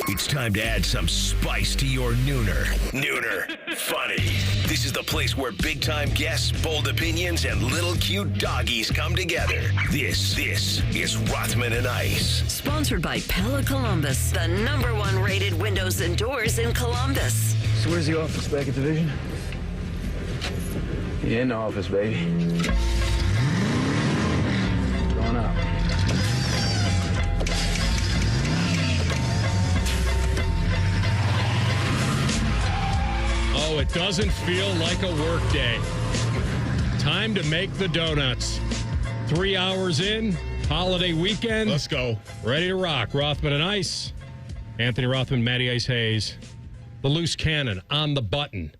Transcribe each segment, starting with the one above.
It's time to add some spice to your nooner. Nooner funny. This is the place where big-time guests, bold opinions, and little cute doggies come together. This is Rothman and Ice. Sponsored by Pella Columbus, the #1 rated windows and doors in Columbus. So where's the office back at Division? Yeah, in the office, baby. Going up. Oh, it doesn't feel like a work day. Time to make the donuts. 3 hours in, holiday weekend. Let's go. Ready to rock. Rothman and Ice. Anthony Rothman, Matty Ice Hayes. The loose cannon on the button.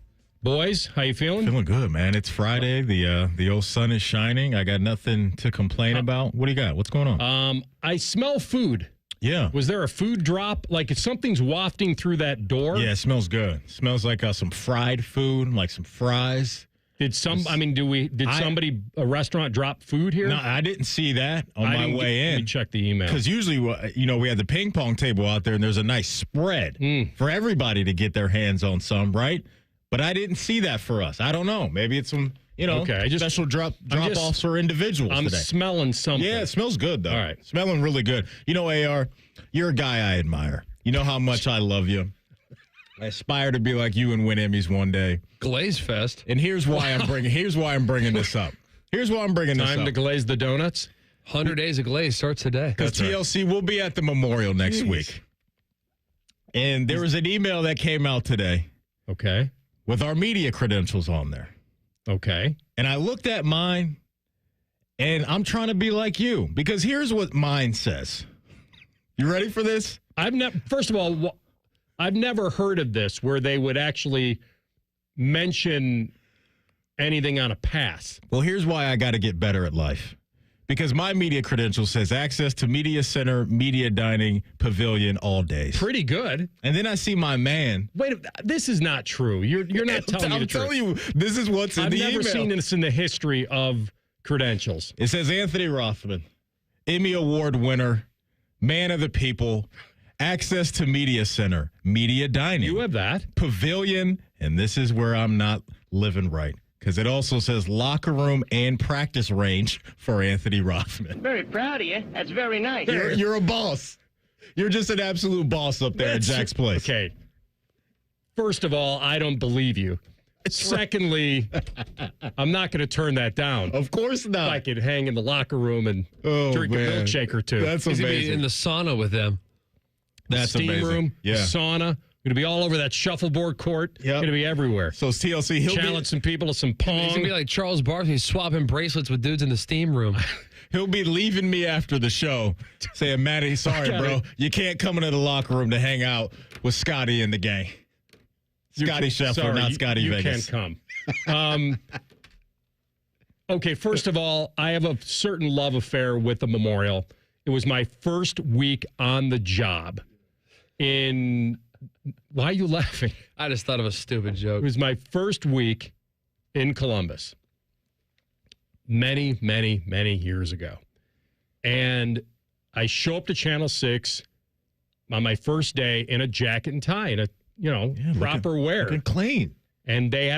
Boys, how you feeling? Feeling good, man. It's Friday. The old sun is shining. I got nothing to complain about. What do you got? What's going on? I smell food. Yeah. Was there a food drop? Like if something's wafting through that door? Yeah, it smells good. It smells like some fried food, like some fries. Did somebody, a restaurant drop food here? No, I didn't see that on my way in. Let me check the email. Because usually, we had the ping pong table out there, and there's a nice spread for everybody to get their hands on some, right? But I didn't see that for us. I don't know. Maybe it's some, special drop-offs for individuals I'm today. smelling something. Yeah, it smells good, though. All right. Smelling really good. AR, you're a guy I admire. You know how much I love you. I aspire to be like you and win Emmys one day. Glaze Fest. And here's why I'm bringing this up. Time to glaze the donuts. 100 Days of Glaze starts today. Because TLC will be at the memorial next week. And there was an email that came out today. Okay. With our media credentials on there. Okay. And I looked at mine, and I'm trying to be like you. Because here's what mine says. You ready for this? First of all, I've never heard of this where they would actually mention anything on a pass. Well, here's why I got to get better at life. Because my media credential says access to media center, media dining, pavilion all days. Pretty good. And then I see my man. Wait, this is not true. You're not telling me the truth. I'm telling you, this is what's in the email. I've never seen this in the history of credentials. It says Anthony Rothman, Emmy Award winner, man of the people, access to media center, media dining. You have that. Pavilion, and this is where I'm not living right. Because it also says locker room and practice range for Anthony Rothman. Very proud of you. That's very nice. You're a boss. You're just an absolute boss up there at Jack's place. Okay. First of all, I don't believe you. Secondly, I'm not going to turn that down. Of course not. I could hang in the locker room and drink a milkshake or two. That's He's amazing. going to be in the sauna with them. That's steam amazing. room, Yeah. sauna. Going to be all over that shuffleboard court. Yep. Going to be everywhere. So it's TLC. He'll challenge some people to some He's going pong. to be like Charles Barkley swapping bracelets with dudes in the steam room. He'll be leaving me after the show saying, Matty, sorry, bro. You can't come into the locker room to hang out with Scotty and the gang. Scotty Scheffler, not Scotty Vegas. You can't come. Okay, first of all, I have a certain love affair with the memorial. It was my first week on the job. Why are you laughing? I just thought of a stupid It joke. was my first week in Columbus many, many, many years ago. And I show up to Channel 6 on my first day in a jacket and tie and proper wear. Looking clean. And they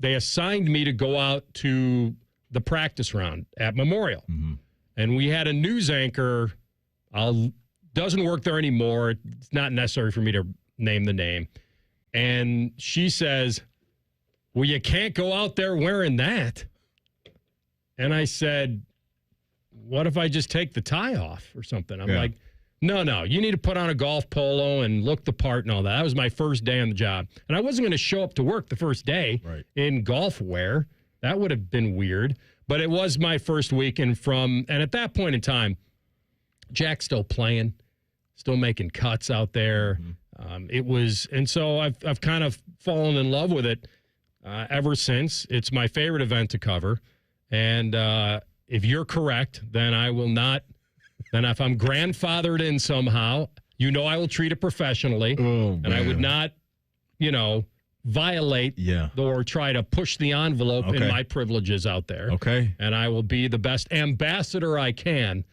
assigned me to go out to the practice round at Memorial. Mm-hmm. And we had a news anchor, doesn't work there anymore. It's not necessary for me to name the name. And she says, well, you can't go out there wearing that. And I said, what if I just take the tie off or something? I'm like, no, you need to put on a golf polo and look the part and all that. That was my first day on the job. And I wasn't going to show up to work the first day in golf wear. That would have been weird. But it was my first week. And at that point in time, Jack's still playing, still making cuts out there. Mm-hmm. So I've kind of fallen in love with it ever since. It's my favorite event to cover. And if you're correct, then I will not. Then if I'm grandfathered in somehow, I will treat it professionally. Oh, and I would not, violate or try to push the envelope in my privileges out there. Okay. And I will be the best ambassador I can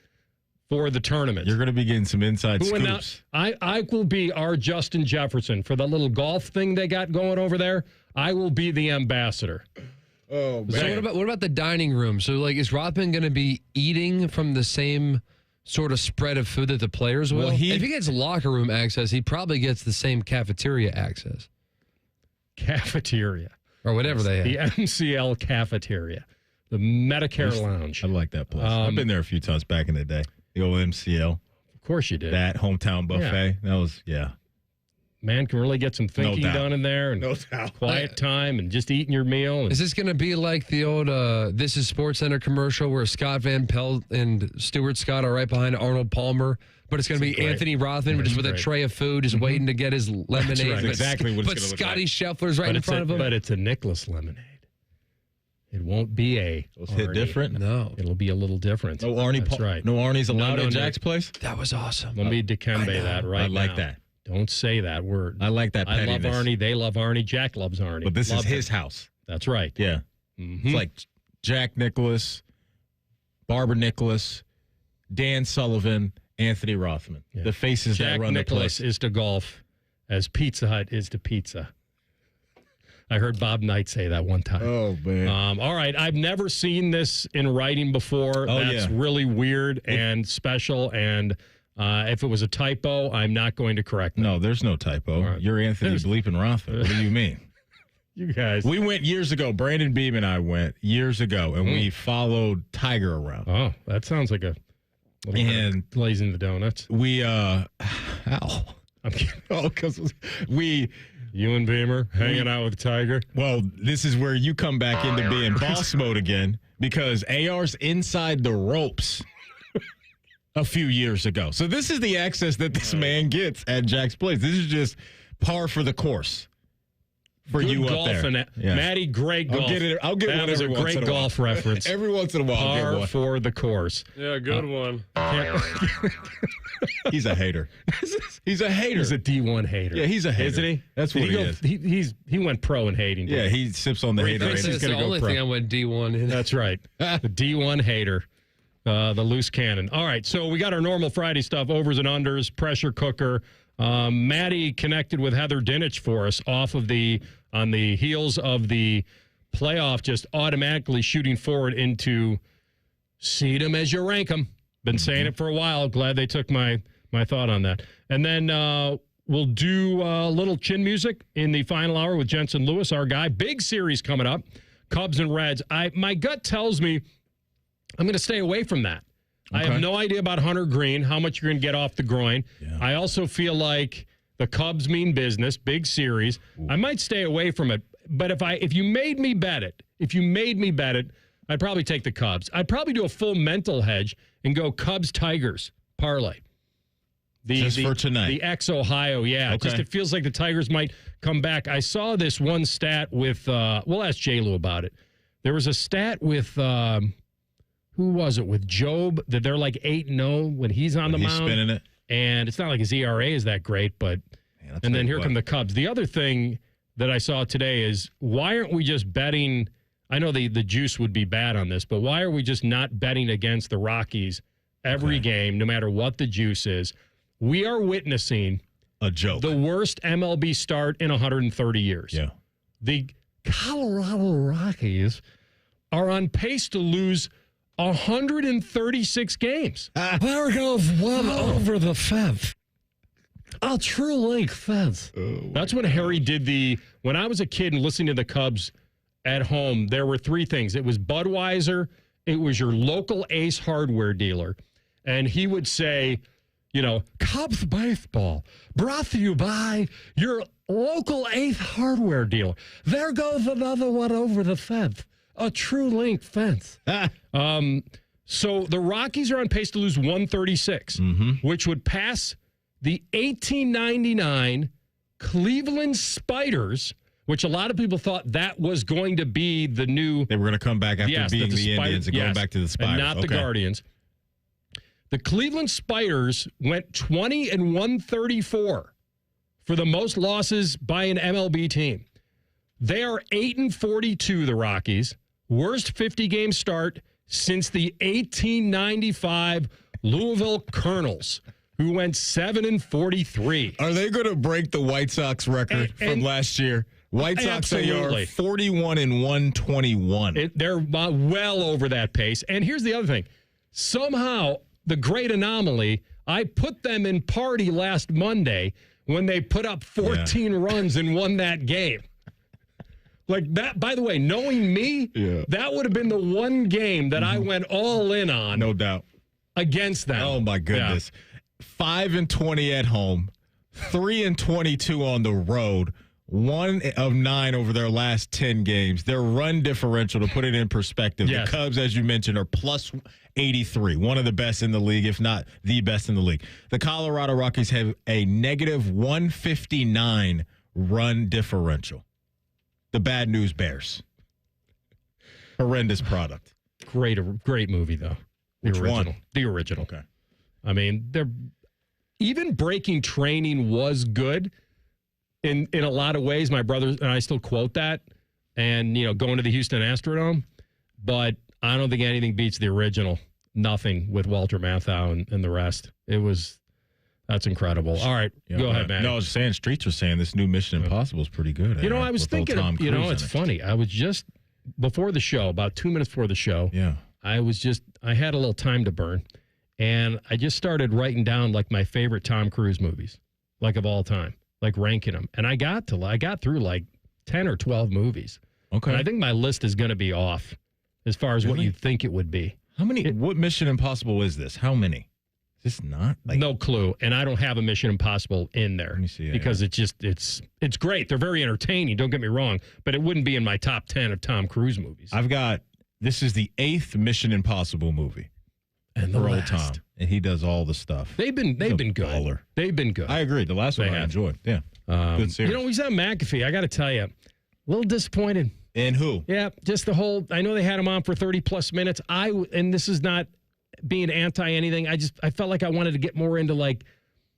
for the tournament. You're going to be getting some inside Who scoops. I will be our Justin Jefferson for the little golf thing they got going over there. I will be the ambassador. Oh, man. So what about the dining room? So, like, is Rothman going to be eating from the same sort of spread of food that the players will? Well, if he gets locker room access, he probably gets the same cafeteria access. Cafeteria. Or whatever they have. The MCL cafeteria. The Medicare Lounge. I like that place. I've been there a few times back in the day. The old MCL. Of course you did. That hometown buffet. Yeah. That was, Man can really get some thinking done in there. And no doubt. Quiet time and just eating your meal. Is this going to be like the old This Is SportsCenter commercial where Scott Van Pelt and Stuart Scott are right behind Arnold Palmer? But it's going to be Anthony Rothman just with a tray of food, just waiting to get his lemonade. That's right. Exactly what it's But going to look Scotty like. Scheffler's right in front of him. But it's a Nicholas lemonade. It won't be a Those hit different? No. It'll be a little different. No Arnie. That's right. No Arnie's allowed No, at no. Jack's place? That was awesome. Let me dikembe that right now. I like that. Don't say that word. I like that I love pettiness. Arnie. They love Arnie. Jack loves Arnie. But this Love is his him. house. That's right. Yeah. Mhm. It's like Jack Nicklaus, Barbara Nicholas, Dan Sullivan, Anthony Rothman. Yeah. The faces Jack that run Nicklaus the place. is to golf as Pizza Hut is to pizza. I heard Bob Knight say that one time. Oh, man. All right. I've never seen this in writing before. Oh, That's yeah. really weird and special. And if it was a typo, I'm not going to correct it. No, there's no typo. right. You're Anthony There's- Bleeping Rothman. What do you mean? You guys. We went years ago. Brandon Beam and I went years ago, and we followed Tiger around. Oh, that sounds like a little bit And- of glazing the donuts. We, how? I'm kidding. Oh, because we, You and Beamer hanging out with Tiger. well, this is where you come back into being boss mode again because AR's inside the ropes a few years ago. So this is the access that this man gets at Jack's place. This is just par for the course for Good you up golfing. there. Yeah. Matty, great golf. I'll get that one was a every once great in a while. golf reference. Every once in a while, I'll get Par one. for the course. Yeah, good one. He's a hater. He's a hater. He's a D1 hater. Yeah, he's a hater. Isn't he? That's Did what he is. He went pro in hating. Yeah, didn't he sips on the hater. thinks and That's he's the gonna go only pro. thing I went D1 in. That's right. The D1 hater. The loose cannon. All right, so we got our normal Friday stuff, overs and unders, pressure cooker. Maddie connected with Heather Dinich for us on the heels of the playoff, just automatically shooting forward into seed them as you rank them. Been saying it for a while. Glad they took my thought on that. And then we'll do a little chin music in the final hour with Jensen Lewis, our guy. Big series coming up, Cubs and Reds. My gut tells me I'm going to stay away from that. I have no idea about Hunter Green, how much you're going to get off the groin. Yeah. I also feel like the Cubs mean business, big series. Ooh. I might stay away from it, but if you made me bet it, I'd probably take the Cubs. I'd probably do a full mental hedge and go Cubs-Tigers parlay. For tonight. The ex-Ohio, yeah. Okay. Just it feels like the Tigers might come back. I saw this one stat with, we'll ask J-Lu about it. There was a stat with... who was it with Job that they're like 8-0 when he's on the mound? He's spinning it. And it's not like his ERA is that great, but and then here come the Cubs. The other thing that I saw today is why aren't we just betting? I know the juice would be bad on this, but why are we just not betting against the Rockies every game, no matter what the juice is? We are witnessing a joke. The worst MLB start in 130 years. Yeah. The Colorado Rockies are on pace to lose 136 games. There goes one over the fence. A true length fence. That's what Harry did. When I was a kid and listening to the Cubs at home, there were three things. It was Budweiser, it was your local Ace hardware dealer, and he would say, Cubs baseball brought to you by your local Ace hardware dealer. There goes another one over the fence. A true length fence. So the Rockies are on pace to lose 136, which would pass the 1899 Cleveland Spiders, which a lot of people thought that was going to be the new... They were going to come back after being the Indians and going back to the Spiders. And not the Guardians. The Cleveland Spiders went 20-134 for the most losses by an MLB team. They are 8-42, the Rockies. Worst 50-game start since the 1895 Louisville Colonels, who went 7-43. Are they going to break the White Sox record from last year? White Sox, they are 41-121. They're well over that pace. And here's the other thing. Somehow, the great anomaly, I put them in party last Monday when they put up 14 runs and won that game. Like that, by the way, knowing me, that would have been the one game that I went all in on. No doubt. Against them. Oh, my goodness. 5-20 at home, 3-22 on the road, 1 of 9 over their last 10 games. Their run differential, to put it in perspective, the Cubs, as you mentioned, are plus 83, one of the best in the league, if not the best in the league. The Colorado Rockies have a negative 159 run differential. The Bad News Bears. Horrendous product. Great movie, though. Which one? The original. Okay. I mean, even Breaking Training was good in a lot of ways. My brother and I still quote that, and going to the Houston Astrodome. But I don't think anything beats the original. Nothing with Walter Matthau and the rest. That's incredible. All right, go ahead, man. No, I was saying, Streets was saying this new Mission Impossible is pretty good. I was thinking, it's funny. I was just before the show, about 2 minutes before the show. Yeah. I had a little time to burn, and I just started writing down like my favorite Tom Cruise movies, like of all time, like ranking them. And I got through like 10 or 12 movies. Okay. And I think my list is going to be off as far as what you think it would be. How many? What Mission Impossible is this? How many? Is this not? No clue. And I don't have a Mission Impossible in there. Let me see. Because it's great. They're very entertaining. Don't get me wrong, but it wouldn't be in my top 10 of Tom Cruise movies. This is the 8th Mission Impossible movie. And the old Tom. And he does all the stuff. They've been good. Baller. They've been good. I agree. The last one I enjoyed. Yeah. Good series. He's on McAfee. I got to tell you, a little disappointed. In who? Yeah, just the whole, I know they had him on for 30 plus minutes. And this is not being anti anything. I felt like I wanted to get more into like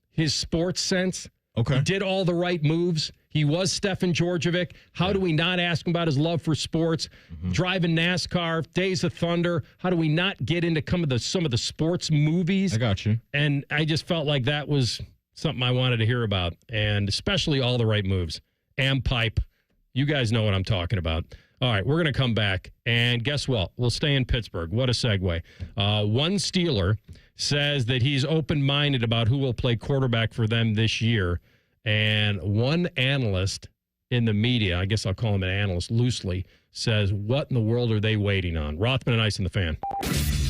his sports sense. Okay. He did all the right moves. He was Stefan Georgievic. How do we not ask him about his love for sports? Driving NASCAR, Days of Thunder. How do we not get into some of the sports movies? I got you. And I just felt like that was something I wanted to hear about, and especially all the right moves. Pipe. You guys know what I'm talking about. All right, we're going to come back, and guess what? We'll stay in Pittsburgh. What a segue. One Steeler says that he's open-minded about who will play quarterback for them this year, and one analyst in the media, I guess I'll call him an analyst loosely, says, what in the world are they waiting on? Rothman and Ice in the Fan.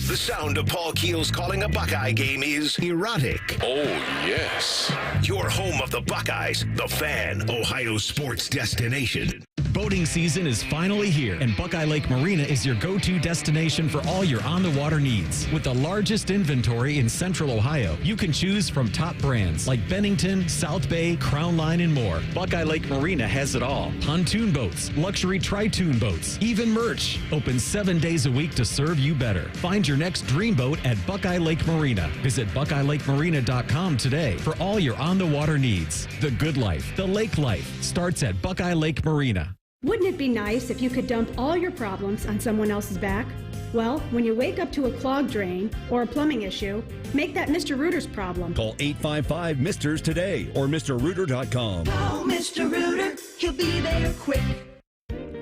The sound of Paul Keels calling a Buckeye game is erotic. Oh, yes. Your home of the Buckeyes, the Fan, Ohio sports destination. Boating season is finally here, and Buckeye Lake Marina is your go-to destination for all your on-the-water needs. With the largest inventory in Central Ohio, you can choose from top brands like Bennington, South Bay, Crown Line, and more. Buckeye Lake Marina has it all. Pontoon boats, luxury tri-toon boats, even merch. Open 7 days a week to serve you better. Find your next dream boat at Buckeye Lake Marina. Visit BuckeyeLakeMarina.com today for all your on-the-water needs. The good life, the lake life, starts at Buckeye Lake Marina. Wouldn't it be nice if you could dump all your problems on someone else's back? Well, when you wake up to a clogged drain or a plumbing issue, make that Mr. Rooter's problem. Call 855-MISTERS today or MrRooter.com. Call Mr. Rooter. He'll be there quick.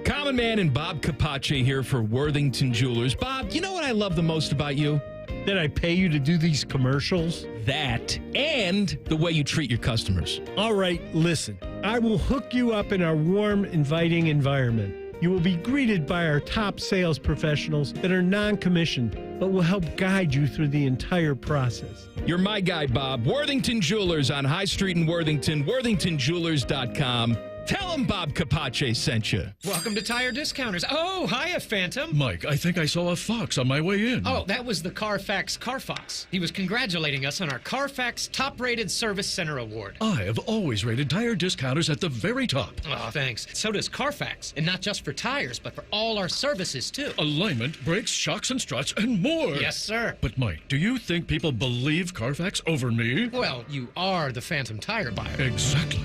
Common Man and Bob Capace here for Worthington Jewelers. Bob, you know what I love the most about you? That I pay you to do these commercials? That and the way you treat your customers. All right, listen. I will hook you up in our warm, inviting environment. You will be greeted by our top sales professionals that are non-commissioned, but will help guide you through the entire process. You're my guy, Bob. Worthington Jewelers on High Street in Worthington, worthingtonjewelers.com. Tell them Bob Capace sent you. Welcome to Tire Discounters. Oh, hiya, Phantom. Mike, I think I saw a fox on my way in. Oh, that was the Carfax Carfox. He was congratulating us on our Carfax Top-Rated Service Center Award. I have always rated Tire Discounters at the very top. Oh, thanks. So does Carfax. And not just for tires, but for all our services, too. Alignment, brakes, shocks, and struts, and more. Yes, sir. But, Mike, do you think people believe Carfax over me? Well, you are the Phantom Tire buyer. Exactly.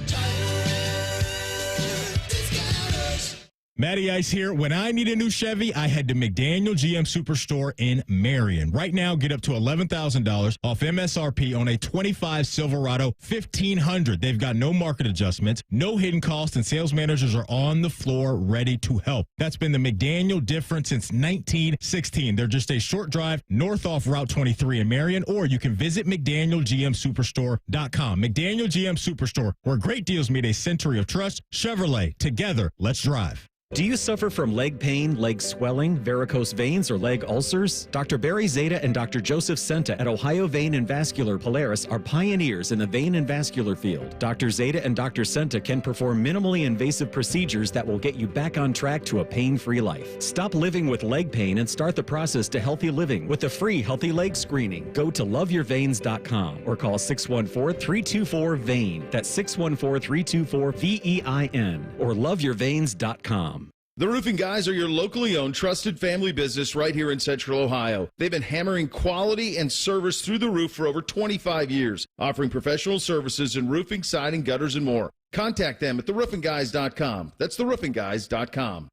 Matty Ice here. When I need a new Chevy, I head to McDaniel GM Superstore in Marion. Right now, get up to $11,000 off MSRP on a 25 Silverado 1500. They've got no market adjustments, no hidden costs, and sales managers are on the floor ready to help. That's been the McDaniel difference since 1916. They're just a short drive north off Route 23 in Marion, or you can visit McDanielGMSuperstore.com. McDaniel GM Superstore, where great deals meet a century of trust. Chevrolet, together, let's drive. Do you suffer from leg pain, leg swelling, varicose veins, or leg ulcers? Dr. Barry Zeta and Dr. Joseph Senta at Ohio Vein and Vascular Polaris are pioneers in the vein and vascular field. Dr. Zeta and Dr. Senta can perform minimally invasive procedures that will get you back on track to a pain-free life. Stop living with leg pain and start the process to healthy living with the free Healthy Leg Screening. Go to loveyourveins.com or call 614-324-VEIN. That's 614-324-VEIN or loveyourveins.com. The Roofing Guys are your locally owned, trusted family business right here in Central Ohio. They've been hammering quality and service through the roof for over 25 years, offering professional services in roofing, siding, gutters, and more. Contact them at theroofingguys.com. That's theroofingguys.com.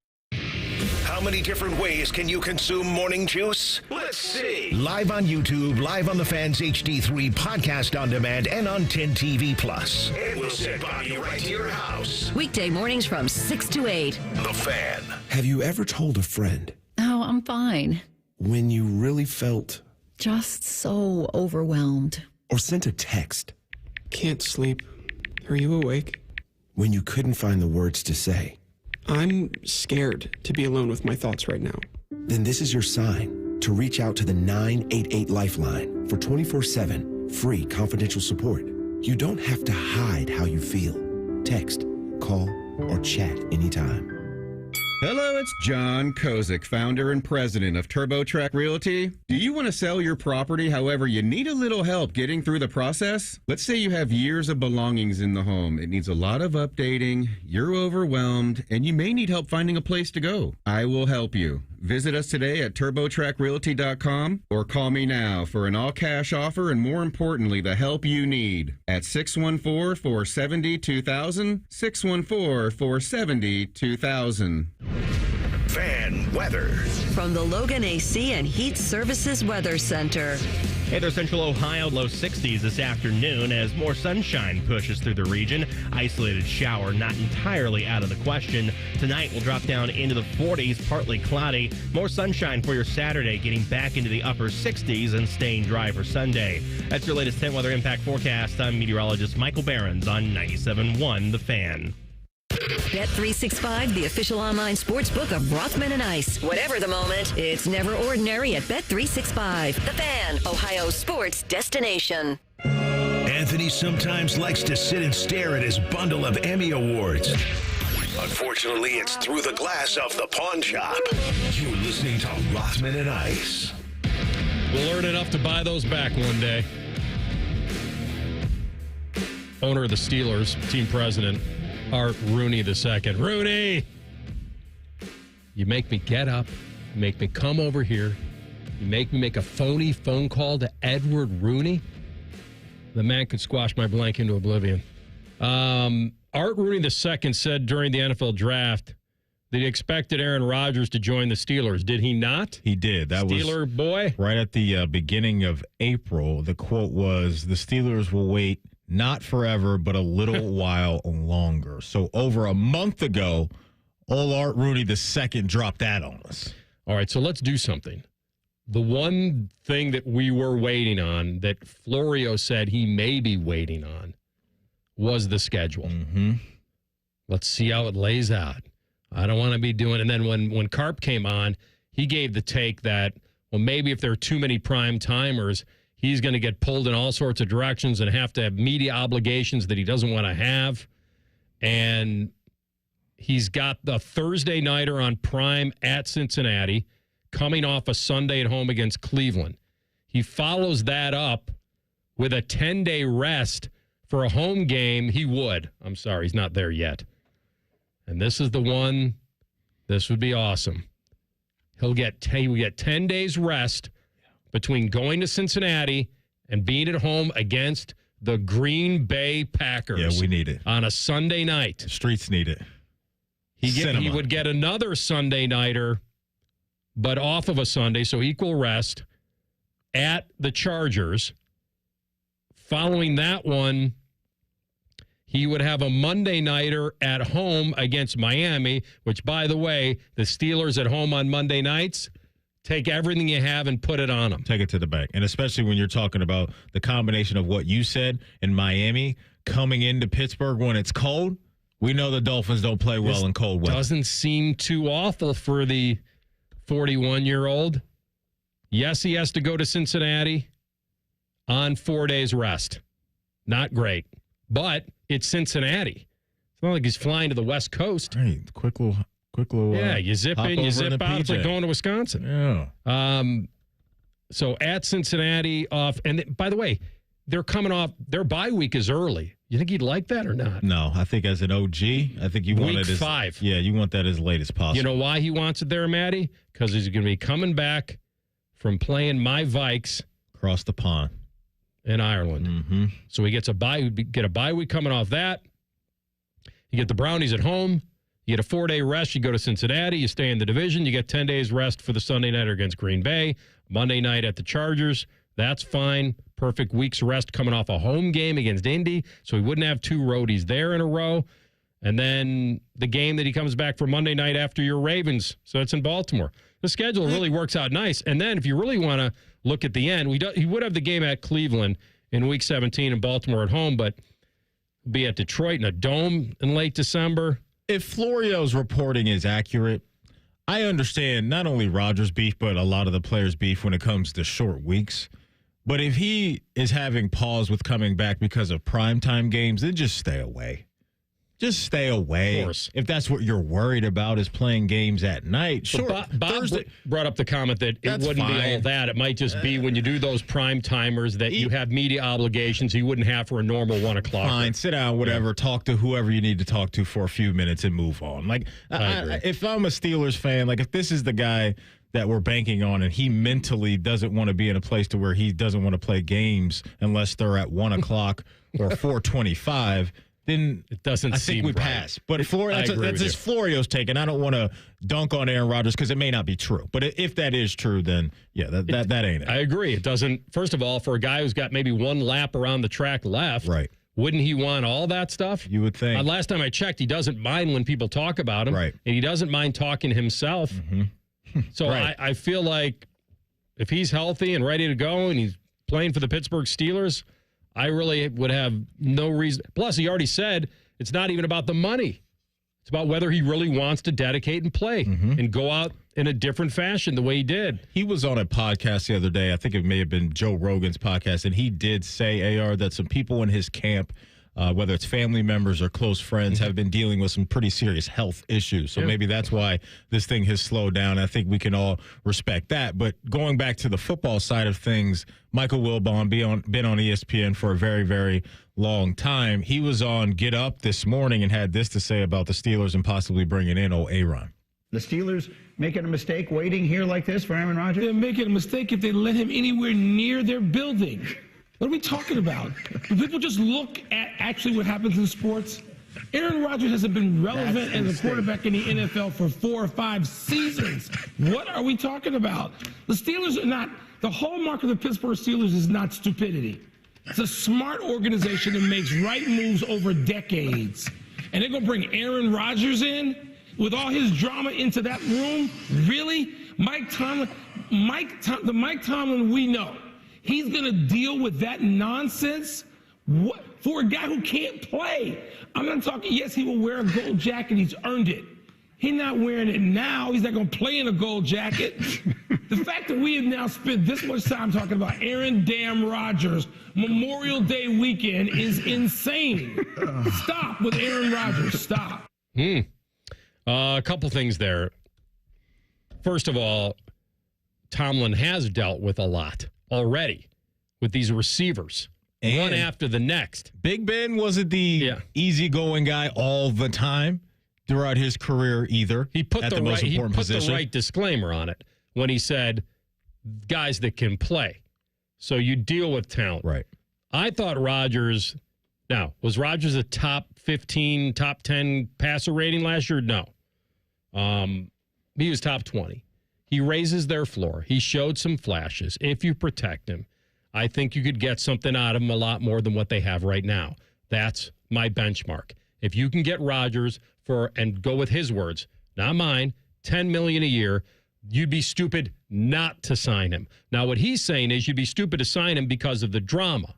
How many different ways can you consume morning juice? Let's see. Live on YouTube, live on the Fans HD3 podcast on demand, and on 10 TV Plus. And we'll send Bobby right to your house. Weekday mornings from 6 to 8. The Fan. Have you ever told a friend? Oh, I'm fine. When you really felt? Just so overwhelmed. Or sent a text? Can't sleep. Are you awake? When you couldn't find the words to say? I'm scared to be alone with my thoughts right now. Then this is your sign to reach out to the 988 Lifeline for 24/7 free confidential support. You don't have to hide how you feel. Text, call, or chat anytime. Hello, it's John Kozik, founder and president of TurboTrack Realty. Do you want to sell your property, however, you need a little help getting through the process? Let's say you have years of belongings in the home. It needs a lot of updating, you're overwhelmed, and you may need help finding a place to go. I will help you. Visit us today at TurboTrackRealty.com or call me now for an all-cash offer and, more importantly, the help you need at 614-470-2000, 614-470-2000. Fan weather. From the Logan AC and Heat Services Weather Center. Hey there, Central Ohio, low 60s this afternoon as more sunshine pushes through the region. Isolated shower not entirely out of the question. Tonight we'll drop down into the 40s, partly cloudy. More sunshine for your Saturday, getting back into the upper 60s and staying dry for Sunday. That's your latest 10 weather impact forecast. I'm meteorologist Michael Behrens on 97.1 The Fan. Bet365, the official online sports book of Rothman and Ice. Whatever the moment, it's never ordinary at Bet365. The Fan, Ohio's sports destination. Anthony sometimes likes to sit and stare at his bundle of Emmy Awards. Unfortunately, it's through the glass of the pawn shop. You're listening to Rothman and Ice. We'll earn enough to buy those back one day. Owner of the Steelers, team president, Art Rooney II. Rooney! You make me get up. You make me come over here. You make me make a phony phone call to Edward Rooney. The man could squash my blank into oblivion. Art Rooney II said during the NFL draft that he expected Aaron Rodgers to join the Steelers. Did he not? He did. That Steeler was boy? Right at the beginning of April. The quote was, the Steelers will wait not forever, but a little while longer. So over a month ago, old Art Rooney II dropped that on us. All right, so let's do something. The one thing that we were waiting on, that Florio said he may be waiting on, was the schedule. Mm-hmm. Let's see how it lays out. I don't want to be doing... And then when Carp came on, he gave the take that, well, maybe if there are too many prime timers, he's going to get pulled in all sorts of directions and have to have media obligations that he doesn't want to have. And he's got the Thursday nighter on Prime at Cincinnati, coming off a Sunday at home against Cleveland. He follows that up with a 10-day rest for a home game. He would. I'm sorry, he's not there yet. And this is the one. This would be awesome. He'll get 10 days rest between going to Cincinnati and being at home against the Green Bay Packers. Yeah, we need it. On a Sunday night. The streets need it. He would get another Sunday nighter, but off of a Sunday, so equal rest at the Chargers. Following that one, he would have a Monday nighter at home against Miami, which, by the way, the Steelers at home on Monday nights, take everything you have and put it on them. Take it to the bank. And especially when you're talking about the combination of what you said in Miami coming into Pittsburgh when it's cold. We know the Dolphins don't play well in cold weather. Doesn't seem too awful for the 41-year-old. Yes, he has to go to Cincinnati on 4 days rest. Not great. But it's Cincinnati. It's not like he's flying to the West Coast. Hey, quick little. Yeah, you zip in, you zip out. It's like going to Wisconsin. Yeah. So at Cincinnati off, and by the way, they're coming off, their bye week is early. You think he'd like that or not? No, I think as an OG, I think you want it Week 5. Yeah, you want that as late as possible. You know why he wants it there, Matty? Because he's going to be coming back from playing my Vikes across the pond in Ireland. Mm-hmm. So he gets a bye week coming off that. You get the Brownies at home. You get a 4-day rest. You go to Cincinnati. You stay in the division. You get 10 days rest for the Sunday nighter against Green Bay. Monday night at the Chargers. That's fine. Perfect week's rest coming off a home game against Indy. So he wouldn't have 2 roadies there in a row. And then the game that he comes back for Monday night after your Ravens. So it's in Baltimore. The schedule really works out nice. And then if you really want to look at the end, he would have the game at Cleveland in Week 17 and Baltimore at home, but be at Detroit in a dome in late December. If Florio's reporting is accurate, I understand not only Rodgers' beef, but a lot of the players' beef when it comes to short weeks. But if he is having pause with coming back because of primetime games, then just stay away. Just stay away. Of course. If that's what you're worried about is playing games at night. Sure. Bob Thursday brought up the comment that it wouldn't be all that. It might just be when you do those prime timers that you have media obligations you wouldn't have for a normal 1 o'clock. Fine. Sit down, whatever. Talk to whoever you need to talk to for a few minutes and move on. Like, if I'm a Steelers fan, like if this is the guy that we're banking on and he mentally doesn't want to be in a place to where he doesn't want to play games unless they're at 1 o'clock or 4:25, then it doesn't. I think we right. pass. But that's just Florio's take, and I don't want to dunk on Aaron Rodgers because it may not be true. But if that is true, then yeah, that ain't it. I agree. It doesn't. First of all, for a guy who's got maybe 1 lap around the track left, right? Wouldn't he want all that stuff? You would think. Last time I checked, he doesn't mind when people talk about him, right? And he doesn't mind talking himself. Mm-hmm. So right. I feel like if he's healthy and ready to go and he's playing for the Pittsburgh Steelers, I really would have no reason. Plus, he already said it's not even about the money. It's about whether he really wants to dedicate and play and go out in a different fashion the way he did. He was on a podcast the other day. I think it may have been Joe Rogan's podcast, and he did say, AR, that some people in his camp, whether it's family members or close friends, have been dealing with some pretty serious health issues. So maybe that's why this thing has slowed down. I think we can all respect that. But going back to the football side of things, Michael Wilbon, been on ESPN for a very, very long time. He was on Get Up this morning and had this to say about the Steelers and possibly bringing in old Aaron. The Steelers making a mistake waiting here like this for Aaron Rodgers? They're making a mistake if they let him anywhere near their building. What are we talking about? Do people just look at actually what happens in sports? Aaron Rodgers hasn't been relevant as a quarterback in the NFL for 4 or 5 seasons. What are we talking about? The Steelers are not, the hallmark of the Pittsburgh Steelers is not stupidity. It's a smart organization that makes right moves over decades. And they're going to bring Aaron Rodgers in with all his drama into that room? Really? The Mike Tomlin we know. He's going to deal with that nonsense? What? For a guy who can't play. I'm not talking, yes, he will wear a gold jacket. He's earned it. He's not wearing it now. He's not going to play in a gold jacket. The fact that we have now spent this much time talking about Aaron damn Rodgers Memorial Day weekend is insane. Stop with Aaron Rodgers. Stop. A couple things there. First of all, Tomlin has dealt with a lot already with these receivers, and one after the next. Big Ben wasn't the easygoing guy all the time throughout his career either. He put the right disclaimer on it when he said guys that can play. So you deal with talent. Right. I thought Rodgers, now, was Rodgers a top 15, top 10 passer rating last year? No. He was top 20. He raises their floor. He showed some flashes. If you protect him, I think you could get something out of him a lot more than what they have right now. That's my benchmark. If you can get Rodgers and go with his words, not mine, $10 million a year, you'd be stupid not to sign him. Now, what he's saying is you'd be stupid to sign him because of the drama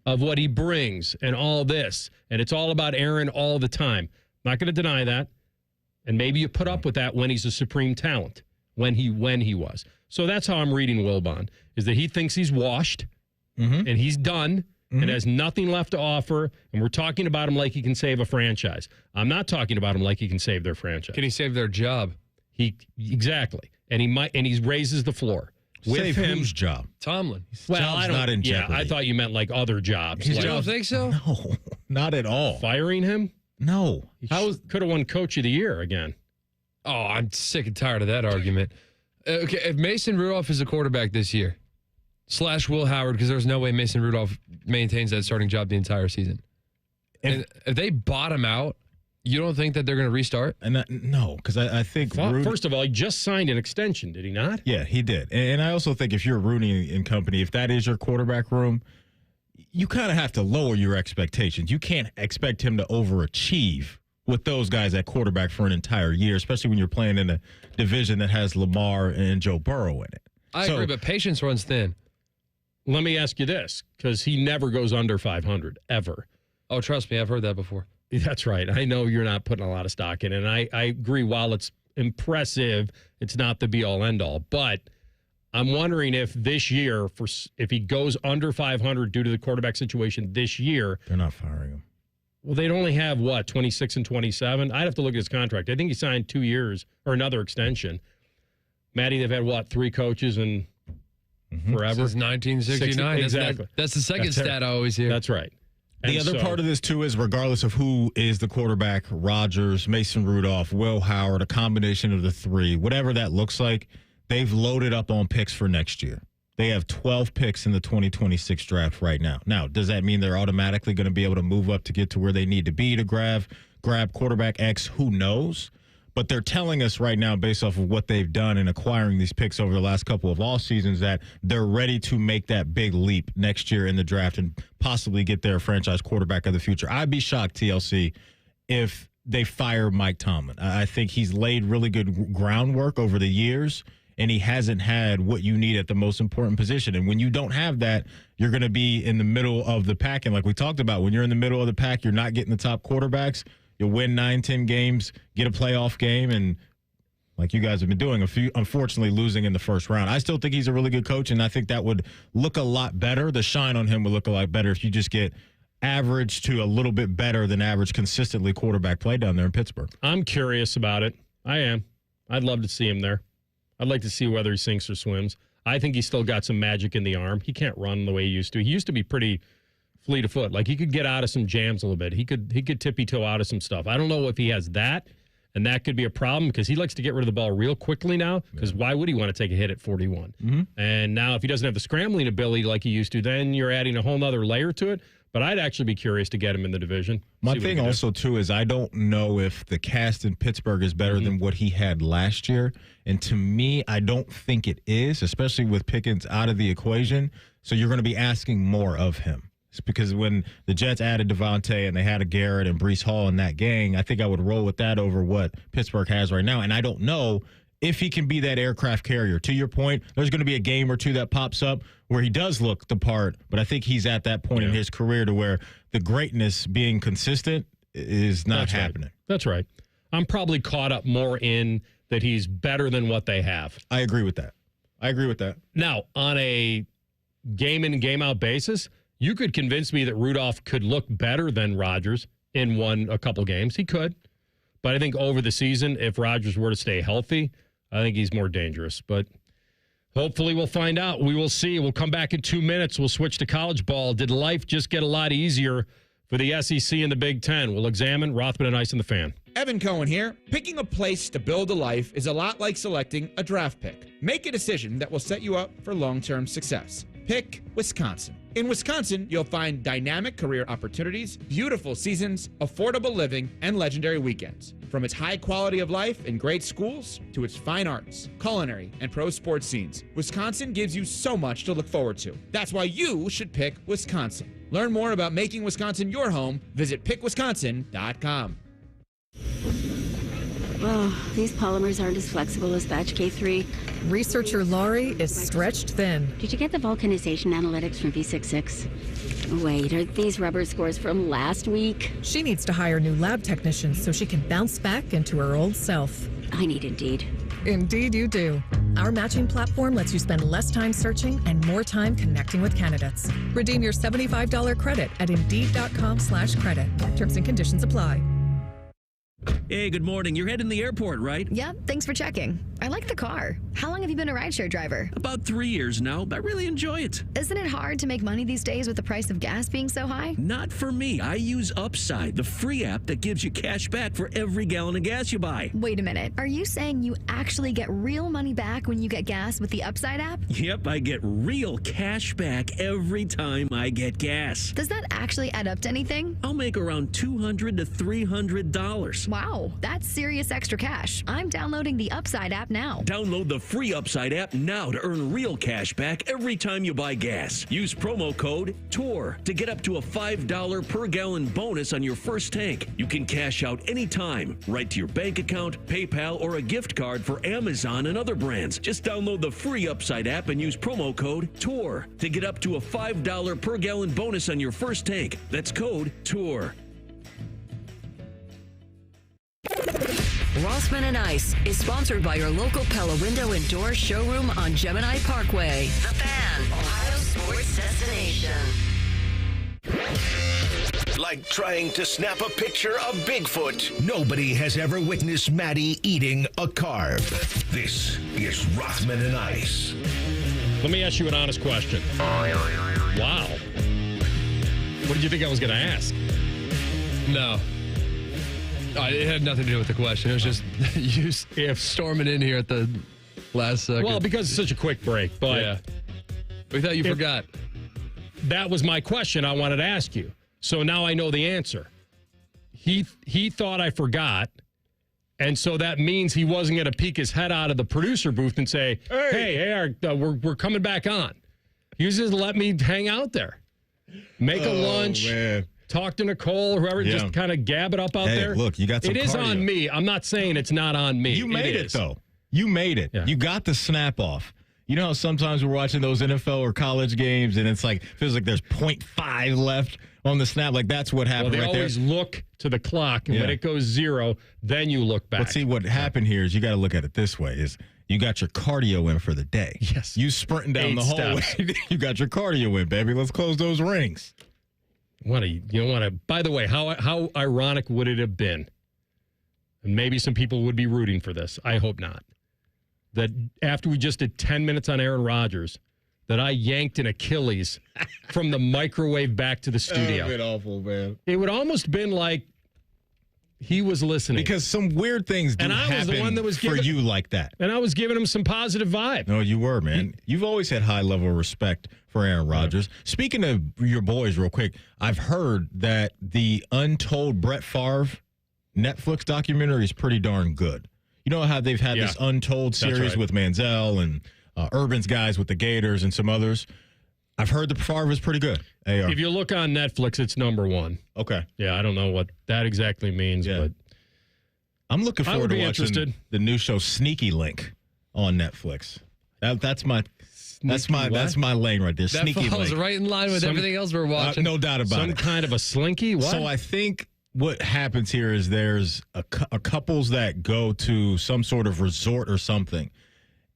of what he brings and all this. And it's all about Aaron all the time. Not going to deny that. And maybe you put up with that when he's a supreme talent, when he was. So that's how I'm reading Wilbon, is that he thinks he's washed and he's done and has nothing left to offer. And we're talking about him like he can save a franchise. I'm not talking about him like he can save their franchise. Can he save their job? Exactly. And he raises the floor. With Save him, whose job? Tomlin. Well, I don't. Not in jeopardy. I thought you meant like other jobs. You don't think so? No, not at all. Firing him? No. He could have won Coach of the Year again. Oh, I'm sick and tired of that argument. Okay, if Mason Rudolph is a quarterback this year, / Will Howard, because there's no way Mason Rudolph maintains that starting job the entire season. And if they bottom out, you don't think that they're going to restart? No, because I think... First of all, he just signed an extension, did he not? Yeah, he did. And I also think if you're Rooney and company, if that is your quarterback room, you kind of have to lower your expectations. You can't expect him to overachieve with those guys at quarterback for an entire year, especially when you're playing in a division that has Lamar and Joe Burrow in it. I agree, but patience runs thin. Let me ask you this, because he never goes under 500, ever. Oh, trust me, I've heard that before. That's right. I know you're not putting a lot of stock in it, and I agree, while it's impressive, it's not the be-all, end-all. But I'm wondering if this year, if he goes under 500 due to the quarterback situation this year... They're not firing him. Well, they'd only have, 26 and 27? I'd have to look at his contract. I think he signed 2 years, or another extension. Matty, they've had, 3 coaches and forever? Since 1969. Exactly. That's the second stat I always hear. That's right. The other part of this, too, is regardless of who is the quarterback, Rodgers, Mason Rudolph, Will Howard, a combination of the 3, whatever that looks like, they've loaded up on picks for next year. They have 12 picks in the 2026 draft right now. Now, does that mean they're automatically going to be able to move up to get to where they need to be to grab quarterback X? Who knows? But they're telling us right now, based off of what they've done in acquiring these picks over the last couple of off seasons, that they're ready to make that big leap next year in the draft and possibly get their franchise quarterback of the future. I'd be shocked, TLC, if they fire Mike Tomlin. I think he's laid really good groundwork over the years, and he hasn't had what you need at the most important position. And when you don't have that, you're going to be in the middle of the pack. And like we talked about, when you're in the middle of the pack, you're not getting the top quarterbacks. You'll win 9-10 games, get a playoff game, and like you guys have been doing, unfortunately losing in the first round. I still think he's a really good coach, and I think that would look a lot better. The shine on him would look a lot better if you just get average to a little bit better than average consistently quarterback play down there in Pittsburgh. I'm curious about it. I am. I'd love to see him there. I'd like to see whether he sinks or swims. I think he's still got some magic in the arm. He can't run the way he used to. He used to be pretty fleet of foot. Like, he could get out of some jams a little bit. He could tippy-toe out of some stuff. I don't know if he has that, and that could be a problem because he likes to get rid of the ball real quickly now, because why would he want to take a hit at 41? And now if he doesn't have the scrambling ability like he used to, then you're adding a whole other layer to it. But I'd actually be curious to get him in the division. My thing also, too, is I don't know if the cast in Pittsburgh is better than what he had last year. And to me, I don't think it is, especially with Pickens out of the equation. So you're going to be asking more of him. It's because when the Jets added Devontae and they had a Garrett and Breece Hall in that gang, I think I would roll with that over what Pittsburgh has right now. And I don't know if he can be that aircraft carrier. To your point, there's going to be a game or two that pops up where he does look the part, but I think he's at that point in his career to where the greatness being consistent is not happening. Right. That's right. I'm probably caught up more in that he's better than what they have. I agree with that. Now, on a game in, game out basis, you could convince me that Rudolph could look better than Rodgers in a couple games. He could. But I think over the season, if Rodgers were to stay healthy, I think he's more dangerous. But hopefully we'll find out. We will see. We'll come back in 2 minutes. We'll switch to college ball. Did life just get a lot easier for the SEC and the Big Ten? We'll examine Rothman and Ice and the Fan. Evan Cohen here. Picking a place to build a life is a lot like selecting a draft pick. Make a decision that will set you up for long-term success. Pick Wisconsin. In Wisconsin, you'll find dynamic career opportunities, beautiful seasons, affordable living, and legendary weekends. From its high quality of life and great schools to its fine arts, culinary, and pro sports scenes, Wisconsin gives you so much to look forward to. That's why you should pick Wisconsin. Learn more about making Wisconsin your home. Visit pickwisconsin.com. Oh, these polymers aren't as flexible as batch K3. Researcher Laurie is stretched thin. Did you get the vulcanization analytics from V66? Wait, are these rubber scores from last week? She needs to hire new lab technicians so she can bounce back into her old self. I need Indeed. Indeed you do. Our matching platform lets you spend less time searching and more time connecting with candidates. Redeem your $75 credit at Indeed.com/credit. Terms and conditions apply. Hey, good morning. You're heading to the airport, right? Yep, thanks for checking. I like the car. How long have you been a rideshare driver? About 3 years now, but I really enjoy it. Isn't it hard to make money these days with the price of gas being so high? Not for me. I use Upside, the free app that gives you cash back for every gallon of gas you buy. Wait a minute. Are you saying you actually get real money back when you get gas with the Upside app? Yep, I get real cash back every time I get gas. Does that actually add up to anything? I'll make around $200 to $300. Wow, that's serious extra cash. I'm downloading the Upside app now. Download the free Upside app now to earn real cash back every time you buy gas. Use promo code TOUR to get up to a $5 per gallon bonus on your first tank. You can cash out anytime, right to your bank account, PayPal, or a gift card for Amazon and other brands. Just download the free Upside app and use promo code TOUR to get up to a $5 per gallon bonus on your first tank. That's code TOUR. Rothman and Ice is sponsored by your local Pella Window and Door showroom on Gemini Parkway. The Fan, Ohio sports destination. Like trying to snap a picture of Bigfoot. Nobody has ever witnessed Maddie eating a carb. This is Rothman and Ice. Let me ask you an honest question. Wow. What did you think I was going to ask? No. It had nothing to do with the question. It was just you storming in here at the last second. Well, because it's such a quick break, but yeah. We thought you forgot. That was my question I wanted to ask you. So now I know the answer. He thought I forgot, and so that means he wasn't going to peek his head out of the producer booth and say, hey, we're coming back on. He was just let me hang out there. Make a lunch. Man. Talk to Nicole or whoever, just kind of gab it up out there. Look, you got some It is cardio. On me. I'm not saying it's not on me. You made it though. You made it. Yeah. You got the snap off. You know how sometimes we're watching those NFL or college games and it's like, feels like there's 0.5 left on the snap. Like that's what happened they right there. always look to the clock, and when it goes 0, then you look back. But see, what happened here is you got to look at it this way, is you got your cardio in for the day. Yes. You sprinting down the hallway. You got your cardio in, baby. Let's close those rings. By the way, how ironic would it have been? And maybe some people would be rooting for this. I hope not. That after we just did 10 minutes on Aaron Rodgers, that I yanked an Achilles from the microwave back to the studio. That would have been awful, man. It would almost been like he was listening. Because some weird things do happen for you like that. And I was giving him some positive vibe. No, you were, man. You've always had high level of respect for Aaron Rodgers. Yeah. Speaking of your boys real quick, I've heard that the Untold Brett Favre Netflix documentary is pretty darn good. You know how they've had this Untold series with Manziel and Urban's guys with the Gators and some others? I've heard the Favre is pretty good. AR. If you look on Netflix, it's #1. Okay. Yeah, I don't know what that exactly means, but I'm looking forward to watching the new show Sneaky Link on Netflix. That's my lane right there. That Sneaky falls Link. right in line with everything else we're watching. No doubt about it. Some kind of a slinky? What? So I think what happens here is there's a couples that go to some sort of resort or something,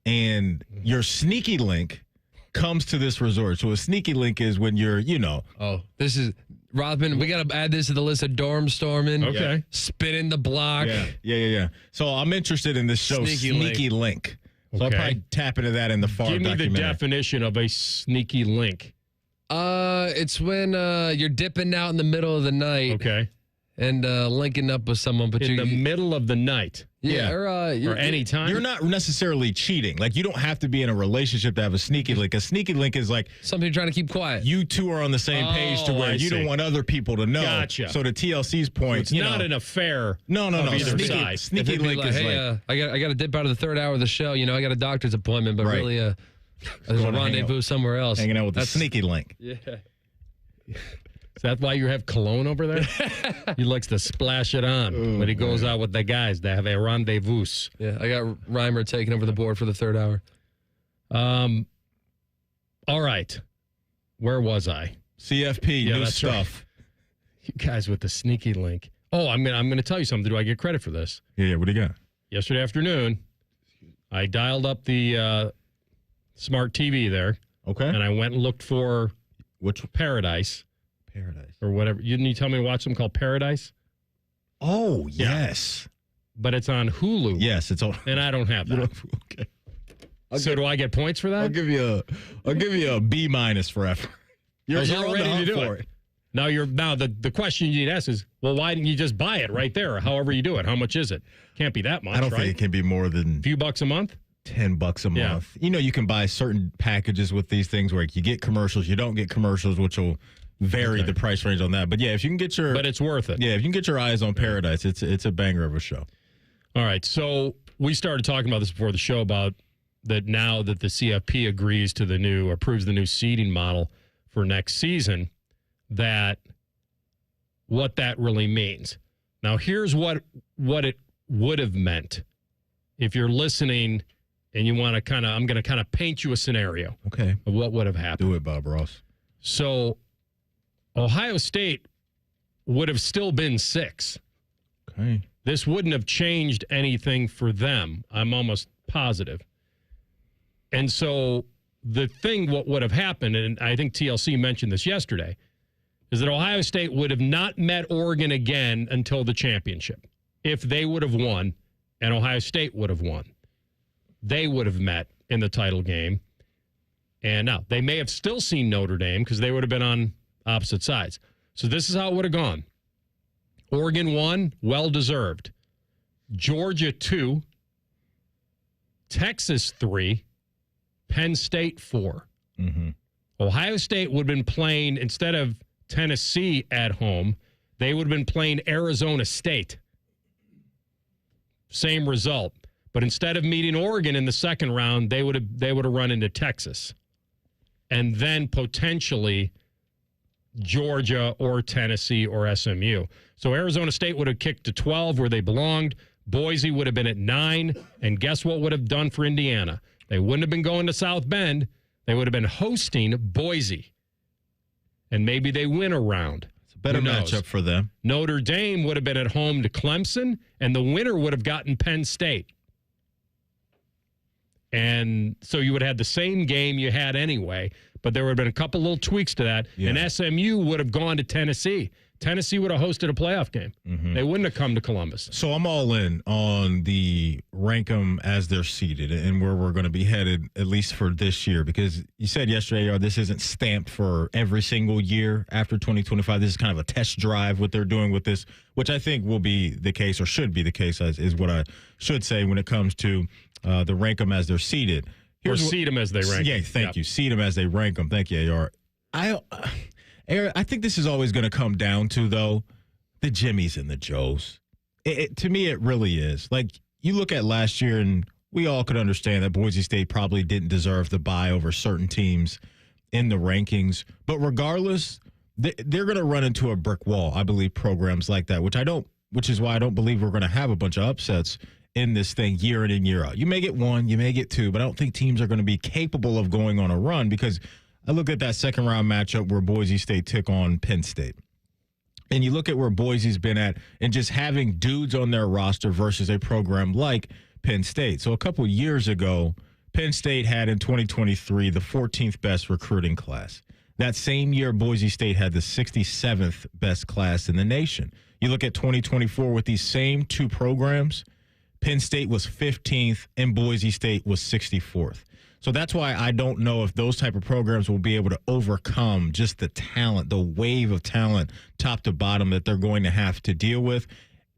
and your Sneaky Link comes to this resort. So a Sneaky Link is when you're, Oh, this is Rothman. We got to add this to the list of dorm storming. Okay. Spinning the block. Yeah. So I'm interested in this show, Sneaky Link. So I'll probably tap into that in the Favre documentary. Give me the definition of a sneaky link. It's when you're dipping out in the middle of the night. Okay. And linking up with someone. But in the middle of the night. Yeah, or any time. You're not necessarily cheating. Like, you don't have to be in a relationship to have a sneaky link. A sneaky link is like something you're trying to keep quiet. You two are on the same page to where you don't want other people to know. Gotcha. So to TLC's point, it's not an affair. No. Either side. Sneaky link like, is hey, I got to dip out of the third hour of the show. I got a doctor's appointment, but really, there's a rendezvous somewhere else. Hanging out with the sneaky link. Yeah. Is that why you have cologne over there? He likes to splash it on when he goes out with the guys to have a rendezvous. Yeah, I got Reimer taking over the board for the third hour. All right. Where was I? CFP, new stuff. Right. You guys with the sneaky link. Oh, I'm gonna tell you something. Do I get credit for this? Yeah, what do you got? Yesterday afternoon, I dialed up the smart TV there. Okay. And I went and looked for Paradise. Or whatever. Didn't you tell me to watch something called Paradise? Oh, yes. But it's on Hulu. Yes, it's on. And I don't have that. Okay. So do I get points for that? I'll give you a B- for effort. You're all ready to do it. Now the question you need to ask is, well, why didn't you just buy it right there? Or however you do it. How much is it? Can't be that much. I don't think it can be more than a few bucks a month. $10 a month. You can buy certain packages with these things where you get commercials, you don't get commercials, which will vary the price range on that. But yeah, if you can get but it's worth it. Yeah, if you can get your eyes on Paradise, it's a banger of a show. All right, so we started talking about this before the show about that now that the CFP approves the new seeding model for next season, that what that really means. Now, here's what it would have meant if you're listening and you want to I'm going to paint you a scenario. Okay. Of what would have happened. Do it, Bob Ross. So Ohio State would have still been 6. Okay. This wouldn't have changed anything for them. I'm almost positive. And so what would have happened, and I think TLC mentioned this yesterday, is that Ohio State would have not met Oregon again until the championship. If they would have won and Ohio State would have won, they would have met in the title game. And now they may have still seen Notre Dame because they would have been on opposite sides. So this is how it would have gone. Oregon 1, well-deserved. Georgia 2, Texas 3, Penn State 4. Mm-hmm. Ohio State would have been playing, instead of Tennessee at home, they would have been playing Arizona State. Same result. But instead of meeting Oregon in the second round, they would have run into Texas. And then potentially Georgia or Tennessee or SMU. So Arizona State would have kicked to 12 where they belonged. Boise would have been at 9. And guess what would have done for Indiana? They wouldn't have been going to South Bend. They would have been hosting Boise. And maybe they win a round. It's a better matchup for them. Notre Dame would have been at home to Clemson, and the winner would have gotten Penn State. And so you would have had the same game you had anyway, but there would have been a couple little tweaks to that. Yeah. And SMU would have gone to Tennessee. Tennessee would have hosted a playoff game. Mm-hmm. They wouldn't have come to Columbus. So I'm all in on the rank them as they're seated and where we're going to be headed, at least for this year, because you said yesterday, this isn't stamped for every single year after 2025. This is kind of a test drive, what they're doing with this, which I think will be the case or should be the case, is what I should say when it comes to the rank them as they're seated. Or seed them as they rank them. Yeah, thank you. Seed them as they rank them. Thank you, AR. I think this is always going to come down to, though, the Jimmies and the Joes. To me, it really is. Like, you look at last year, and we all could understand that Boise State probably didn't deserve the bye over certain teams in the rankings. But regardless, they're going to run into a brick wall, I believe, programs like that, which is why I don't believe we're going to have a bunch of upsets in this thing year in and year out. You may get 1, you may get 2, but I don't think teams are going to be capable of going on a run, because I look at that second round matchup where Boise State took on Penn State. And you look at where Boise's been at and just having dudes on their roster versus a program like Penn State. So a couple years ago, Penn State had in 2023 the 14th best recruiting class. That same year, Boise State had the 67th best class in the nation. You look at 2024 with these same two programs, Penn State was 15th and Boise State was 64th. So that's why I don't know if those type of programs will be able to overcome just the talent, the wave of talent, top to bottom, that they're going to have to deal with.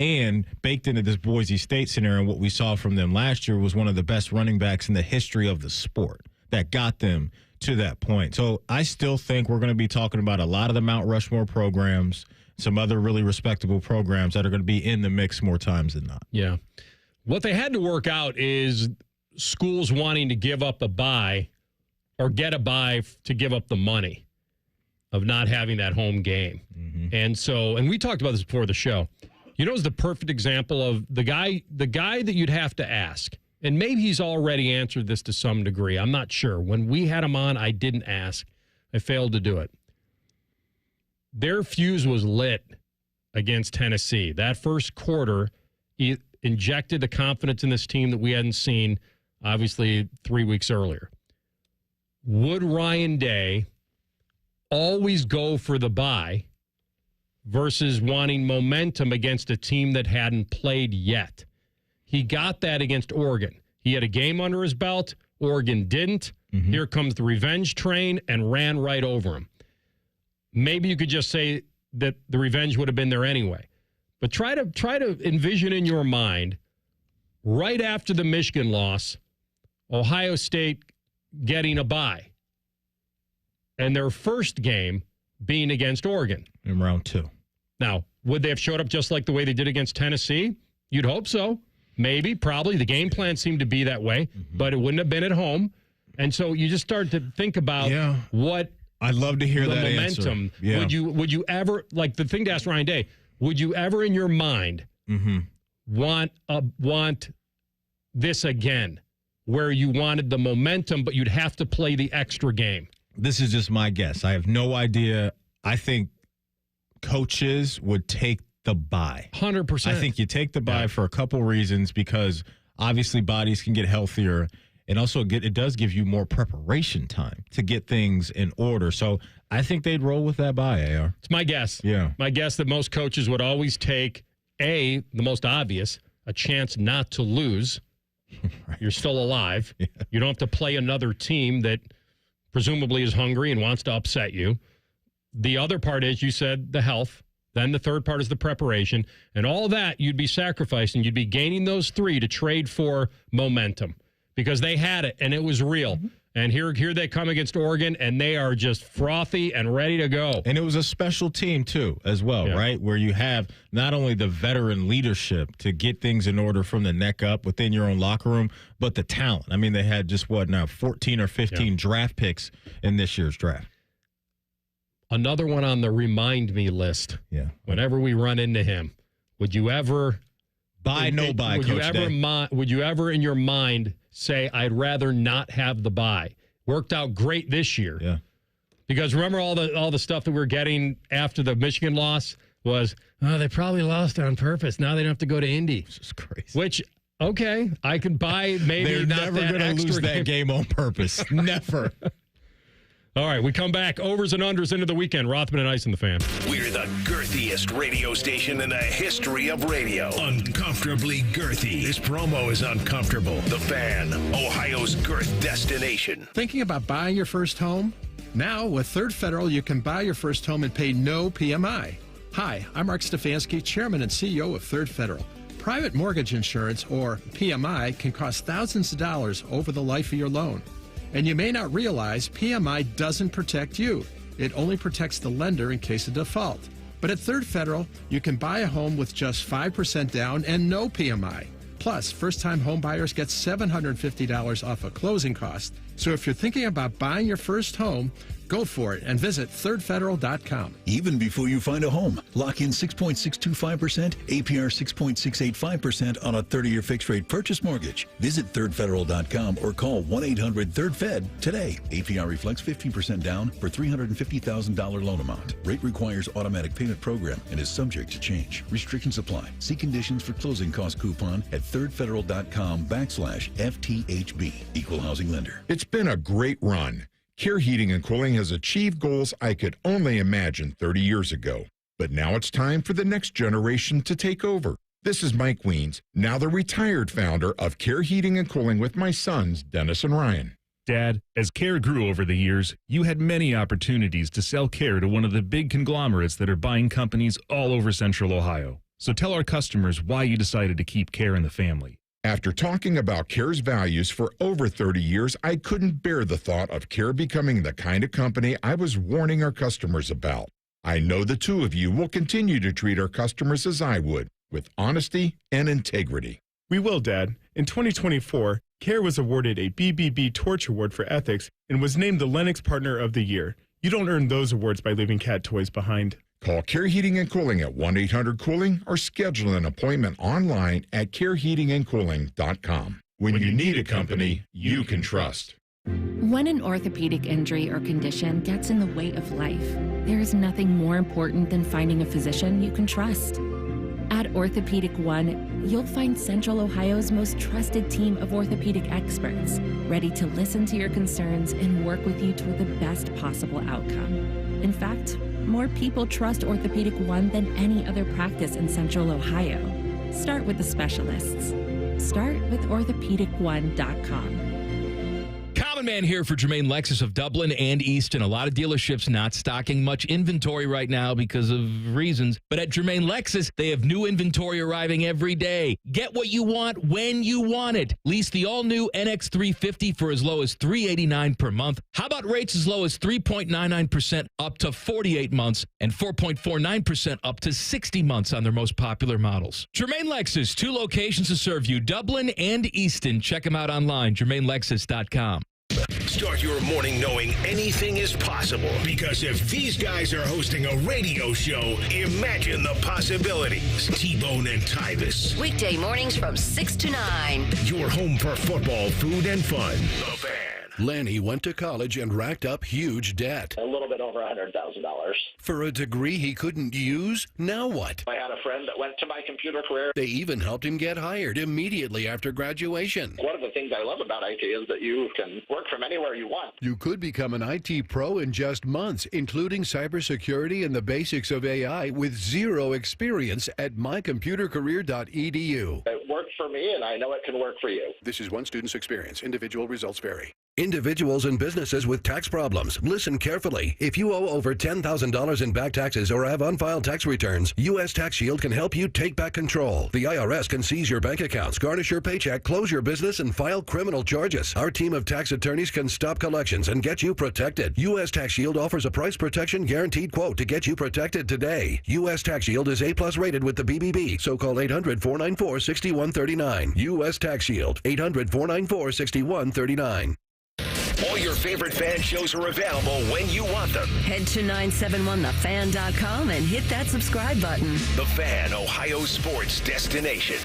And baked into this Boise State scenario, what we saw from them last year was one of the best running backs in the history of the sport that got them to that point. So I still think we're going to be talking about a lot of the Mount Rushmore programs, some other really respectable programs that are going to be in the mix more times than not. Yeah. What they had to work out is schools wanting to give up a bye or get a bye to give up the money of not having that home game. And we talked about this before the show. You know, it's the perfect example of the guy that you'd have to ask. And maybe he's already answered this to some degree. I'm not sure. When we had him on, I didn't ask. I failed to do it. Their fuse was lit against Tennessee. That first quarter, it injected the confidence in this team that we hadn't seen, obviously, 3 weeks earlier. Would Ryan Day always go for the bye versus wanting momentum against a team that hadn't played yet? He got that against Oregon. He had a game under his belt. Oregon didn't. Here comes the revenge train and ran right over him. Maybe you could just say that the revenge would have been there anyway. But try to envision in your mind, right after the Michigan loss, Ohio State getting a bye. And their first game being against Oregon. In round 2. Now, would they have showed up just like the way they did against Tennessee? You'd hope so. Maybe, probably. The game plan seemed to be that way, but it wouldn't have been at home. And so you just start to think about what I'd love to hear the that momentum. Answer. Yeah. Would you ever, like the thing to ask Ryan Day, would you ever in your mind want this again, where you wanted the momentum, but you'd have to play the extra game? This is just my guess. I have no idea. I think coaches would take the bye. 100%. I think you take the bye for a couple reasons, because obviously bodies can get healthier, and also it does give you more preparation time to get things in order. So I think they'd roll with that bye, AR. It's my guess. Yeah. My guess that most coaches would always take, the most obvious, a chance not to lose. Right. You're still alive. Yeah. You don't have to play another team that presumably is hungry and wants to upset you. The other part is, you said, the health. Then the third part is the preparation. And all that you'd be sacrificing. You'd be gaining those three to trade for momentum, because they had it and it was real. And here they come against Oregon, and they are just frothy and ready to go. And it was a special team, too, as well, right? Where you have not only the veteran leadership to get things in order from the neck up within your own locker room, but the talent. I mean, they had just, 14 or 15 draft picks in this year's draft. Another one on the remind me list. Yeah. Whenever we run into him, would you ever... Would you ever in your mind say, I'd rather not have the bye? Worked out great this year. Yeah. Because remember all the stuff that we're getting after the Michigan loss was, they probably lost on purpose. Now they don't have to go to Indy. This is crazy. Which, okay, I could buy maybe They're not never that going to lose that game on purpose. Never. All right, we come back. Overs and unders into the weekend. Rothman and Ice and the Fan. We're the girthiest radio station in the history of radio. Uncomfortably girthy. This promo is uncomfortable. The Fan, Ohio's girth destination. Thinking about buying your first home? Now, with Third Federal, you can buy your first home and pay no PMI. Hi, I'm Mark Stefanski, Chairman and CEO of Third Federal. Private mortgage insurance, or PMI, can cost thousands of dollars over the life of your loan. And you may not realize PMI doesn't protect you. It only protects the lender in case of default. But at Third Federal, you can buy a home with just 5% down and no PMI. Plus, first-time home buyers get $750 off a closing cost. So if you're thinking about buying your first home, go for it and visit thirdfederal.com. Even before you find a home, lock in 6.625%, APR 6.685% on a 30-year fixed-rate purchase mortgage. Visit thirdfederal.com or call 1-800-3rd-FED today. APR reflects 15% down for $350,000 loan amount. Rate requires automatic payment program and is subject to change. Restrictions apply. See conditions for closing cost coupon at thirdfederal.com/FTHB. Equal housing lender. It's been a great run. Care Heating and Cooling has achieved goals I could only imagine 30 years ago. But now it's time for the next generation to take over. This is Mike Weens, now the retired founder of Care Heating and Cooling with my sons, Dennis and Ryan. Dad, as Care grew over the years, you had many opportunities to sell Care to one of the big conglomerates that are buying companies all over Central Ohio. So tell our customers why you decided to keep Care in the family. After talking about Care's values for over 30 years, I couldn't bear the thought of Care becoming the kind of company I was warning our customers about. I know the two of you will continue to treat our customers as I would, with honesty and integrity. We will, Dad. In 2024, Care was awarded a BBB Torch Award for Ethics and was named the Lennox Partner of the Year. You don't earn those awards by leaving cat toys behind. Call Care Heating and Cooling at 1-800-COOLING or schedule an appointment online at careheatingandcooling.com. When you need a company you can trust. When an orthopedic injury or condition gets in the way of life, there is nothing more important than finding a physician you can trust. At Orthopedic One, you'll find Central Ohio's most trusted team of orthopedic experts, ready to listen to your concerns and work with you toward the best possible outcome. In fact, more people trust Orthopedic One than any other practice in Central Ohio. Start with the specialists. Start with orthopedic1.com. Common Man here for Jermaine Lexus of Dublin and Easton. A lot of dealerships not stocking much inventory right now because of reasons. But at Jermaine Lexus, they have new inventory arriving every day. Get what you want when you want it. Lease the all-new NX350 for as low as $389 per month. How about rates as low as 3.99% up to 48 months and 4.49% up to 60 months on their most popular models? Jermaine Lexus, 2 locations to serve you, Dublin and Easton. Check them out online, jermainelexus.com. Start your morning knowing anything is possible, because if these guys are hosting a radio show, imagine the possibilities. T-Bone and Tyvis. Weekday mornings from 6 to 9. Your home for football, food, and fun. The Fan. Lenny went to college and racked up huge debt. A little bit over $100,000. For a degree he couldn't use? Now what? I had a friend that went to my computer career. They even helped him get hired immediately after graduation. One of the things I love about IT is that you can work from anywhere you want. You could become an IT pro in just months, including cybersecurity and the basics of AI with zero experience at mycomputercareer.edu. It worked for me, and I know it can work for you. This is one student's experience. Individual results vary. Individuals and businesses with tax problems, listen carefully. If you owe over $10,000 in back taxes or have unfiled tax returns, U.S. Tax Shield can help you take back control. The IRS can seize your bank accounts, garnish your paycheck, close your business, and file criminal charges. Our team of tax attorneys can stop collections and get you protected. U.S. Tax Shield offers a price protection guaranteed quote to get you protected today. U.S. Tax Shield is A+ rated with the BBB, so call 800-494-6139. U.S. Tax Shield, 800-494-6139. All your favorite fan shows are available when you want them. Head to 971thefan.com and hit that subscribe button. The Fan, Ohio sports destination.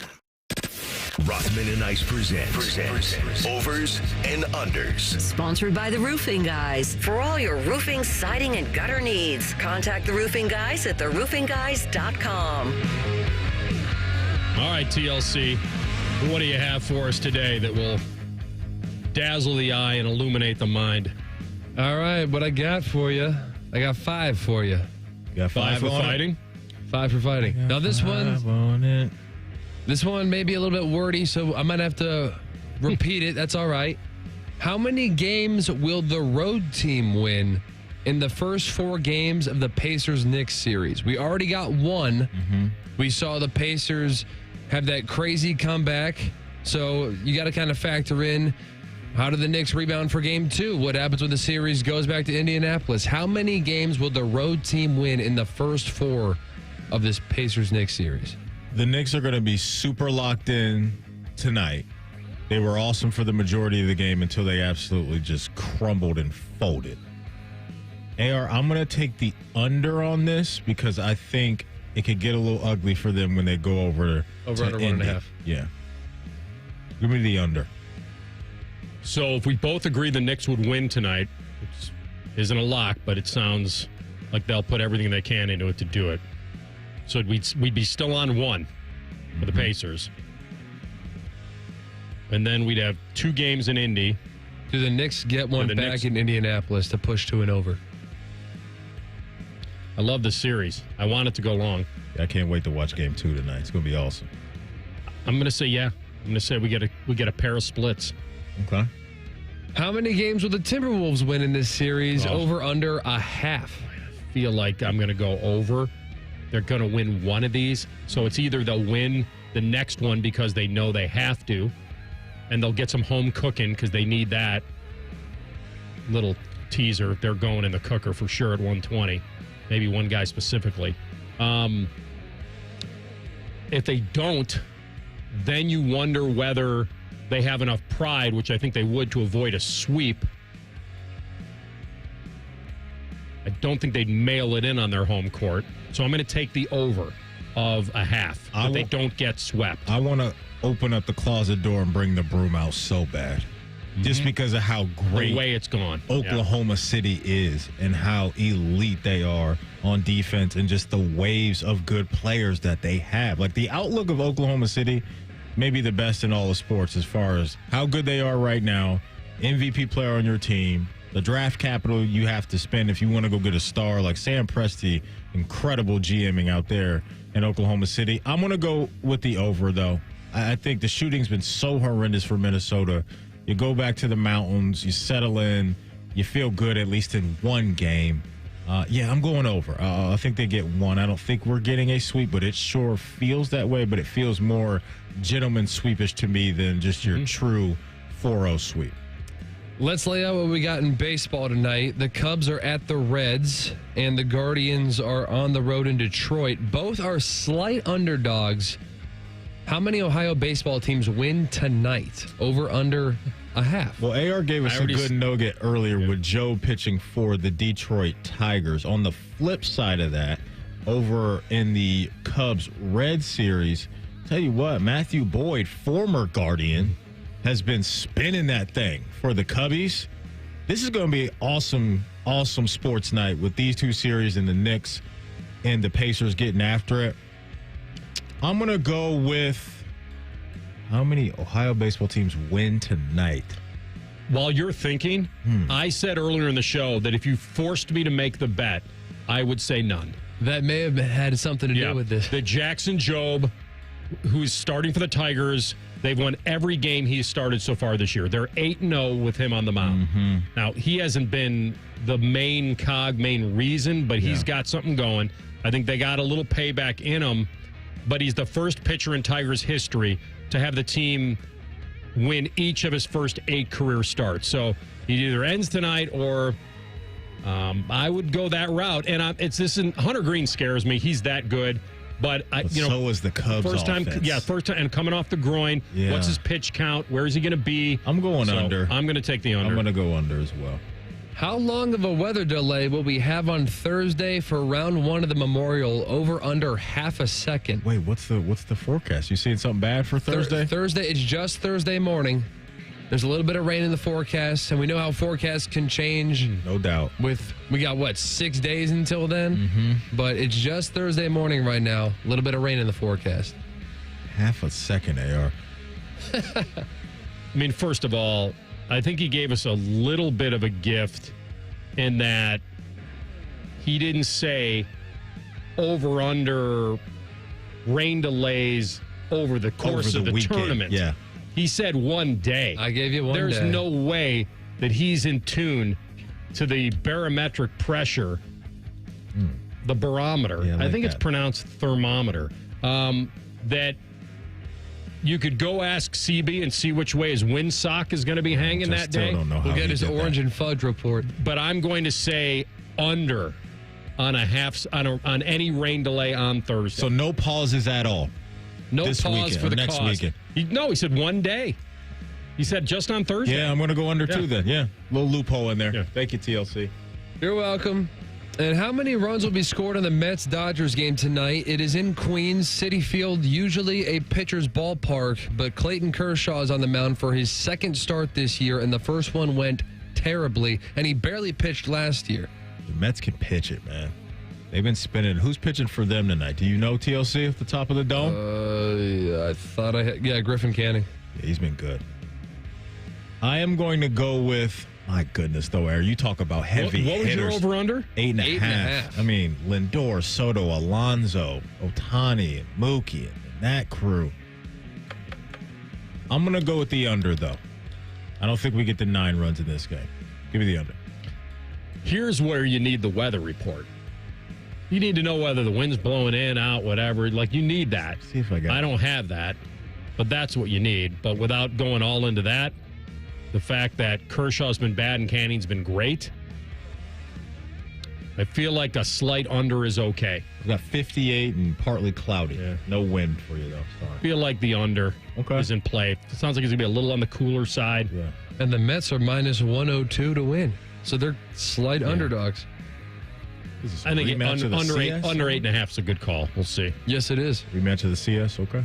Rothman and Ice presents Overs and Unders. Sponsored by the Roofing Guys. For all your roofing, siding, and gutter needs, contact the Roofing Guys at theroofingguys.com. All right, TLC, what do you have for us today that will dazzle the eye and illuminate the mind? All right, what I got for you, I got 5 for you. You got 5 for fighting? 5 for fighting. Now this one may be a little bit wordy, so I might have to repeat it. That's all right. How many games will the road team win in the first 4 games of the Pacers-Knicks series? We already got one. We saw the Pacers have that crazy comeback, so you got to kind of factor in, how do the Knicks rebound for game 2? What happens when the series goes back to Indianapolis? How many games will the road team win in the first 4 of this Pacers-Knicks series? The Knicks are going to be super locked in tonight. They were awesome for the majority of the game until they absolutely just crumbled and folded. AR, I'm going to take the under on this because I think it could get a little ugly for them when they go over under 1.5. Yeah. Give me the under. So if we both agree the Knicks would win tonight, which isn't a lock, but it sounds like they'll put everything they can into it to do it. So we'd be still on 1 for the Pacers. And then we'd have 2 games in Indy. Do the Knicks get one back in Indianapolis to push to an over? I love the series. I want it to go long. Yeah, I can't wait to watch game 2 tonight. It's going to be awesome. I'm going to say yeah. I'm going to say we get a pair of splits. Okay. How many games will the Timberwolves win in this series? Over under 1/2. I feel like I'm going to go over. they're going to win one of these. So it's either they'll win the next one because they know they have to, and they'll get some home cooking because they need that little teaser. They're going in the cooker for sure at 120. Maybe one guy specifically. If they don't, then you wonder whether they have enough pride, which I think they would, to avoid a sweep. I don't think they'd mail it in on their home court. So I'm going to take the over of a half. But they don't get swept. I want to open up the closet door and bring the broom out so bad. Just because of how great the way it's gone. Oklahoma City is and how elite they are on defense and just the waves of good players that they have. Like the outlook of Oklahoma City may be the best in all of sports as far as how good they are right now, MVP player on your team, the draft capital you have to spend if you want to go get a star like Sam Presti, incredible GMing out there in Oklahoma City. I'm going to go with the over, though. I think the shooting's been so horrendous for Minnesota. You go back to the mountains, you settle in, you feel good at least in one game. I'm going over. I think they get one. I don't think we're getting a sweep, but it sure feels that way, but it feels more gentleman sweepish to me than just your true 4-0 sweep. Let's lay out what we got in baseball tonight. The Cubs are at the Reds, and the Guardians are on the road in Detroit. Both are slight underdogs. How many Ohio baseball teams win tonight? Over, under a half? Well, AR gave us a good nugget earlier with Joe pitching for the Detroit Tigers. On the flip side of that, over in the Cubs-Red series, tell you what, Matthew Boyd, former Guardian, has been spinning that thing for the Cubbies. This is going to be awesome sports night with these two series and the Knicks and the Pacers getting after it. I'm going to go with how many Ohio baseball teams win tonight. While you're thinking, I said earlier in the show that if you forced me to make the bet, I would say none. That may have had something to do with this. The Jackson Jobe, who's starting for the Tigers, they've won every game he's started so far this year. They're 8-0 with him on the mound. Now, he hasn't been the main reason, but he's got something going. I think they got a little payback in him, but he's the first pitcher in Tigers history to have the team win each of his first 8 career starts. So he either ends tonight or I would go that route. And Hunter Green scares me. He's that good. But so is the Cubs first time, offense. First time, and coming off the groin. Yeah. What's his pitch count? Where is he going to be? I'm going under. I'm going to take the under. I'm going to go under as well. How long of a weather delay will we have on Thursday for round 1 of the Memorial? Over under half a second. Wait, what's the forecast? You seeing something bad for Thursday? Thursday, it's just Thursday morning. There's a little bit of rain in the forecast, and we know how forecasts can change. No doubt. We got 6 days until then? But it's just Thursday morning right now. A little bit of rain in the forecast. Half a second, AR. I mean, first of all, I think he gave us a little bit of a gift in that he didn't say over under rain delays over the course of the tournament. Yeah. He said one day. I gave you one day. There's no way that he's in tune to the barometric pressure, the barometer. Yeah, I think it's pronounced thermometer. That you could go ask CB and see which way his windsock is going to be hanging that day. Don't know how we'll get he his did orange that. and fudge report. But I'm going to say under on on any rain delay on Thursday. So no pauses at all. No this pause weekend, for the next cause. weekend. He said one day. He said just on Thursday. Yeah, I'm going to go under too then. Yeah, little loophole in there. Yeah. Thank you, TLC. You're welcome. And how many runs will be scored in the Mets-Dodgers game tonight? It is in Queens, Citi Field, usually a pitcher's ballpark, but Clayton Kershaw is on the mound for his second start this year, and the first one went terribly, and he barely pitched last year. The Mets can pitch it, man. They've been spinning. Who's pitching for them tonight? Do you know, TLC, at the top of the dome? I thought I had. Yeah, Griffin Canning. Yeah, he's been good. I am going to go with, my goodness, though, Aaron, you talk about heavy What was hitters. your over-under? 8.5. I mean, Lindor, Soto, Alonso, Ohtani, and Mookie, and that crew. I'm going to go with the under, though. I don't think we get the 9 runs in this game. Give me the under. Here's where you need the weather report. You need to know whether the wind's blowing in, out, whatever. Like, you need that. See if I got I don't have that, but that's what you need. But without going all into that, the fact that Kershaw's been bad and Canning's been great, I feel like a slight under is okay. We've got 58 and partly cloudy. Yeah. No wind for you, though. Sorry. I feel like the under is in play. It sounds like it's going to be a little on the cooler side. Yeah. And the Mets are minus 102 to win. So they're slight underdogs. I think under 8.5 is a good call. We'll see. Yes, it is. Rematch of the CS, okay.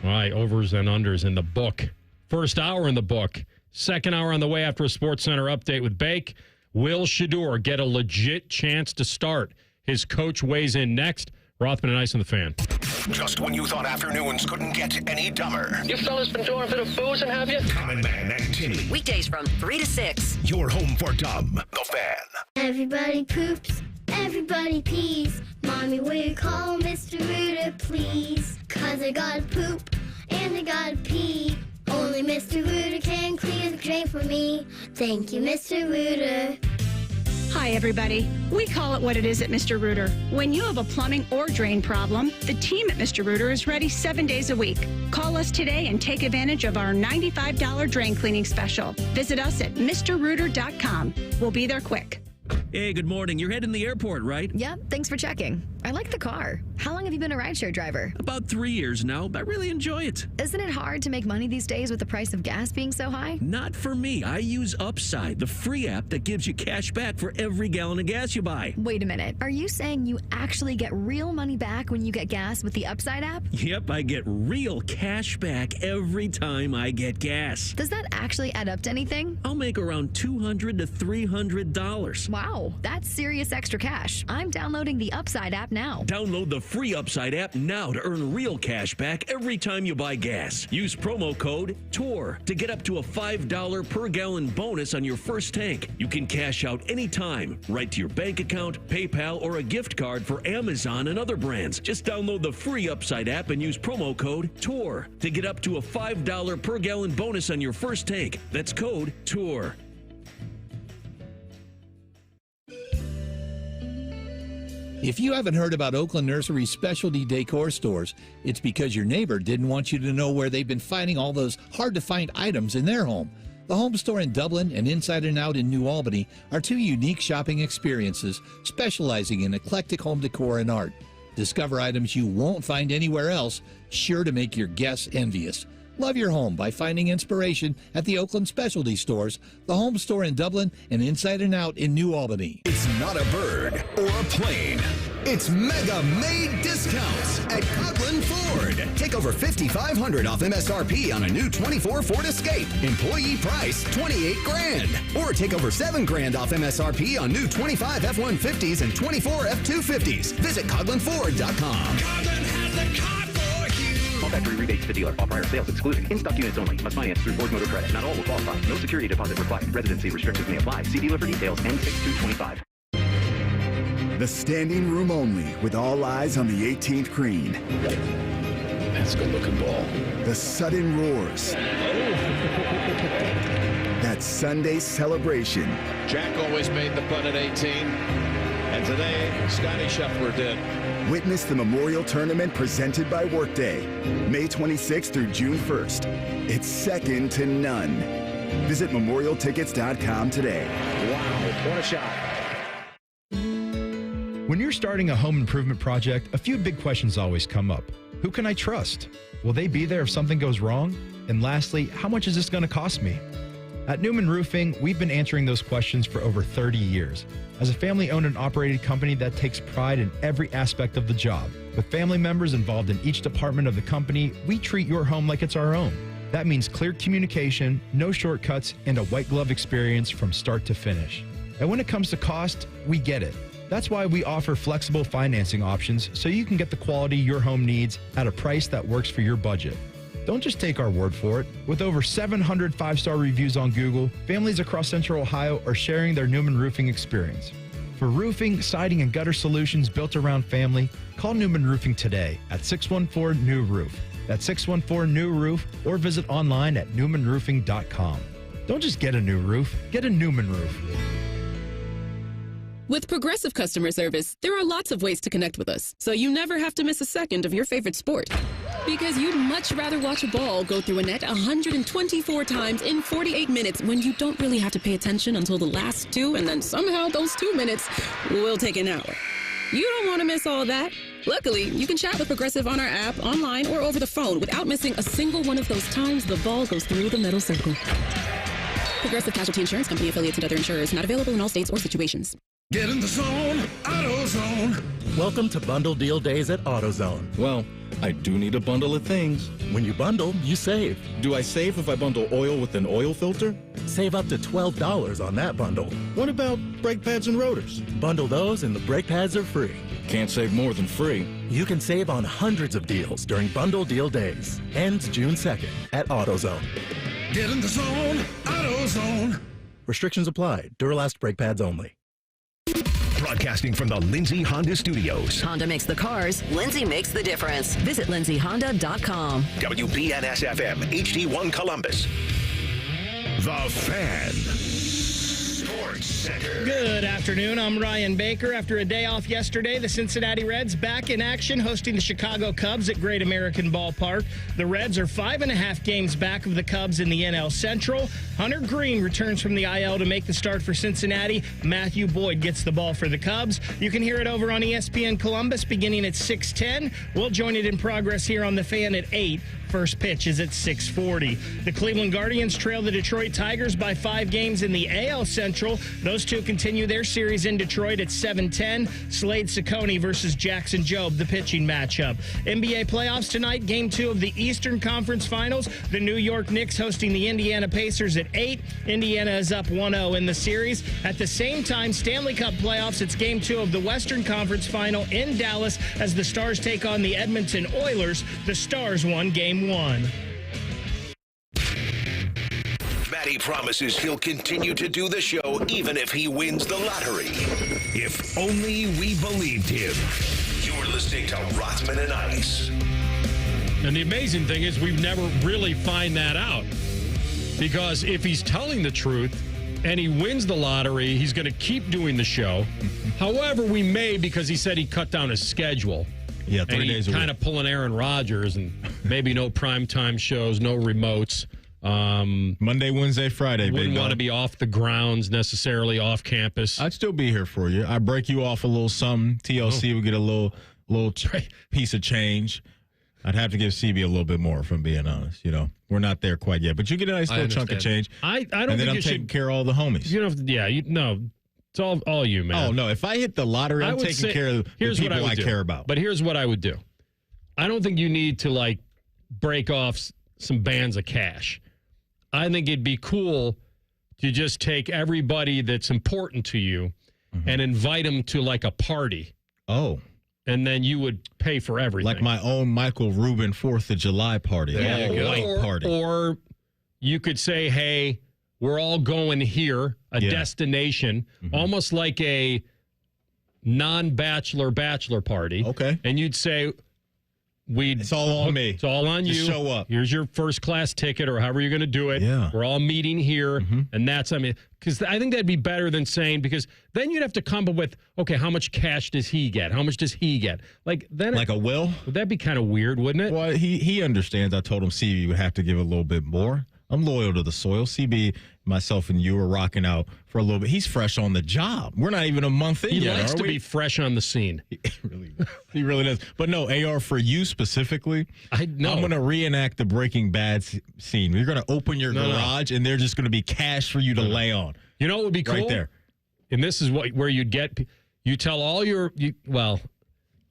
All right, overs and unders in the book. First hour in the book. Second hour on the way after a Sports Center update with Bake. Will Shedeur get a legit chance to start? His coach weighs in next. Rothman and Ice on the Fan. Just when you thought afternoons couldn't get any dumber. You fellas been doing a bit of boozing, have you? Common Man and Timmy. Weekdays from 3 to 6. Your home for dumb. The Fan. Everybody poops, everybody pees. Mommy, will you call Mr. Rooter, please? 'Cause I gotta poop and I gotta pee. Only Mr. Rooter can clear the drain for me. Thank you, Mr. Rooter. Hi, everybody. We call it what it is at Mr. Rooter. When you have a plumbing or drain problem, the team at Mr. Rooter is ready 7 days a week. Call us today and take advantage of our $95 drain cleaning special. Visit us at MrRooter.com. We'll be there quick. Hey, good morning. You're heading to the airport, right? Yep, thanks for checking. I like the car. How long have you been a rideshare driver? About 3 years now, but I really enjoy it. Isn't it hard to make money these days with the price of gas being so high? Not for me. I use Upside, the free app that gives you cash back for every gallon of gas you buy. Wait a minute. Are you saying you actually get real money back when you get gas with the Upside app? Yep, I get real cash back every time I get gas. Does that actually add up to anything? I'll make around $200 to $300. Wow, that's serious extra cash. I'm downloading the Upside app now. Download the free Upside app now to earn real cash back every time you buy gas. Use promo code TOUR to get up to a $5 per gallon bonus on your first tank. You can cash out anytime, right to your bank account, PayPal, or a gift card for Amazon and other brands. Just download the free Upside app and use promo code TOUR to get up to a $5 per gallon bonus on your first tank. That's code TOUR. If you haven't heard about Oakland Nursery's specialty decor stores, it's because your neighbor didn't want you to know where they've been finding all those hard-to-find items in their home. The Home Store in Dublin and Inside and Out in New Albany are two unique shopping experiences specializing in eclectic home decor and art. Discover items you won't find anywhere else, sure to make your guests envious. Love your home by finding inspiration at the Oakland Specialty Stores, the Home Store in Dublin, and Inside and Out in New Albany. It's not a bird or a plane. It's Mega May discounts at Coughlin Ford. Take over $5,500 off MSRP on a new 24 Ford Escape. Employee price $28,000. Or take over $7,000 off MSRP on new 25 F-150s and 24 F-250s. Visit CoughlinFord.com. Coughlin has the car for you. All factory rebates to dealer. All prior sales excluded. In-stock units only. Must finance through Ford Motor Credit. Not all will qualify. No security deposit required. Residency restrictions may apply. See dealer for details. N6225. The standing room only, with all eyes on the 18th green. That's a good-looking ball. The sudden roars. That Sunday celebration. Jack always made the putt at 18, and today, Scotty Scheffler did. Witness the Memorial Tournament presented by Workday, May 26th through June 1st. It's second to none. Visit memorialtickets.com today. Wow, what a shot. When you're starting a home improvement project, a few big questions always come up. Who can I trust? Will they be there if something goes wrong? And lastly, how much is this going to cost me? At Newman Roofing, we've been answering those questions for over 30 years. As a family-owned and operated company that takes pride in every aspect of the job, with family members involved in each department of the company, we treat your home like it's our own. That means clear communication, no shortcuts, and a white glove experience from start to finish. And when it comes to cost, we get it. That's why we offer flexible financing options so you can get the quality your home needs at a price that works for your budget. Don't just take our word for it. With over 700 five-star reviews on Google, families across Central Ohio are sharing their Newman Roofing experience. For roofing, siding, and gutter solutions built around family, call Newman Roofing today at 614-NEW-ROOF. That's 614-NEW-ROOF, or visit online at newmanroofing.com. Don't just get a new roof, get a Newman roof. With Progressive Customer Service, there are lots of ways to connect with us, so you never have to miss a second of your favorite sport. Because you'd much rather watch a ball go through a net 124 times in 48 minutes when you don't really have to pay attention until the last 2, and then somehow those 2 minutes will take an hour. You don't want to miss all that. Luckily, you can chat with Progressive on our app, online, or over the phone without missing a single one of those times the ball goes through the metal circle. Progressive Casualty Insurance Company, affiliates, and other insurers. Not available in all states or situations. Get in the zone, AutoZone. Welcome to Bundle Deal Days at AutoZone. Well, I do need a bundle of things. When you bundle, you save. Do I save if I bundle oil with an oil filter? Save up to $12 on that bundle. What about brake pads and rotors? Bundle those and the brake pads are free. Can't save more than free. You can save on hundreds of deals during Bundle Deal Days. Ends June 2nd at AutoZone. Get in the zone, AutoZone. Restrictions apply. Duralast brake pads only. Broadcasting from the Lindsay Honda Studios. Honda makes the cars. Lindsay makes the difference. Visit lindsayhonda.com. WBNS-FM, HD1 Columbus. The Fan. Sports Center. Good afternoon. I'm Ryan Baker. After a day off yesterday, the Cincinnati Reds back in action, hosting the Chicago Cubs at Great American Ballpark. The Reds are 5.5 games back of the Cubs in the NL Central. Hunter Green returns from the IL to make the start for Cincinnati. Matthew Boyd gets the ball for the Cubs. You can hear it over on ESPN Columbus beginning at 6:10. We'll join it in progress here on The Fan at 8. First pitch is at 6:40. The Cleveland Guardians trail the Detroit Tigers by 5 games in the AL Central. Those two continue their series in Detroit at 7:10. Slade Ciccone versus Jackson Jobe, the pitching matchup. NBA playoffs tonight, Game 2 of the Eastern Conference Finals. The New York Knicks hosting the Indiana Pacers at 8. Indiana is up 1-0 in the series. At the same time, Stanley Cup playoffs, it's Game 2 of the Western Conference Final in Dallas as the Stars take on the Edmonton Oilers. The Stars won Game 1. Matty promises he'll continue to do the show even if he wins the lottery. If only we believed him. You're listening to Rothman and Ice. And the amazing thing is we never really find that out. Because if he's telling the truth and he wins the lottery, he's going to keep doing the show. However, we may, because he said he cut down his schedule. Yeah, 3 days a week. Kind of pulling Aaron Rodgers and maybe no primetime shows, no remotes. Monday, Wednesday, Friday. Wouldn't want to be off the grounds necessarily, off campus. I'd still be here for you. I break you off a little something. TLC would get a little piece of change. I'd have to give CB a little bit more, if I'm being honest. You know, we're not there quite yet, but you get a nice little chunk of change. I don't and then think I'm you taking should care of all the homies. You know, it's all you, man. Oh no, if I hit the lottery, I'm taking care of the people I care about. But here's what I would do. I don't think you need to break off some bands of cash. I think it'd be cool to just take everybody that's important to you and invite them to a party. Oh. And then you would pay for everything. Like my own Michael Rubin 4th of July party. There you go. White party. Or you could say, hey, we're all going here, a destination, almost like a non-bachelor bachelor party. Okay. And you'd say, it's all on me. It's all on Just you. show up. Here's your first class ticket or however you're going to do it. Yeah. We're all meeting here. And because I think that'd be better than saying, because then you'd have to come up with, okay, how much cash does he get? How much does he get? Like a will? Would that be kind of weird, wouldn't it? Well, he understands. I told him CB would have to give a little bit more. I'm loyal to the soil. CB, myself, and you are rocking out for a little bit. He's fresh on the job. We're not even a month in yet. He likes to be fresh on the scene. He really does. But no, AR, for you specifically, I'm going to reenact the Breaking Bad scene. You're going to open your garage, and there's just going to be cash for you to lay on. You know what would be cool? Right there. And this is where you'd get, you tell all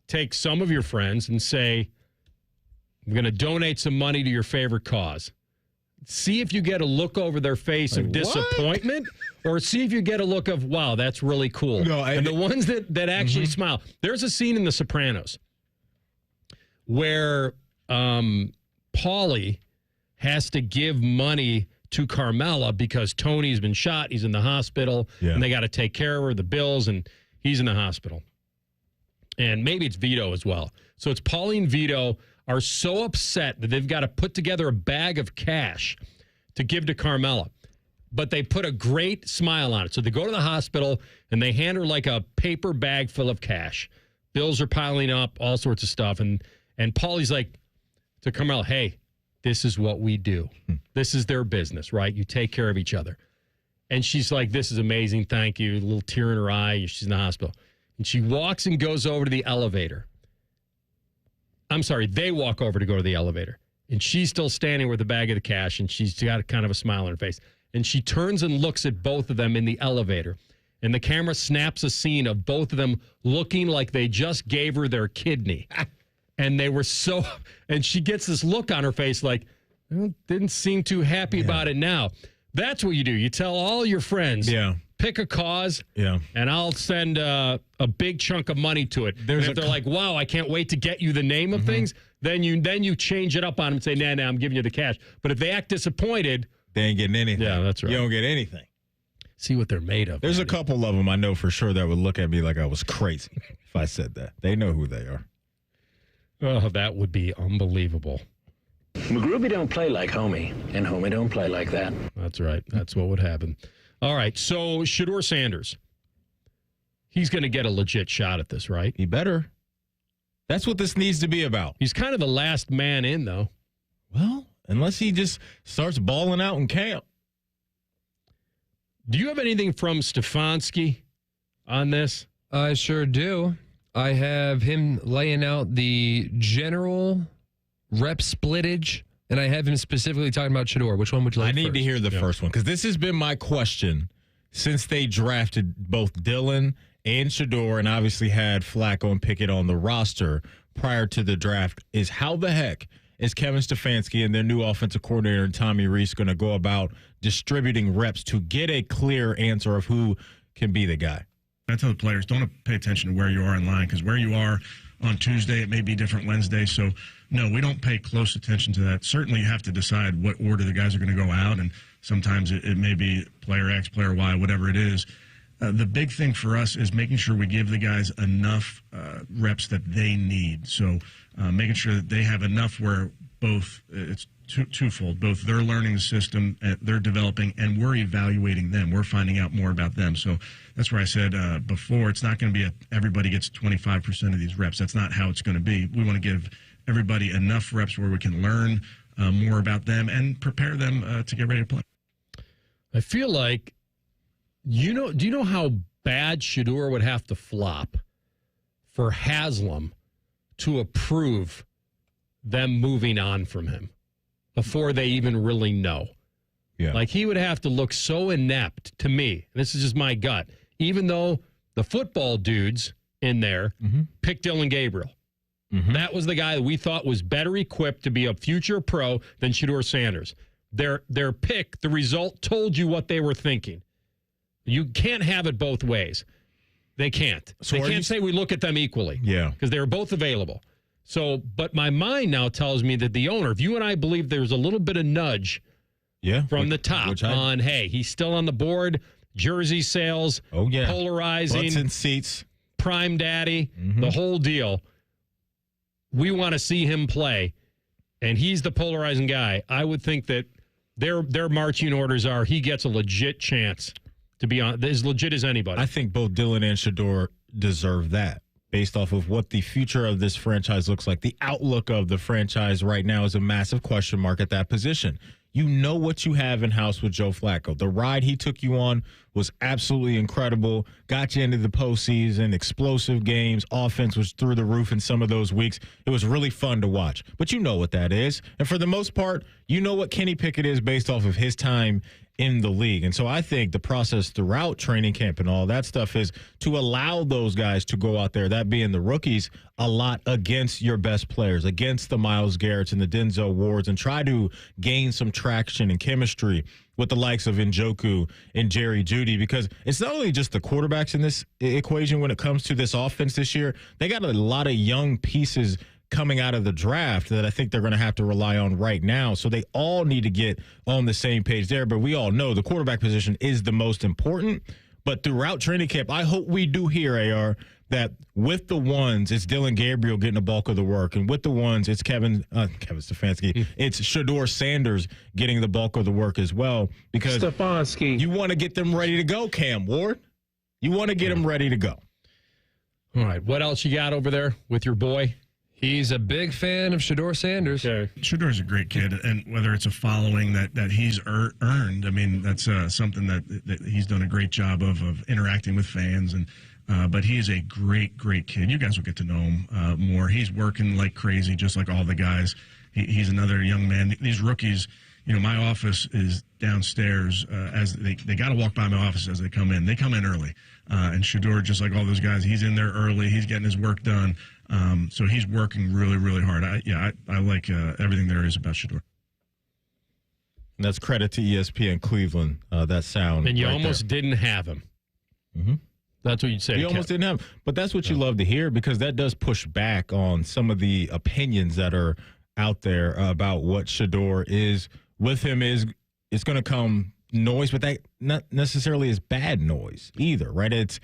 take some of your friends and say, I'm going to donate some money to your favorite cause. See if you get a look over their face of disappointment, or see if you get a look of, wow, that's really cool. No, and the ones that actually smile. There's a scene in The Sopranos where Paulie has to give money to Carmela because Tony's been shot. He's in the hospital, and they got to take care of her, the bills, and he's in the hospital. And maybe it's Vito as well. So it's Paulie and Vito are so upset that they've got to put together a bag of cash to give to Carmela. but they put a great smile on it. So they go to the hospital, and they hand her like a paper bag full of cash. Bills are piling up, all sorts of stuff. And Paulie's like to Carmel, hey, this is what we do. This is their business, right? You take care of each other. And she's like, this is amazing. Thank you. A little tear in her eye. She's in the hospital. And she walks and goes over to the elevator. I'm sorry, they walk over to go to the elevator. And she's still standing with the bag of the cash, and she's got kind of a smile on her face. And she turns and looks at both of them in the elevator. And the camera snaps a scene of both of them looking like they just gave her their kidney. And they were so, and she gets this look on her face like, well, didn't seem too happy about it now. That's what you do. You tell all your friends, pick a cause, and I'll send a big chunk of money to it. And if they're like, wow, I can't wait to get you the name of things, then you change it up on them and say, nah, I'm giving you the cash. But if they act disappointed, they ain't getting anything. Yeah, that's right. You don't get anything. See what they're made of. There's a couple of them I know for sure that would look at me like I was crazy if I said that. They know who they are. Oh, that would be unbelievable. McGruby don't play like Homie, and Homie don't play like that. That's right. That's what would happen. All right, so Shedeur Sanders. He's going to get a legit shot at this, right? He better. That's what this needs to be about. He's kind of the last man in, though. Well, unless he just starts balling out in camp. Do you have anything from Stefanski on this? I sure do. I have him laying out the general rep splittage, and I have him specifically talking about Shedeur. Which one would you like I need first? to hear the first one, because this has been my question since they drafted both Dillon and Shedeur, and obviously had Flacco and Pickett on the roster prior to the draft, is how the heck is Kevin Stefanski and their new offensive coordinator, Tommy Rees, going to go about distributing reps to get a clear answer of who can be the guy? I tell the players, don't pay attention to where you are in line, because where you are on Tuesday, it may be different Wednesday. So, no, we don't pay close attention to that. Certainly you have to decide what order the guys are going to go out, and sometimes it may be player X, player Y, whatever it is. The big thing for us is making sure we give the guys enough reps that they need. So making sure that they have enough where both it's twofold. Both they're learning the system, they're developing, and we're evaluating them. We're finding out more about them. So that's where I said before, it's not going to be everybody gets 25% of these reps. That's not how it's going to be. We want to give everybody enough reps where we can learn more about them and prepare them to get ready to play. I feel like, do you know how bad Shedeur would have to flop for Haslam to approve them moving on from him before they even really know? Yeah. Like, he would have to look so inept to me. This is just my gut. Even though the football dudes in there picked Dylan Gabriel. That was the guy that we thought was better equipped to be a future pro than Shedeur Sanders. Their pick, the result told you what they were thinking. You can't have it both ways. They can't. So they can't say we look at them equally. Yeah. Because they were both available. So, but my mind now tells me that the owner, if you and I believe there's a little bit of nudge from the top on, hey, he's still on the board, jersey sales, polarizing. Butts and seats. Prime daddy, the whole deal. We want to see him play, and he's the polarizing guy. I would think that their marching orders are he gets a legit chance to be on, as legit as anybody. I think both Dillon and Shedeur deserve that based off of what the future of this franchise looks like. The outlook of the franchise right now is a massive question mark at that position. You know what you have in-house with Joe Flacco. The ride he took you on was absolutely incredible, got you into the postseason, explosive games, offense was through the roof in some of those weeks. It was really fun to watch. But you know what that is. And for the most part, you know what Kenny Pickett is based off of his time in the league. And so I think the process throughout training camp and all that stuff is to allow those guys to go out there, that being the rookies, a lot against your best players, against the Myles Garretts and the Denzel Wards, and try to gain some traction and chemistry with the likes of Njoku and Jerry Jeudy, because it's not only just the quarterbacks in this equation when it comes to this offense this year. They got a lot of young pieces coming out of the draft that I think they're going to have to rely on right now. So they all need to get on the same page there. But we all know the quarterback position is the most important. But throughout training camp, I hope we do hear, AR, that with the ones, it's Dylan Gabriel getting the bulk of the work, and with the ones, it's Kevin Stefanski. It's Shedeur Sanders getting the bulk of the work as well, because Stefanski. You want to get them ready to go, Cam Ward. You want to get them ready to go. All right, what else you got over there with your boy? He's a big fan of Shedeur Sanders. Okay. Shedeur's a great kid, and whether it's a following that he's earned, I mean, that's something that he's done a great job of interacting with fans. And but he is a great kid. You guys will get to know him more. He's working like crazy, just like all the guys. He's another young man. These rookies, my office is downstairs. As they got to walk by my office as they come in. They come in early, and Shedeur, just like all those guys, he's in there early. He's getting his work done. So he's working really hard. I like everything there is about Shedeur. And that's credit to ESPN Cleveland. That sound. And you right almost didn't have him. Mm-hmm. That's what you'd say. You almost didn't have him. But that's what you love to hear, because that does push back on some of the opinions that are out there about what Shedeur is. With him it's going to come noise, but that not necessarily is bad noise either, right? It's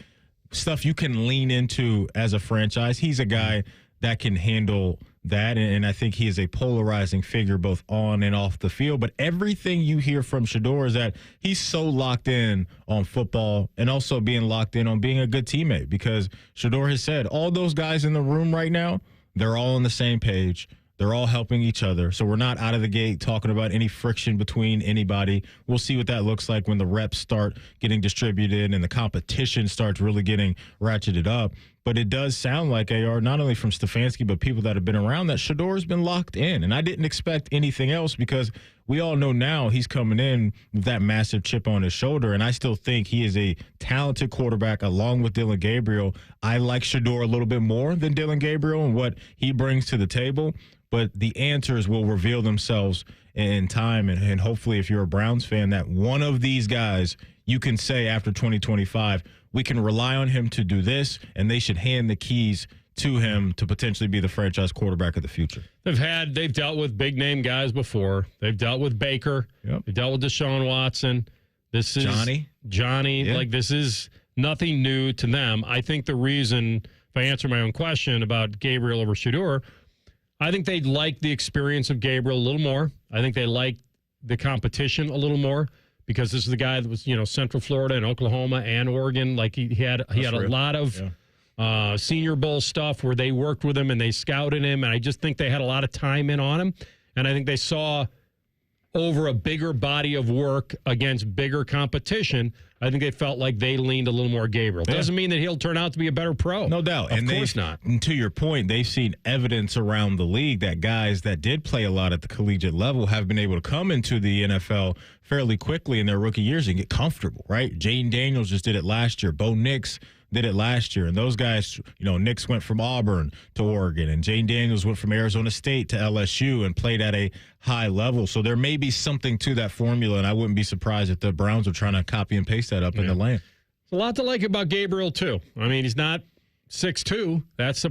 stuff you can lean into as a franchise. He's a guy that can handle that, and I think he is a polarizing figure both on and off the field. But everything you hear from Shedeur is that he's so locked in on football and also being locked in on being a good teammate, because Shedeur has said all those guys in the room right now, they're all on the same page. They're all helping each other. So we're not out of the gate talking about any friction between anybody. We'll see what that looks like when the reps start getting distributed and the competition starts really getting ratcheted up. But it does sound like, AR, not only from Stefanski, but people that have been around, that Shedeur's been locked in. And I didn't expect anything else, because we all know now he's coming in with that massive chip on his shoulder. And I still think he is a talented quarterback along with Dylan Gabriel. I like Shedeur a little bit more than Dylan Gabriel and what he brings to the table. But the answers will reveal themselves in time. And hopefully, if you're a Browns fan, that one of these guys, you can say after 2025, we can rely on him to do this, and they should hand the keys to him to potentially be the franchise quarterback of the future. They've dealt with big name guys before. They've dealt with Baker. Yep. They've dealt with Deshaun Watson. This is Johnny. Yeah. Like, this is nothing new to them. I think the reason, if I answer my own question about Gabriel over Shedeur, I think they like the experience of Gabriel a little more. I think they like the competition a little more, because this is the guy that was, Central Florida and Oklahoma and Oregon. Like, he had a lot of Senior Bowl stuff where they worked with him and they scouted him, and I just think they had a lot of time in on him. And I think they saw over a bigger body of work against bigger competition, I think they felt like they leaned a little more Gabriel. Doesn't mean that he'll turn out to be a better pro. No doubt. Of course not. And to your point, they've seen evidence around the league that guys that did play a lot at the collegiate level have been able to come into the NFL fairly quickly in their rookie years and get comfortable, right? Jaden Daniels just did it last year. Bo Nix did it last year. And those guys, Nix went from Auburn to Oregon, and Jaden Daniels went from Arizona State to LSU and played at a high level. So there may be something to that formula, and I wouldn't be surprised if the Browns are trying to copy and paste that up in the lane. There's a lot to like about Gabriel, too. I mean, he's not 6'2". That's a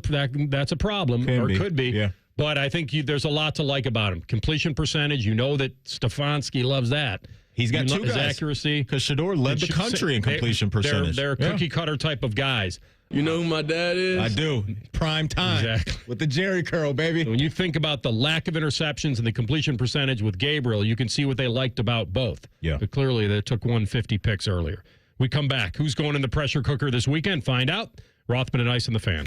problem, could be. Yeah. But I think there's a lot to like about him. Completion percentage, that Stefanski loves that. He's got two his guys. Accuracy. Because Shedeur led the country in completion percentage. They're cookie-cutter type of guys. You know who my dad is? I do. Prime time. Exactly. With the Jerry curl, baby. When you think about the lack of interceptions and the completion percentage with Gabriel, you can see what they liked about both. Yeah. But clearly, they took 150 picks earlier. We come back. Who's going in the pressure cooker this weekend? Find out. Rothman and Ice and the Fan.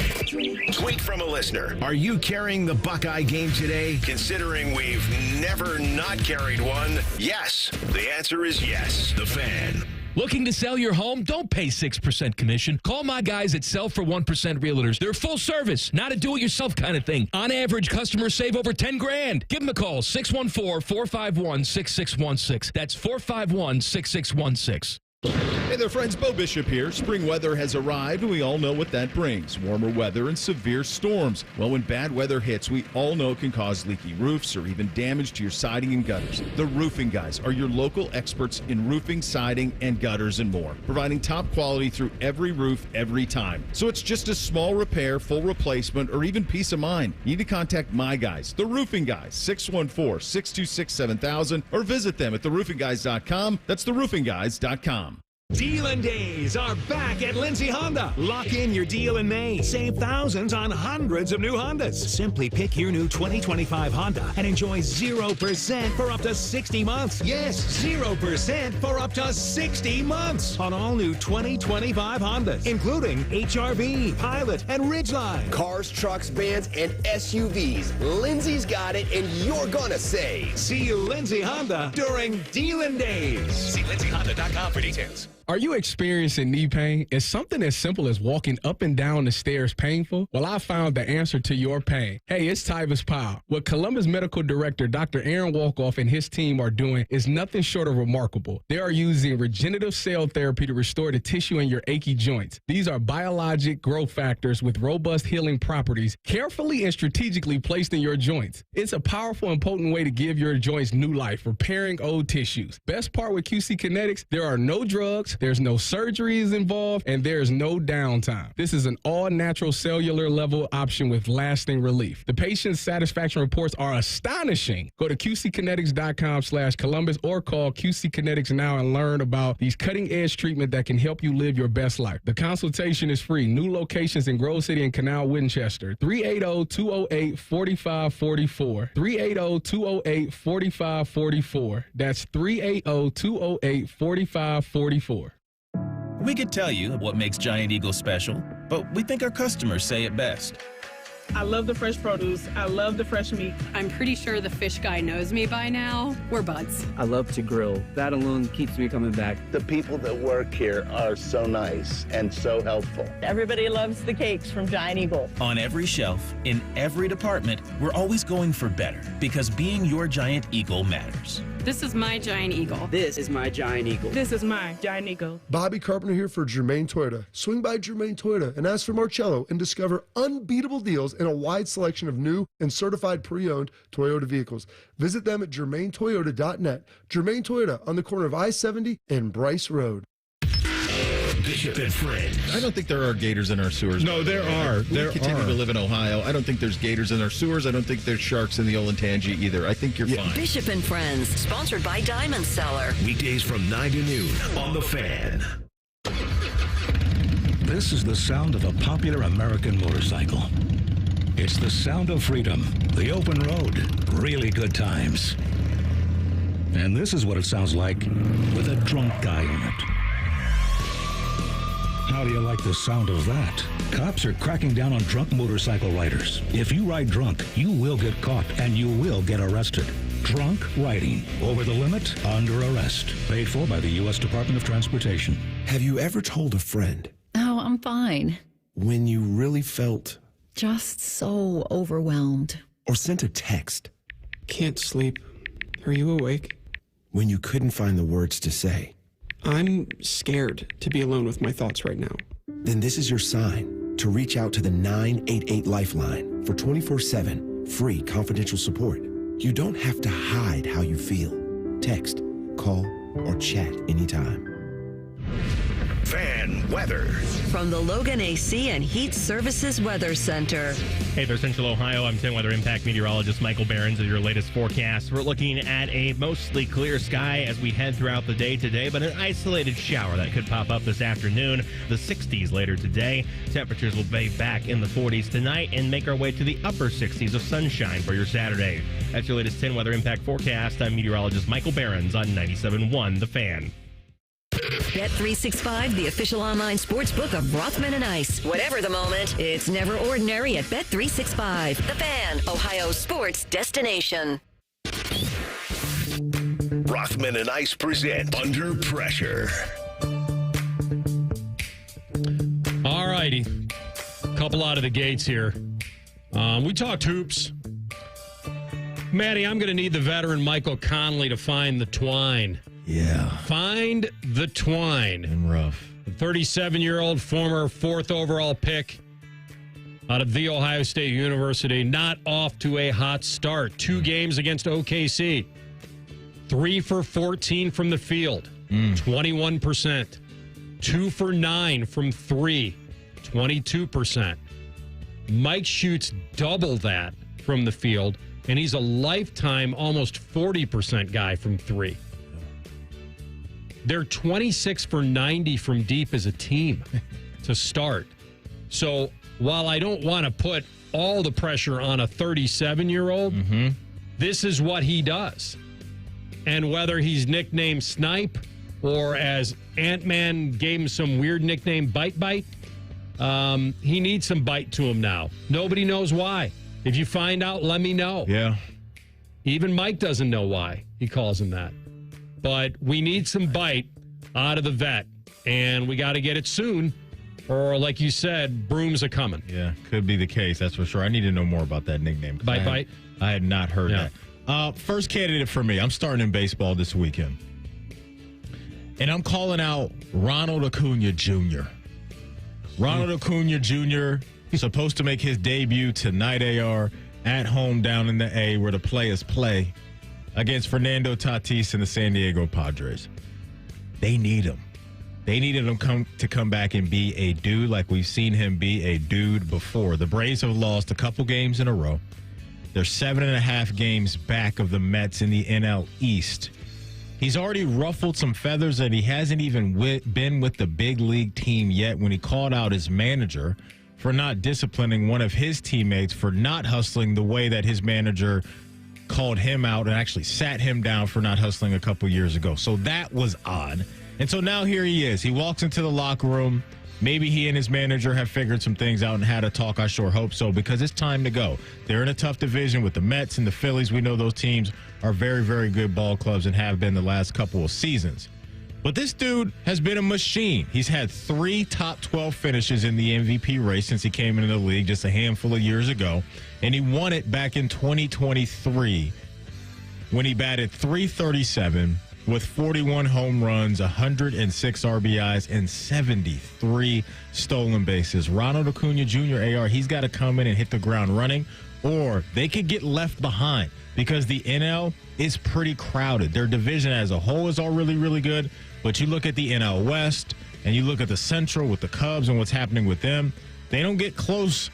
Tweet from a listener. Are you carrying the Buckeye game today? Considering we've never not carried one, yes. The answer is yes. The Fan. Looking to sell your home? Don't pay 6% commission. Call my guys at Sell for 1% Realtors. They're full service, not a do-it-yourself kind of thing. On average, customers save over $10,000. Give them a call, 614-451-6616. That's 451-6616. Hey there, friends. Bo Bishop here. Spring weather has arrived, and we all know what that brings. Warmer weather and severe storms. Well, when bad weather hits, we all know it can cause leaky roofs or even damage to your siding and gutters. The Roofing Guys are your local experts in roofing, siding, and gutters and more, providing top quality through every roof, every time. So it's just a small repair, full replacement, or even peace of mind. You need to contact my guys, the Roofing Guys, 614-626-7000, or visit them at theroofingguys.com. That's theroofingguys.com. Dealin' Days are back at Lindsay Honda. Lock in your deal in May. Save thousands on hundreds of new Hondas. Simply pick your new 2025 Honda and enjoy 0% for up to 60 months. Yes, 0% for up to 60 months on all new 2025 Hondas, including HRV, Pilot, and Ridgeline. Cars, trucks, vans, and SUVs. Lindsay's got it, and you're gonna save. See you, Lindsay Honda, during Dealin' Days. See lindsayhonda.com for details. Are you experiencing knee pain? Is something as simple as walking up and down the stairs painful? Well, I found the answer to your pain. Hey, it's Tyvis Powell. What Columbus Medical Director Dr. Aaron Wolkoff and his team are doing is nothing short of remarkable. They are using regenerative cell therapy to restore the tissue in your achy joints. These are biologic growth factors with robust healing properties carefully and strategically placed in your joints. It's a powerful and potent way to give your joints new life, repairing old tissues. Best part with QC Kinetics, there are no drugs, there's no surgeries involved, and there's no downtime. This is an all-natural cellular level option with lasting relief. The patient's satisfaction reports are astonishing. Go to qckinetics.com/Columbus or call QC Kinetics now and learn about these cutting-edge treatment that can help you live your best life. The consultation is free. New locations in Grove City and Canal Winchester. 380-208-4544. 380-208-4544. That's 380-208-4544. We could tell you what makes Giant Eagle special, but we think our customers say it best. I love the fresh produce. I love the fresh meat. I'm pretty sure the fish guy knows me by now. We're buds. I love to grill. That alone keeps me coming back. The people that work here are so nice and so helpful. Everybody loves the cakes from Giant Eagle. On every shelf, in every department, we're always going for better because being your Giant Eagle matters. This is my Giant Eagle. This is my Giant Eagle. This is my Giant Eagle. Bobby Carpenter here for Germain Toyota. Swing by Germain Toyota and ask for Marcello and discover unbeatable deals and a wide selection of new and certified pre-owned Toyota vehicles. Visit them at germaintoyota.net. Germain Toyota on the corner of I-70 and Bryce Road. Bishop and Friends. I don't think there are gators in our sewers. No, there are. We continue to live in Ohio. I don't think there's gators in our sewers. I don't think there's sharks in the Olentangy either. I think you're fine. Bishop and Friends, sponsored by Diamond Cellar. Weekdays from 9 to noon on The Fan. This is the sound of a popular American motorcycle. It's the sound of freedom, the open road, really good times. And this is what it sounds like with a drunk guy in it. How do you like the sound of that? Cops are cracking down on drunk motorcycle riders. If you ride drunk, you will get caught and you will get arrested. Drunk riding. Over the limit, under arrest. Paid for by the U.S. Department of Transportation. Have you ever told a friend? Oh, I'm fine. When you really felt? Just so overwhelmed. Or sent a text? Can't sleep. Are you awake? When you couldn't find the words to say? I'm scared to be alone with my thoughts right now. Then this is your sign to reach out to the 988 Lifeline for 24/7 free confidential support. You don't have to hide how you feel. Text, call, or chat anytime. Fan weather. From the Logan AC and Heat Services Weather Center. Hey there, Central Ohio. I'm 10 Weather Impact meteorologist Michael Behrens of your latest forecast. We're looking at a mostly clear sky as we head throughout the day today, but an isolated shower that could pop up this afternoon. The 60s later today. Temperatures will be back in the 40s tonight and make our way to the upper 60s of sunshine for your Saturday. That's your latest 10 Weather Impact forecast. I'm meteorologist Michael Behrens on 97.1 The Fan. Bet365, the official online sports book of Rothman and Ice. Whatever the moment, it's never ordinary at Bet365. The Fan, Ohio's sports destination. Rothman and Ice present Under Pressure. All righty. Couple out of the gates here. We talked hoops. Maddie, I'm going to need the veteran Michael Conley to find the twine. Yeah. Find the twine. And rough. The 37-year-old former 4th overall pick out of The Ohio State University, not off to a hot start. 2 games against OKC. 3 for 14 from the field. 21%. 2 for 9 from 3. 22%. Mike shoots double that from the field, and he's a lifetime almost 40% guy from 3. They're 26 for 90 from deep as a team to start. So while I don't want to put all the pressure on a 37-year-old, this is what he does. And whether he's nicknamed Snipe or as Ant-Man gave him some weird nickname, Bite, he needs some bite to him now. Nobody knows why. If you find out, let me know. Yeah. Even Mike doesn't know why he calls him that. But we need some bite out of the vet, and we got to get it soon, or like you said, brooms are coming. Yeah, could be the case, that's for sure. I need to know more about that nickname. Bite. I had not heard that. First candidate for me, I'm starting in baseball this weekend. And I'm calling out Ronald Acuna Jr. Ronald Acuna Jr. supposed to make his debut tonight, AR, at home down in the A where the players play against Fernando Tatis and the San Diego Padres. They need him. They needed him to come back and be a dude like we've seen him be a dude before. The Braves have lost a couple games in a row. They're 7.5 games back of the Mets in the NL East. He's already ruffled some feathers that he hasn't even been with the big league team yet when he called out his manager for not disciplining one of his teammates for not hustling the way that his manager called him out and actually sat him down for not hustling a couple years ago. So that was odd. And so now here he is. He walks into the locker room. Maybe he and his manager have figured some things out and had a talk. I sure hope so, because it's time to go. They're in a tough division with the Mets and the Phillies. We know those teams are very, very good ball clubs and have been the last couple of seasons. But this dude has been a machine. He's had 3 top 12 finishes in the MVP race since he came into the league just a handful of years ago. And he won it back in 2023 when he batted .337 with 41 home runs, 106 RBIs, and 73 stolen bases. Ronald Acuna Jr., AR, he's got to come in and hit the ground running, or they could get left behind because the NL is pretty crowded. Their division as a whole is all really, really good, but you look at the NL West and you look at the Central with the Cubs and what's happening with them, they don't get close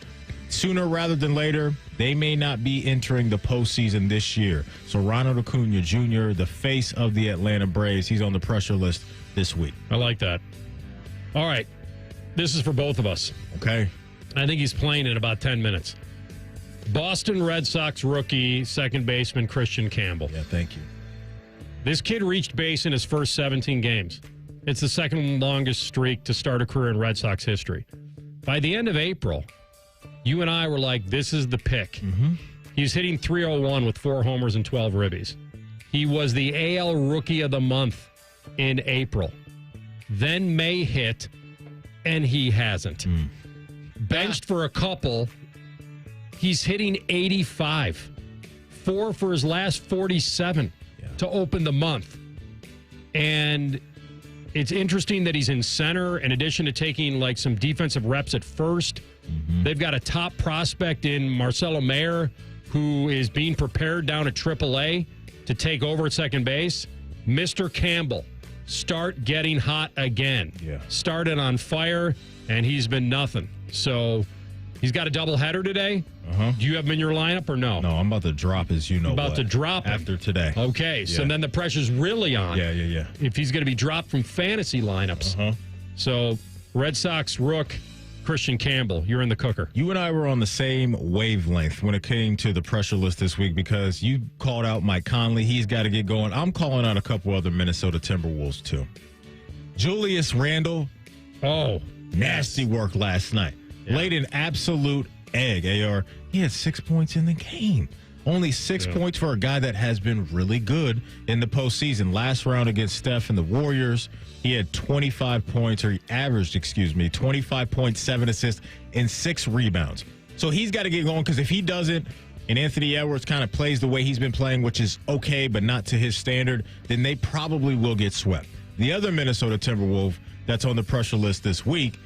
sooner rather than later. They may not be entering the postseason this year. So Ronald Acuna Jr., the face of the Atlanta Braves, he's on the pressure list this week. I like that. All right. This is for both of us. Okay. I think he's playing in about 10 minutes. Boston Red Sox rookie, second baseman Christian Campbell. Yeah, thank you. This kid reached base in his first 17 games. It's the second longest streak to start a career in Red Sox history. By the end of April, you and I were like, this is the pick. He was hitting .301 with 4 homers and 12 ribbies. He was the AL Rookie of the Month in April. Then May hit, and he hasn't. Benched for a couple. He's hitting 85. 4 for his last 47 to open the month. And it's interesting that he's in center in addition to taking like some defensive reps at first. They've got a top prospect in Marcelo Mayer who is being prepared down at AAA to take over at second base. Mr. Campbell, start getting hot again. Started on fire, and he's been nothing. So he's got a doubleheader today. Do you have him in your lineup or no? No, I'm about to drop, as you know. About to drop him. after today. Okay, so then the pressure's really on. Yeah. If he's going to be dropped from fantasy lineups. So Red Sox rook Christian Campbell, you're in the cooker. You and I were on the same wavelength when it came to the pressure list this week because you called out Mike Conley. He's got to get going. I'm calling out a couple other Minnesota Timberwolves, too. Julius Randle. Oh, nasty work last night. Laid an absolute egg, AR. He had 6 points in the game. Only 6 points for a guy that has been really good in the postseason. Last round against Steph and the Warriors, he had 25 points, or he averaged, 25.7 assists and 6 rebounds. So he's got to get going, because if he doesn't, and Anthony Edwards kind of plays the way he's been playing, which is okay, but not to his standard, then they probably will get swept. The other Minnesota Timberwolf that's on the pressure list this week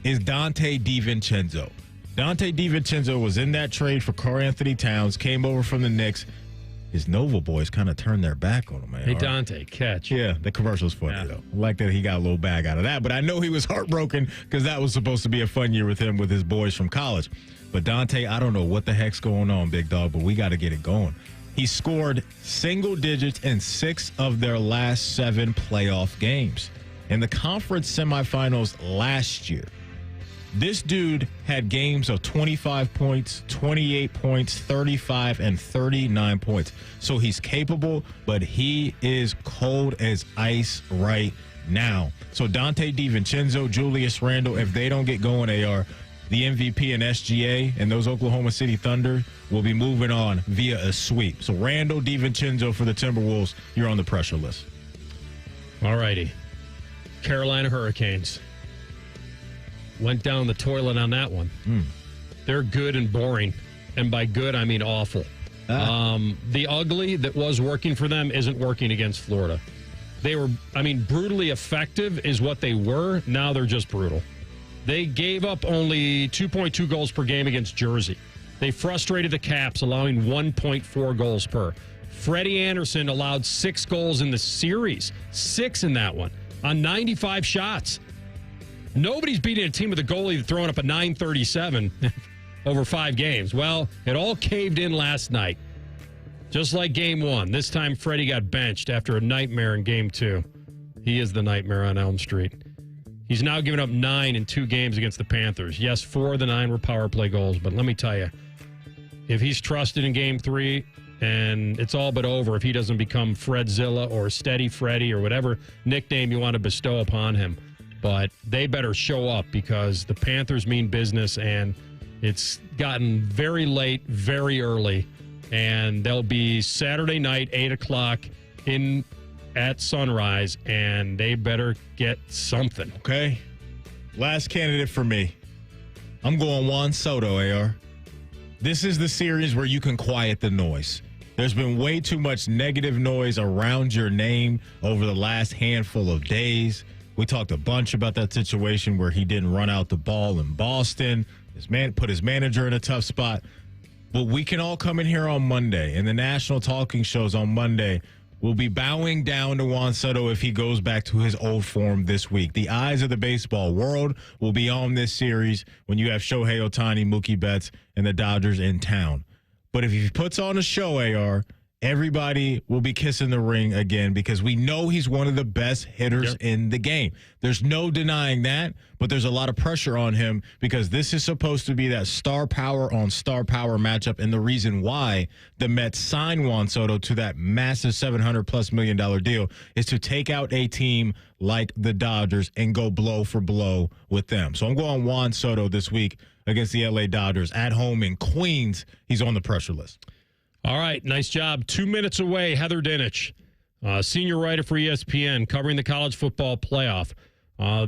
is Dante DiVincenzo. Dante DiVincenzo was in that trade for Karl Anthony Towns, came over from the Knicks. His Nova boys kind of turned their back on him, man. Hey, Dante, catch. Yeah, the commercial's funny, though. I like that he got a little bag out of that, but I know he was heartbroken because that was supposed to be a fun year with him with his boys from college. But Dante, I don't know what the heck's going on, big dog, but we got to get it going. He scored single digits in 6 of their last 7 playoff games. In the conference semifinals last year, this dude had games of 25 points, 28 points, 35, and 39 points. So he's capable, but he is cold as ice right now. So Dante DiVincenzo, Julius Randle, if they don't get going, AR, the MVP and SGA and those Oklahoma City Thunder will be moving on via a sweep. So Randle, DiVincenzo for the Timberwolves, you're on the pressure list. All righty. Carolina Hurricanes. Went down the toilet on that one. They're good and boring. And by good, I mean awful. The ugly that was working for them isn't working against Florida. They were, brutally effective is what they were. Now they're just brutal. They gave up only 2.2 goals per game against Jersey. They frustrated the Caps, allowing 1.4 goals per. Freddie Anderson allowed 6 goals in the series. 6 in that one on 95 shots. Nobody's beating a team with a goalie throwing up a .937 over 5 games. Well, it all caved in last night. Just like game 1. This time, Freddie got benched after a nightmare in game 2. He is the nightmare on Elm Street. He's now given up 9 in 2 games against the Panthers. Yes, 4 of the 9 were power play goals, but let me tell you, if he's trusted in game 3, and it's all but over if he doesn't become Fredzilla or Steady Freddy or whatever nickname you want to bestow upon him. But they better show up because the Panthers mean business, and it's gotten very late, very early, and they'll be Saturday night, 8 o'clock at Sunrise, and they better get something. Okay. Last candidate for me. I'm going Juan Soto, AR. This is the series where you can quiet the noise. There's been way too much negative noise around your name over the last handful of days. We talked a bunch about that situation where he didn't run out the ball in Boston. Put his manager in a tough spot. But we can all come in here on Monday, and the national talking shows on Monday will be bowing down to Juan Soto if he goes back to his old form this week. The eyes of the baseball world will be on this series when you have Shohei Ohtani, Mookie Betts, and the Dodgers in town. But if he puts on a show, AR, everybody will be kissing the ring again because we know he's one of the best hitters in the game. There's no denying that, but there's a lot of pressure on him because this is supposed to be that star power on star power matchup, and the reason why the Mets signed Juan Soto to that massive $700+ million deal is to take out a team like the Dodgers and go blow for blow with them. So I'm going Juan Soto this week against the LA Dodgers at home in Queens. He's on the pressure list. All right, nice job. 2 minutes away, Heather Dinich, senior writer for ESPN, covering the college football playoff.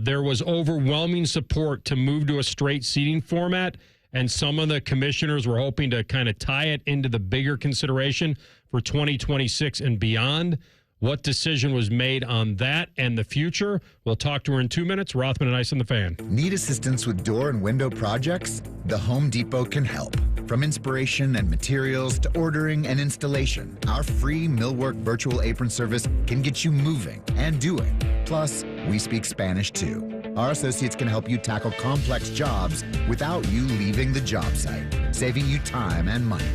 There was overwhelming support to move to a straight seeding format, and some of the commissioners were hoping to kind of tie it into the bigger consideration for 2026 and beyond. What decision was made on that and the future? We'll talk to her in 2 minutes. Rothman and Ice on the Fan. Need assistance with door and window projects? The Home Depot can help. From inspiration and materials to ordering and installation, our free Millwork virtual apron service can get you moving and doing. Plus, we speak Spanish too. Our associates can help you tackle complex jobs without you leaving the job site, saving you time and money.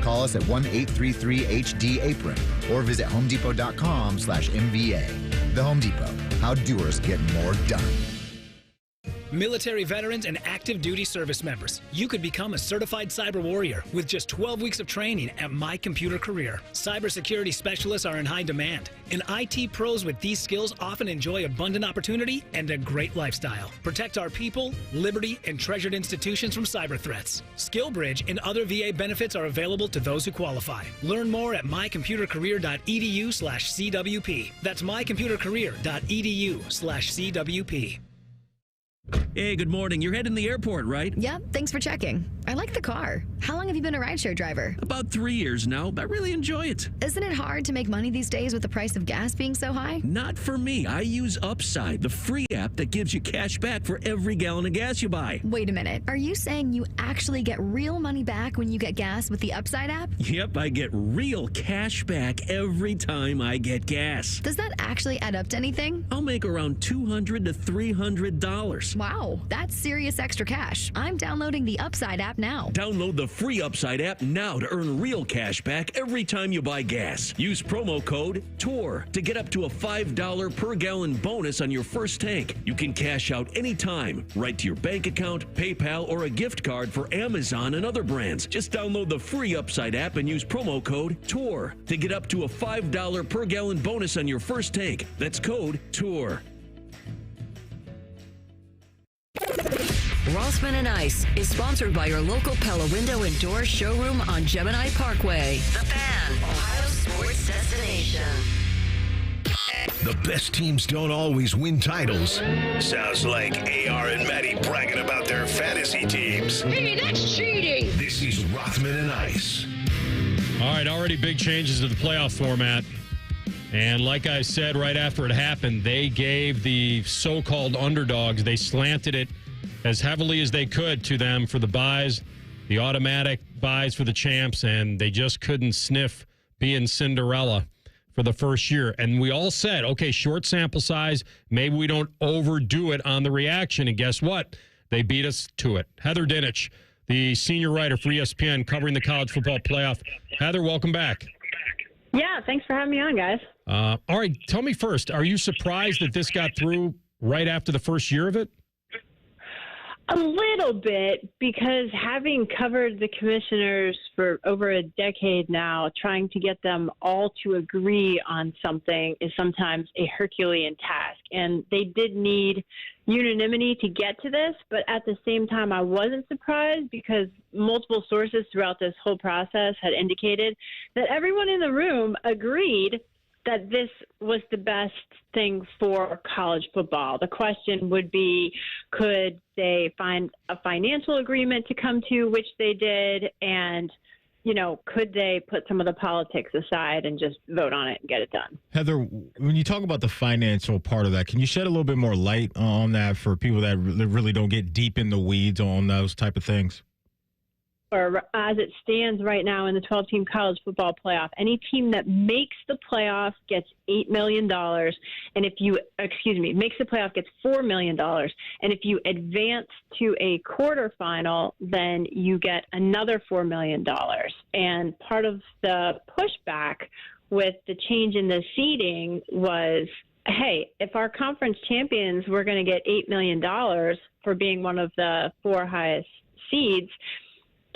Call us at 1-833-HD-APRON or visit homedepot.com/MVA. The Home Depot, how doers get more done. Military veterans and active duty service members, you could become a certified cyber warrior with just 12 weeks of training at My Computer Career. Cybersecurity specialists are in high demand, and IT pros with these skills often enjoy abundant opportunity and a great lifestyle. Protect our people, liberty, and treasured institutions from cyber threats. SkillBridge and other VA benefits are available to those who qualify. Learn more at mycomputercareer.edu/CWP. That's mycomputercareer.edu/CWP. Hey, good morning. You're heading to the airport, right? Yep, thanks for checking. I like the car. How long have you been a rideshare driver? About 3 years now. I really enjoy it. Isn't it hard to make money these days with the price of gas being so high? Not for me. I use Upside, the free app that gives you cash back for every gallon of gas you buy. Wait a minute. Are you saying you actually get real money back when you get gas with the Upside app? Yep, I get real cash back every time I get gas. Does that actually add up to anything? I'll make around $200 to $300. Wow. Wow, that's serious extra cash. I'm downloading the Upside app now. Download the free Upside app now to earn real cash back every time you buy gas. Use promo code TOUR to get up to a $5 per gallon bonus on your first tank. You can cash out anytime, right to your bank account, PayPal, or a gift card for Amazon and other brands. Just download the free Upside app and use promo code TOUR to get up to a $5 per gallon bonus on your first tank. That's code TOUR. Rothman and Ice is sponsored by your local Pella Window and Door showroom on Gemini Parkway. The Fan, Ohio sports destination. The best teams don't always win titles. Sounds like AR and Maddie bragging about their fantasy teams. Hey, that's cheating! This is Rothman and Ice. All right, already big changes to the playoff format. And like I said right after it happened, they gave the so-called underdogs, they slanted it as heavily as they could to them for the buys, the automatic buys for the champs, and they just couldn't sniff being Cinderella for the first year. And we all said, okay, short sample size, maybe we don't overdo it on the reaction. And guess what? They beat us to it. Heather Dinich, the senior writer for ESPN covering the college football playoff. Heather, welcome back. Yeah, thanks for having me on, guys. All right, tell me first, are you surprised that this got through right after the first year of it? A little bit, because having covered the commissioners for over a decade now, trying to get them all to agree on something is sometimes a Herculean task. And they did need unanimity to get to this, but at the same time, I wasn't surprised because multiple sources throughout this whole process had indicated that everyone in the room agreed that this was the best thing for college football. The question would be, could they find a financial agreement to come to, which they did, and, you know, could they put some of the politics aside and just vote on it and get it done? Heather, when you talk about the financial part of that, can you shed a little bit more light on that for people that really don't get deep in the weeds on those type of things? Or as it stands right now in the 12-team college football playoff, any team that makes the playoff gets $8 million. And if you, makes the playoff gets $4 million. And if you advance to a quarterfinal, then you get another $4 million. And part of the pushback with the change in the seeding was, hey, if our conference champions were going to get $8 million for being one of the 4 highest seeds,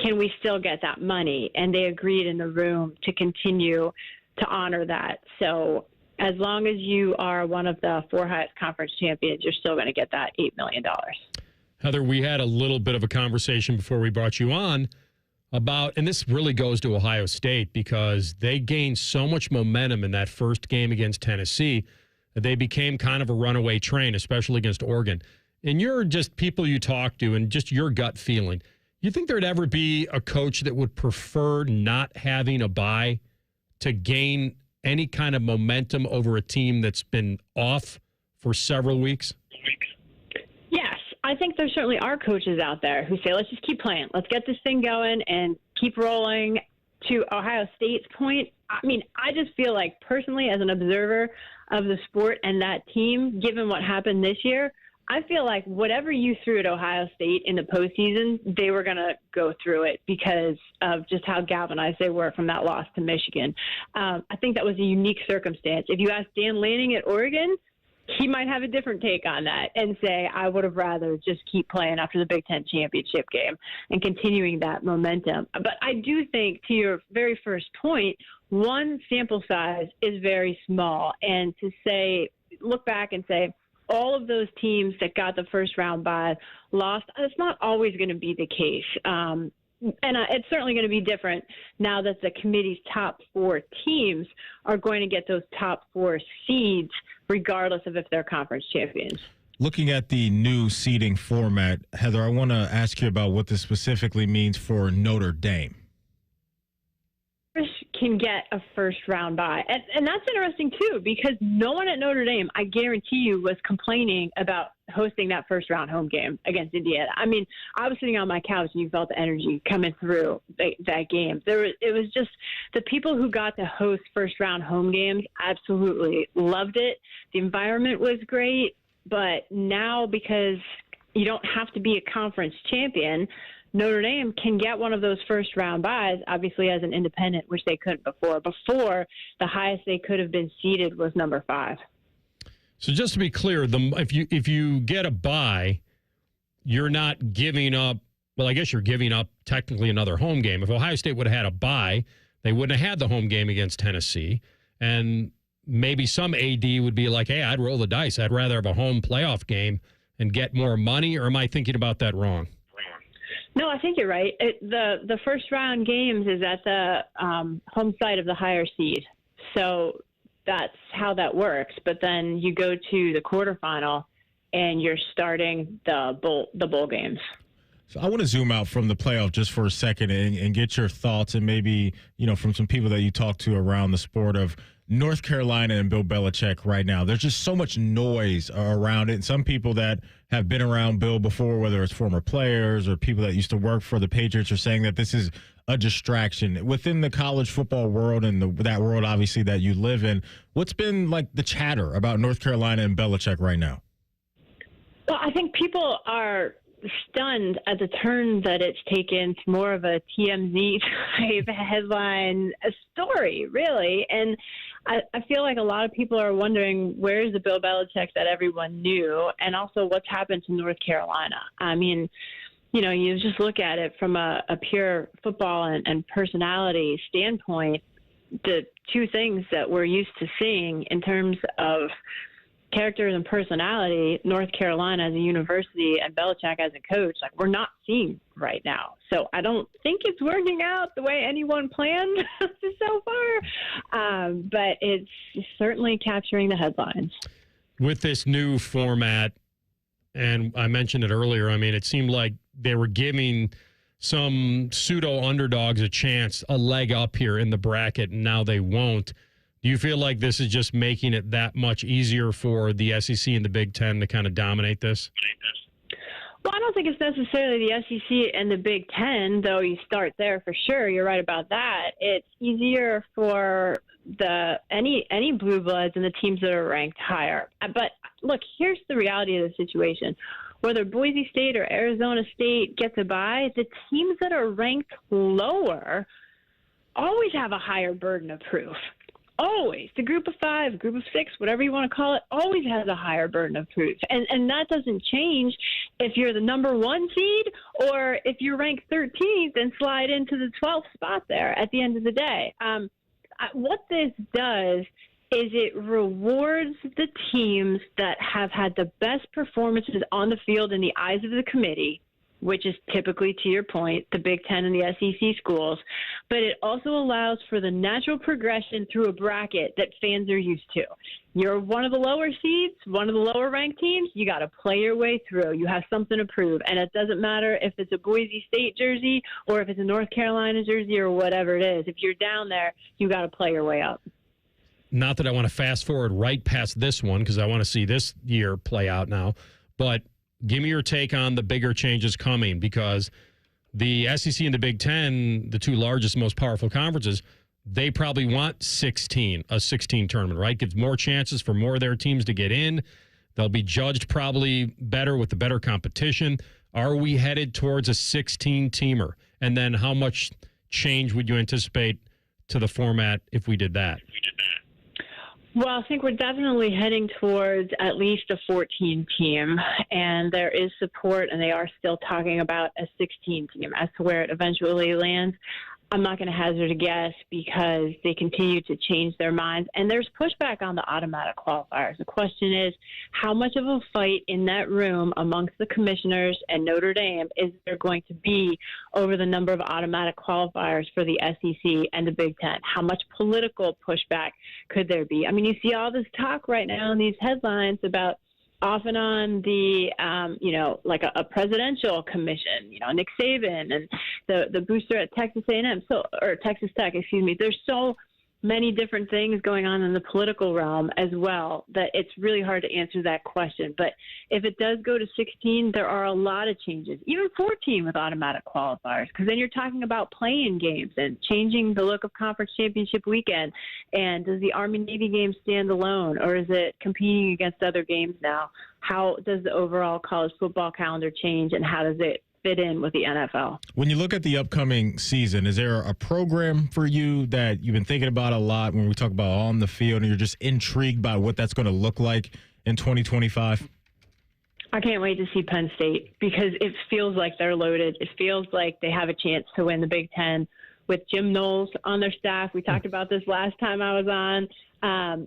can we still get that money? And they agreed in the room to continue to honor that. So as long as you are one of the 4 highest conference champions, you're still going to get that $8 million. Heather, we had a little bit of a conversation before we brought you on about, and this really goes to Ohio State because they gained so much momentum in that first game against Tennessee that they became kind of a runaway train, especially against Oregon. And you're just people you talk to and just your gut feeling. You think there'd ever be a coach that would prefer not having a bye to gain any kind of momentum over a team that's been off for several weeks? Yes. I think there certainly are coaches out there who say, let's just keep playing. Let's get this thing going and keep rolling. To Ohio State's point, I mean, I just feel like personally as an observer of the sport and that team, given what happened this year, I feel like whatever you threw at Ohio State in the postseason, they were going to go through it because of just how galvanized they were from that loss to Michigan. I think that was a unique circumstance. If you ask Dan Lanning at Oregon, he might have a different take on that and say, I would have rather just keep playing after the Big Ten championship game and continuing that momentum. But I do think, to your very first point, one sample size is very small. And to say, look back and say, all of those teams that got the first round bye lost, it's not always going to be the case. And it's certainly going to be different now that the committee's top 4 teams are going to get those top 4 seeds, regardless of if they're conference champions. Looking at the new seeding format, Heather, I want to ask you about what this specifically means for Notre Dame. Can get a first round bye. And that's interesting too, because no one at Notre Dame, I guarantee you, was complaining about hosting that first round home game against Indiana. I mean, I was sitting on my couch and you felt the energy coming through that game. It was just the people who got to host first round home games absolutely loved it. The environment was great, but now because you don't have to be a conference champion. Notre Dame can get one of those first-round byes, obviously as an independent, which they couldn't before. Before, the highest they could have been seeded was number 5. So just to be clear, if you get a bye, you're not giving up. Well, I guess you're giving up technically another home game. If Ohio State would have had a bye, they wouldn't have had the home game against Tennessee. And maybe some AD would be like, hey, I'd roll the dice. I'd rather have a home playoff game and get more money. Or am I thinking about that wrong? No, I think you're right. The first round games is at the home site of the higher seed. So that's how that works. But then you go to the quarterfinal and you're starting the bowl games. So I want to zoom out from the playoff just for a second and get your thoughts, and maybe, from some people that you talk to around the sport, of North Carolina and Bill Belichick right now. There's just so much noise around it. And some people that have been around Bill before, whether it's former players or people that used to work for the Patriots, are saying that this is a distraction. Within the college football world and that world, obviously, that you live in, what's been like the chatter about North Carolina and Belichick right now? Well, I think people are stunned at the turn that it's taken to more of a TMZ type headline story, really. And I feel like a lot of people are wondering, where's the Bill Belichick that everyone knew? And also, what's happened to North Carolina? I mean, you just look at it from a pure football and personality standpoint. The two things that we're used to seeing in terms of characters and personality, North Carolina as a university and Belichick as a coach, we're not seeing right now. So I don't think it's working out the way anyone planned so far, but it's certainly capturing the headlines. With this new format, and I mentioned it earlier, I mean, it seemed like they were giving some pseudo underdogs a chance, a leg up here in the bracket, and now they won't. Do you feel like this is just making it that much easier for the SEC and the Big Ten to kind of dominate this? Well, I don't think it's necessarily the SEC and the Big Ten, though you start there for sure. You're right about that. It's easier for any blue bloods and the teams that are ranked higher. But look, here's the reality of the situation. Whether Boise State or Arizona State gets a bye, the teams that are ranked lower always have a higher burden of proof. Always. The group of 5, group of 6, whatever you want to call it, always has a higher burden of proof. And that doesn't change if you're the number 1 seed or if you're ranked 13th and slide into the 12th spot there at the end of the day. What this does is it rewards the teams that have had the best performances on the field in the eyes of the committee, which is typically, to your point, the Big Ten and the SEC schools. But it also allows for the natural progression through a bracket that fans are used to. You're one of the lower seeds, one of the lower ranked teams, you got to play your way through. You have something to prove. And it doesn't matter if it's a Boise State jersey or if it's a North Carolina jersey or whatever it is. If you're down there, you got to play your way up. Not that I want to fast forward right past this one because I want to see this year play out now, but give me your take on the bigger changes coming, because the SEC and the Big Ten, the two largest, most powerful conferences, they probably want a 16 tournament, right? Gives more chances for more of their teams to get in. They'll be judged probably better with the better competition. Are we headed towards a 16-teamer? And then how much change would you anticipate to the format if we did that? Well, I think we're definitely heading towards at least a 14 team, and there is support, and they are still talking about a 16 team. As to where it eventually lands, I'm not going to hazard a guess because they continue to change their minds, and there's pushback on the automatic qualifiers. The question is, how much of a fight in that room amongst the commissioners and Notre Dame is there going to be over the number of automatic qualifiers for the SEC and the Big Ten? How much political pushback could there be? I mean, you see all this talk right now in these headlines about off and on the, like a presidential commission, Nick Saban and the booster at Texas A&M, or Texas Tech, excuse me. There's so many different things going on in the political realm as well that it's really hard to answer that question. But if it does go to 16, there are a lot of changes, even 14 with automatic qualifiers, because then you're talking about playing games and changing the look of conference championship weekend. And does the Army-Navy game stand alone, or is it competing against other games now? How does the overall college football calendar change, and how does it fit in with the NFL? When you look at the upcoming season, is there a program for you that you've been thinking about a lot when we talk about on the field, and you're just intrigued by what that's going to look like in 2025? I can't wait to see Penn State, because it feels like they're loaded. It feels like they have a chance to win the Big Ten with Jim Knowles on their staff. We talked about this last time I was on.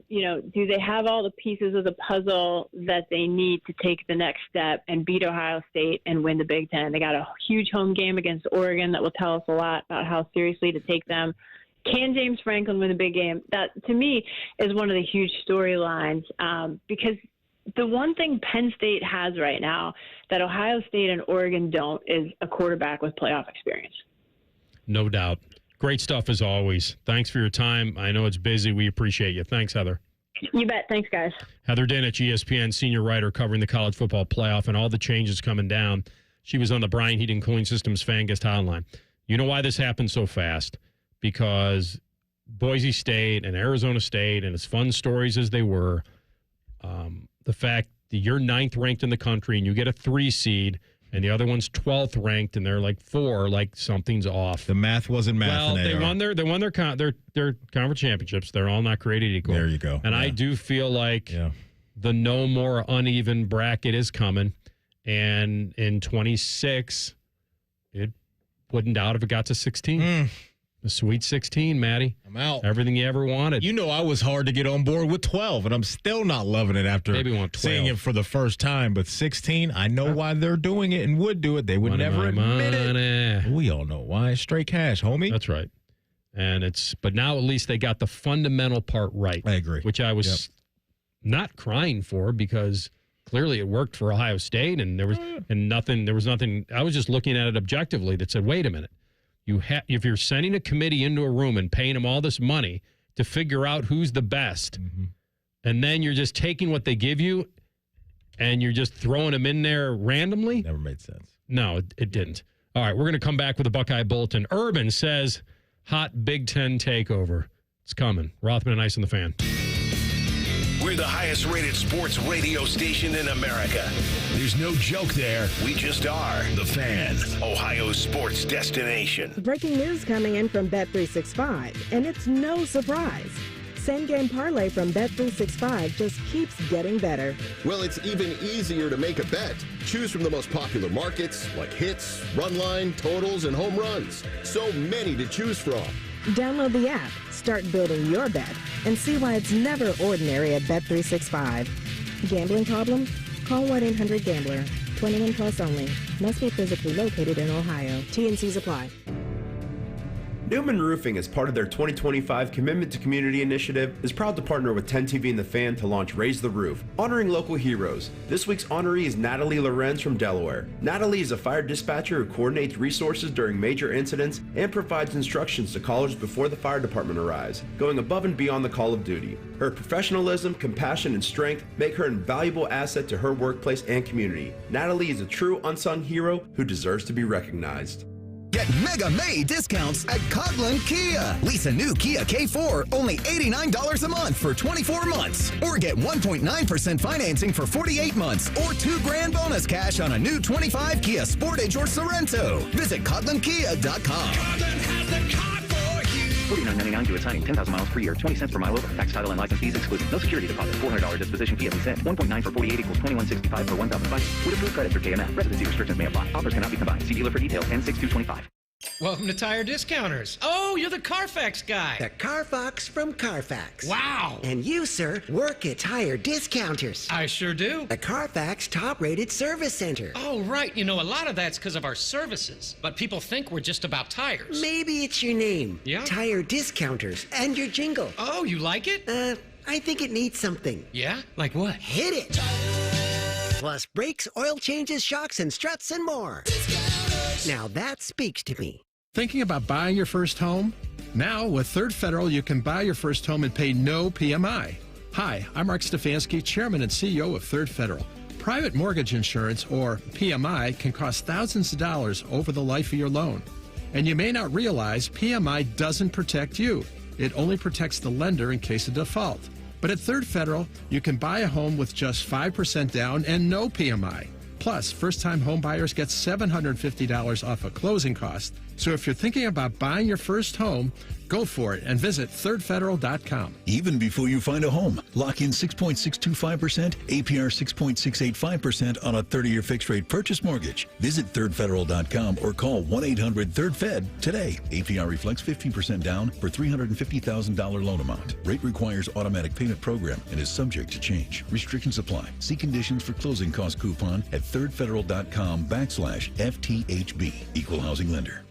Do they have all the pieces of the puzzle that they need to take the next step and beat Ohio State and win the Big Ten? They got a huge home game against Oregon that will tell us a lot about how seriously to take them. Can James Franklin win the big game? That, to me, is one of the huge storylines, because the one thing Penn State has right now that Ohio State and Oregon don't is a quarterback with playoff experience. No doubt. Great stuff as always. Thanks for your time. I know it's busy. We appreciate you. Thanks, Heather. You bet. Thanks, guys. Heather Dinich, ESPN senior writer covering the college football playoff and all the changes coming down. She was on the Bryant Heating and Cooling Systems fan guest hotline. You know why this happened so fast? Because Boise State and Arizona State, and as fun stories as they were, the fact that you're 9th ranked in the country and you get a 3 seed, and the other one's 12th ranked, and they're like 4, like something's off. The math wasn't math. Well, they won their conference championships. They're all not created equal. There you go. And I do feel like the no more uneven bracket is coming, and in 26, it wouldn't doubt if it got to 16. The Sweet 16, Maddie. I'm out. Everything you ever wanted. You know I was hard to get on board with 12, and I'm still not loving it after seeing it for the first time. But 16, I know why they're doing it and would do it. They would never admit it. We all know why. Straight cash, homie. That's right. But now at least they got the fundamental part right. I agree. Which I was not crying for, because clearly it worked for Ohio State, and there was nothing. I was just looking at it objectively that said, wait a minute. If you're sending a committee into a room and paying them all this money to figure out who's the best, and then you're just taking what they give you and you're just throwing them in there randomly. Never made sense. No, it didn't. All right, we're going to come back with a Buckeye Bulletin. Urban says hot Big Ten takeover. It's coming. Rothman and Ice on the Fan. We're the highest rated sports radio station in America. There's no joke there. We just are. The Fan, Ohio's sports destination. Breaking news coming in from Bet365, and it's no surprise. Same game parlay from Bet365 just keeps getting better. Well, it's even easier to make a bet. Choose from the most popular markets like hits, run line, totals, and home runs. So many to choose from. Download the app, start building your bet, and see why it's never ordinary at Bet365. Gambling problem? Call 1-800-GAMBLER. 21 plus only. Must be physically located in Ohio. T&Cs apply. Newman Roofing, as part of their 2025 Commitment to Community initiative, is proud to partner with 10 TV and The Fan to launch Raise the Roof, honoring local heroes. This week's honoree is Natalie Lorenz from Delaware. Natalie is a fire dispatcher who coordinates resources during major incidents and provides instructions to callers before the fire department arrives, going above and beyond the call of duty. Her professionalism, compassion, and strength make her an invaluable asset to her workplace and community. Natalie is a true unsung hero who deserves to be recognized. Get Mega May discounts at Coghlan Kia. Lease a new Kia K4, only $89 a month for 24 months. Or get 1.9% financing for 48 months. Or $2,000 bonus cash on a new 25 Kia Sportage or Sorrento. Visit CoglanKia.com. Coghlan has the car for you. $49.99 due at signing, 10,000 miles per year, 20 cents per mile over. Tax, title, and license fees excluded. No security deposit. $400 disposition fee at lease end. 1.9 for 48 equals $21.65 for 1,005. With approved credit through KMF. Residency restrictions may apply. Offers cannot be combined. See dealer for details. N6225. Welcome to Tire Discounters. Oh, you're the Carfax guy. The Carfax from Carfax. Wow. And you, sir, work at Tire Discounters. I sure do. The Carfax top-rated service center. Oh, right. You know, a lot of that's because of our services. But people think we're just about tires. Maybe it's your name. Yeah? Tire Discounters. And your jingle. Oh, you like it? I think it needs something. Yeah? Like what? Hit it. Plus brakes, oil changes, shocks, and struts, and more. Now that speaks to me. Thinking about buying your first home? Now, with Third Federal, you can buy your first home and pay no PMI. Hi, I'm Mark Stefanski, Chairman and CEO of Third Federal. Private mortgage insurance, or PMI, can cost thousands of dollars over the life of your loan. And you may not realize PMI doesn't protect you. It only protects the lender in case of default. But at Third Federal, you can buy a home with just 5% down and no PMI. Plus, first-time home buyers get $750 off of closing costs. So if you're thinking about buying your first home, go for it and visit thirdfederal.com. Even before you find a home, lock in 6.625%, APR 6.685% on a 30-year fixed-rate purchase mortgage. Visit thirdfederal.com or call 1-800-3rd-FED today. APR reflects 15% down for $350,000 loan amount. Rate requires automatic payment program and is subject to change. Restrictions apply. See conditions for closing cost coupon at thirdfederal.com/FTHB. Equal housing lender.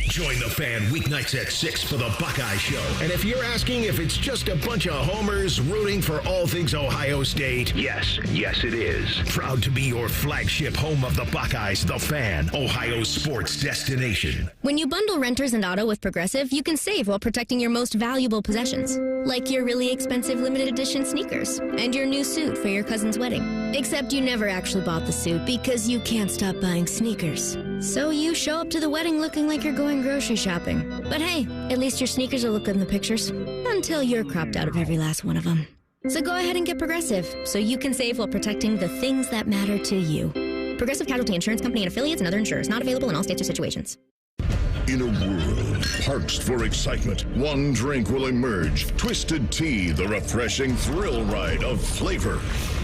Join the Fan weeknights at 6 for the Buckeye Show. And if you're asking if it's just a bunch of homers rooting for all things Ohio State, yes, it is. Proud to be your flagship home of the Buckeyes, the Fan, Ohio sports destination. When you bundle renters and auto with Progressive, you can save while protecting your most valuable possessions, like your really expensive limited edition sneakers and your new suit for your cousin's wedding. Except you never actually bought the suit because you can't stop buying sneakers. So you show up to the wedding looking like you're going grocery shopping. But hey, at least your sneakers will look good in the pictures. Until you're cropped out of every last one of them. So go ahead and get Progressive, so you can save while protecting the things that matter to you. Progressive Casualty Insurance Company and affiliates and other insurers. Not available in all states or situations. In a world parched for excitement, one drink will emerge. Twisted Tea, the refreshing thrill ride of flavor.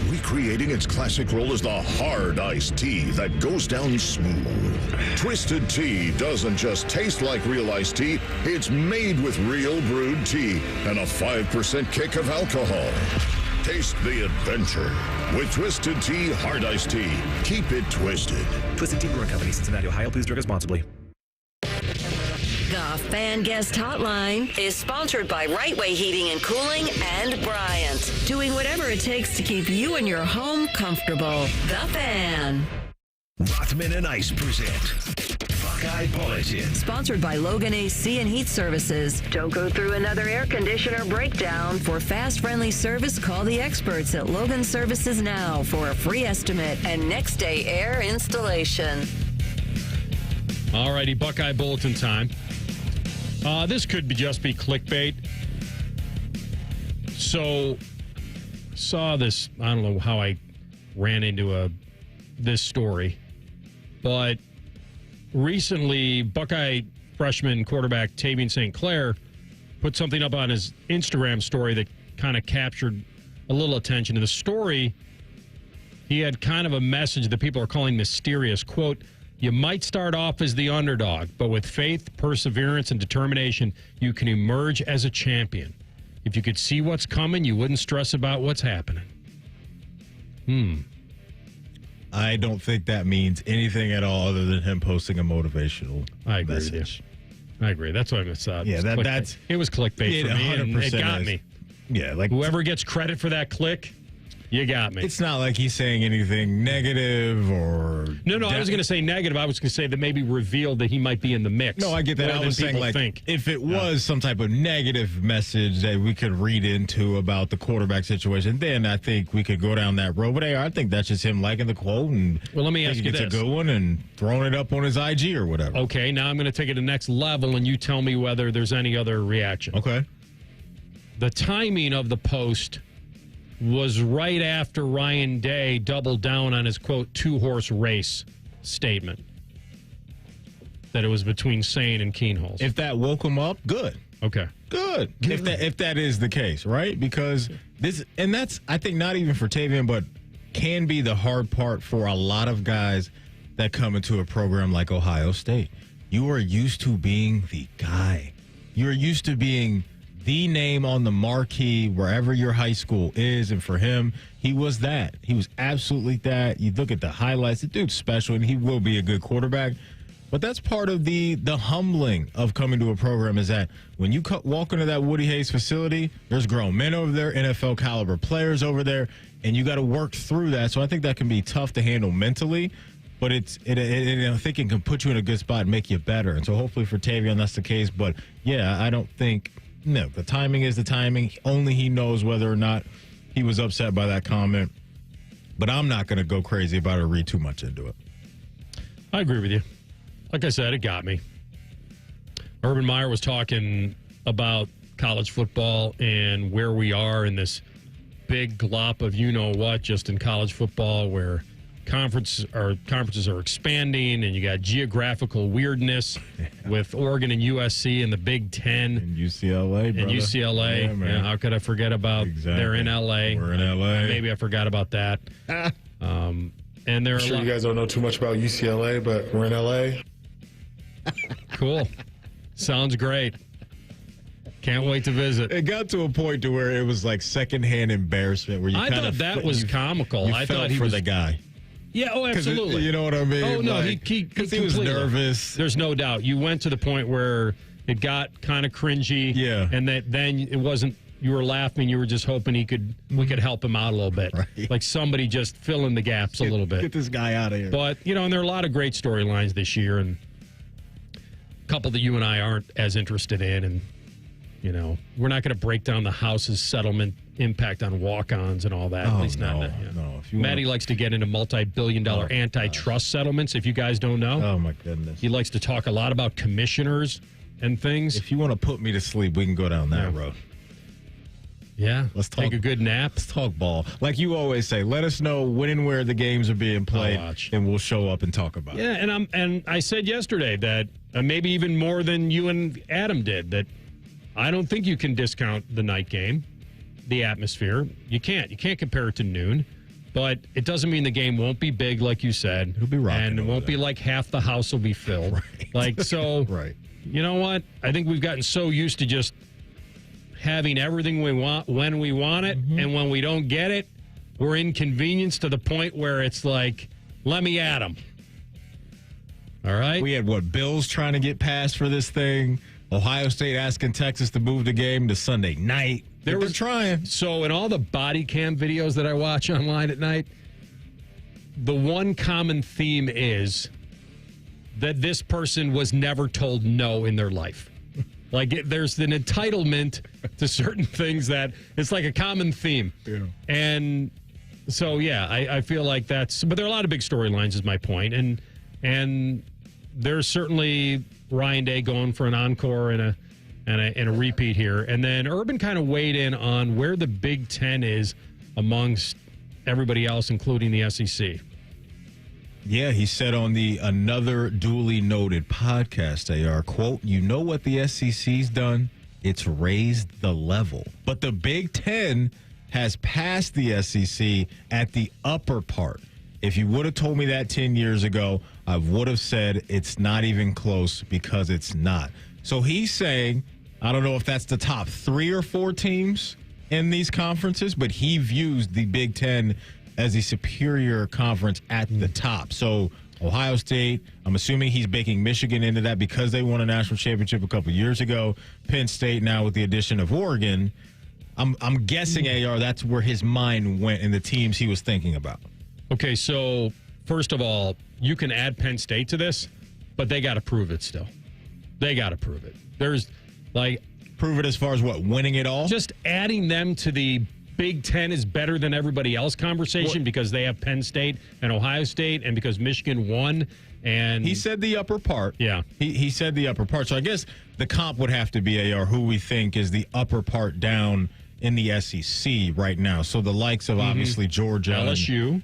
Recreating its classic role as the hard iced tea that goes down smooth. Twisted Tea doesn't just taste like real iced tea, it's made with real brewed tea and a 5% kick of alcohol. Taste the adventure with Twisted Tea Hard Iced Tea. Keep it twisted. Twisted Tea Brewing Company, Cincinnati, Ohio. Please drink responsibly. The Fan Guest Hotline is sponsored by Right Way Heating and Cooling and Bryant, doing whatever it takes to keep you and your home comfortable. The Fan. Rothman and Ice present Buckeye Bulletin. Sponsored by Logan AC and Heat Services. Don't go through another air conditioner breakdown. For fast, friendly service, call the experts at Logan Services now for a free estimate and next day air installation. All righty, Buckeye Bulletin time. This could just be clickbait. So, saw this. I don't know how I ran into this story, but recently, Buckeye freshman quarterback Tavian St. Clair put something up on his Instagram story that kind of captured a little attention. In the story, he had kind of a message that people are calling mysterious. Quote, "You might start off as the underdog, but with faith, perseverance, and determination, you can emerge as a champion. If you could see what's coming, you wouldn't stress about what's happening." I don't think that means anything at all other than him posting a motivational message. I agree. That's what I thought. Yeah, that's it was clickbait for me, and it got me. Yeah, like whoever gets credit for that click, you got me. It's not like he's saying anything negative or... No, I was going to say negative. I was going to say that maybe revealed that he might be in the mix. No, I get that. I was saying, like, if it was some type of negative message that we could read into about the quarterback situation, then I think we could go down that road. But hey, I think that's just him liking the quote and let me ask you this. It's a good one and throwing it up on his IG or whatever. Okay, now I'm going to take it to the next level, and you tell me whether there's any other reaction. Okay. The timing of the post was right after Ryan Day doubled down on his, quote, two-horse race statement. That it was between Sane and Keenholz. If that woke him up, good. Okay. Good. If that is the case, right? Because that's, I think, not even for Tavian, but can be the hard part for a lot of guys that come into a program like Ohio State. You are used to being the guy. You're used to being the name on the marquee wherever your high school is, and for him, he was that. He was absolutely that. You look at the highlights, the dude's special, and he will be a good quarterback. But that's part of the humbling of coming to a program is that when you walk into that Woody Hayes facility, there's grown men over there, NFL caliber players over there, and you got to work through that. So I think that can be tough to handle mentally. but I think it can put you in a good spot and make you better. And so hopefully for Tavion, that's the case. But, yeah, I don't think – no, the timing is the timing. Only he knows whether or not he was upset by that comment. But I'm not going to go crazy about it or read too much into it. I agree with you. Like I said, it got me. Urban Meyer was talking about college football and where we are in this big glop of you-know-what just in college football where conferences are expanding and you got geographical weirdness with Oregon and USC and the Big Ten. And UCLA, brother. And UCLA. Yeah, how could I forget about they're in L.A. We're in L.A. Maybe I forgot about that. And there I'm sure you guys don't know too much about UCLA, but we're in L.A. Cool. Sounds great. Can't wait to visit. It got to a point to where it was like secondhand embarrassment where you I thought that was comical. I thought he was the guy. Yeah, oh, absolutely. You know what I mean? Oh, no, because he was nervous. There's no doubt. You went to the point where it got kind of cringy. Yeah. And then it wasn't, you were laughing, you were just hoping we could help him out a little bit. Right. Like somebody just fill in the gaps a little bit. Get this guy out of here. But, and there are a lot of great storylines this year, and a couple that you and I aren't as interested in, and we're not going to break down the House's settlement impact on walk-ons and all that. At least not. No. Matty likes to get into multi-billion-dollar antitrust settlements, if you guys don't know. Oh, my goodness. He likes to talk a lot about commissioners and things. If you want to put me to sleep, we can go down that road. Yeah. Let's take a good nap. Let's talk ball. Like you always say, let us know when and where the games are being played, and we'll show up and talk about it. Yeah, and I said yesterday that maybe even more than you and Adam did, that I don't think you can discount the night game, the atmosphere. You can't. You can't compare it to noon. But it doesn't mean the game won't be big, like you said. It'll be rocking. And it won't be like half the house will be filled. Right. Like, so, right. You know what? I think we've gotten so used to just having everything we want when we want it. Mm-hmm. And when we don't get it, we're inconvenienced to the point where it's like, let me at them. All right? We had, Bills trying to get passed for this thing. Ohio State asking Texas to move the game to Sunday night. They're trying. So in all the body cam videos that I watch online at night, the one common theme is that this person was never told no in their life. Like there's an entitlement to certain things that it's like a common theme. Yeah. And so, yeah, I feel like but there are a lot of big storylines is my point. And there's certainly Ryan Day going for an encore and a repeat here. And then Urban kind of weighed in on where the Big Ten is amongst everybody else, including the SEC. Yeah, he said on the Another Duly Noted podcast, AR, quote, you know what the SEC's done? It's raised the level. But the Big Ten has passed the SEC at the upper part. If you would have told me that 10 years ago, I would have said it's not even close because it's not. So he's saying, I don't know if that's the top 3 or 4 teams in these conferences, but he views the Big Ten as a superior conference at the top. So Ohio State, I'm assuming he's baking Michigan into that because they won a national championship a couple years ago. Penn State now with the addition of Oregon. I'm guessing, AR, that's where his mind went and the teams he was thinking about. Okay, so first of all, you can add Penn State to this, but they got to prove it still. They got to prove it. There's prove it as far as what, winning it all? Just adding them to the Big Ten is better than everybody else conversation because they have Penn State and Ohio State and because Michigan won. And he said the upper part. Yeah. He said the upper part. So I guess the comp would have to be, AR, who we think is the upper part down in the SEC right now. So the likes of obviously Georgia. LSU.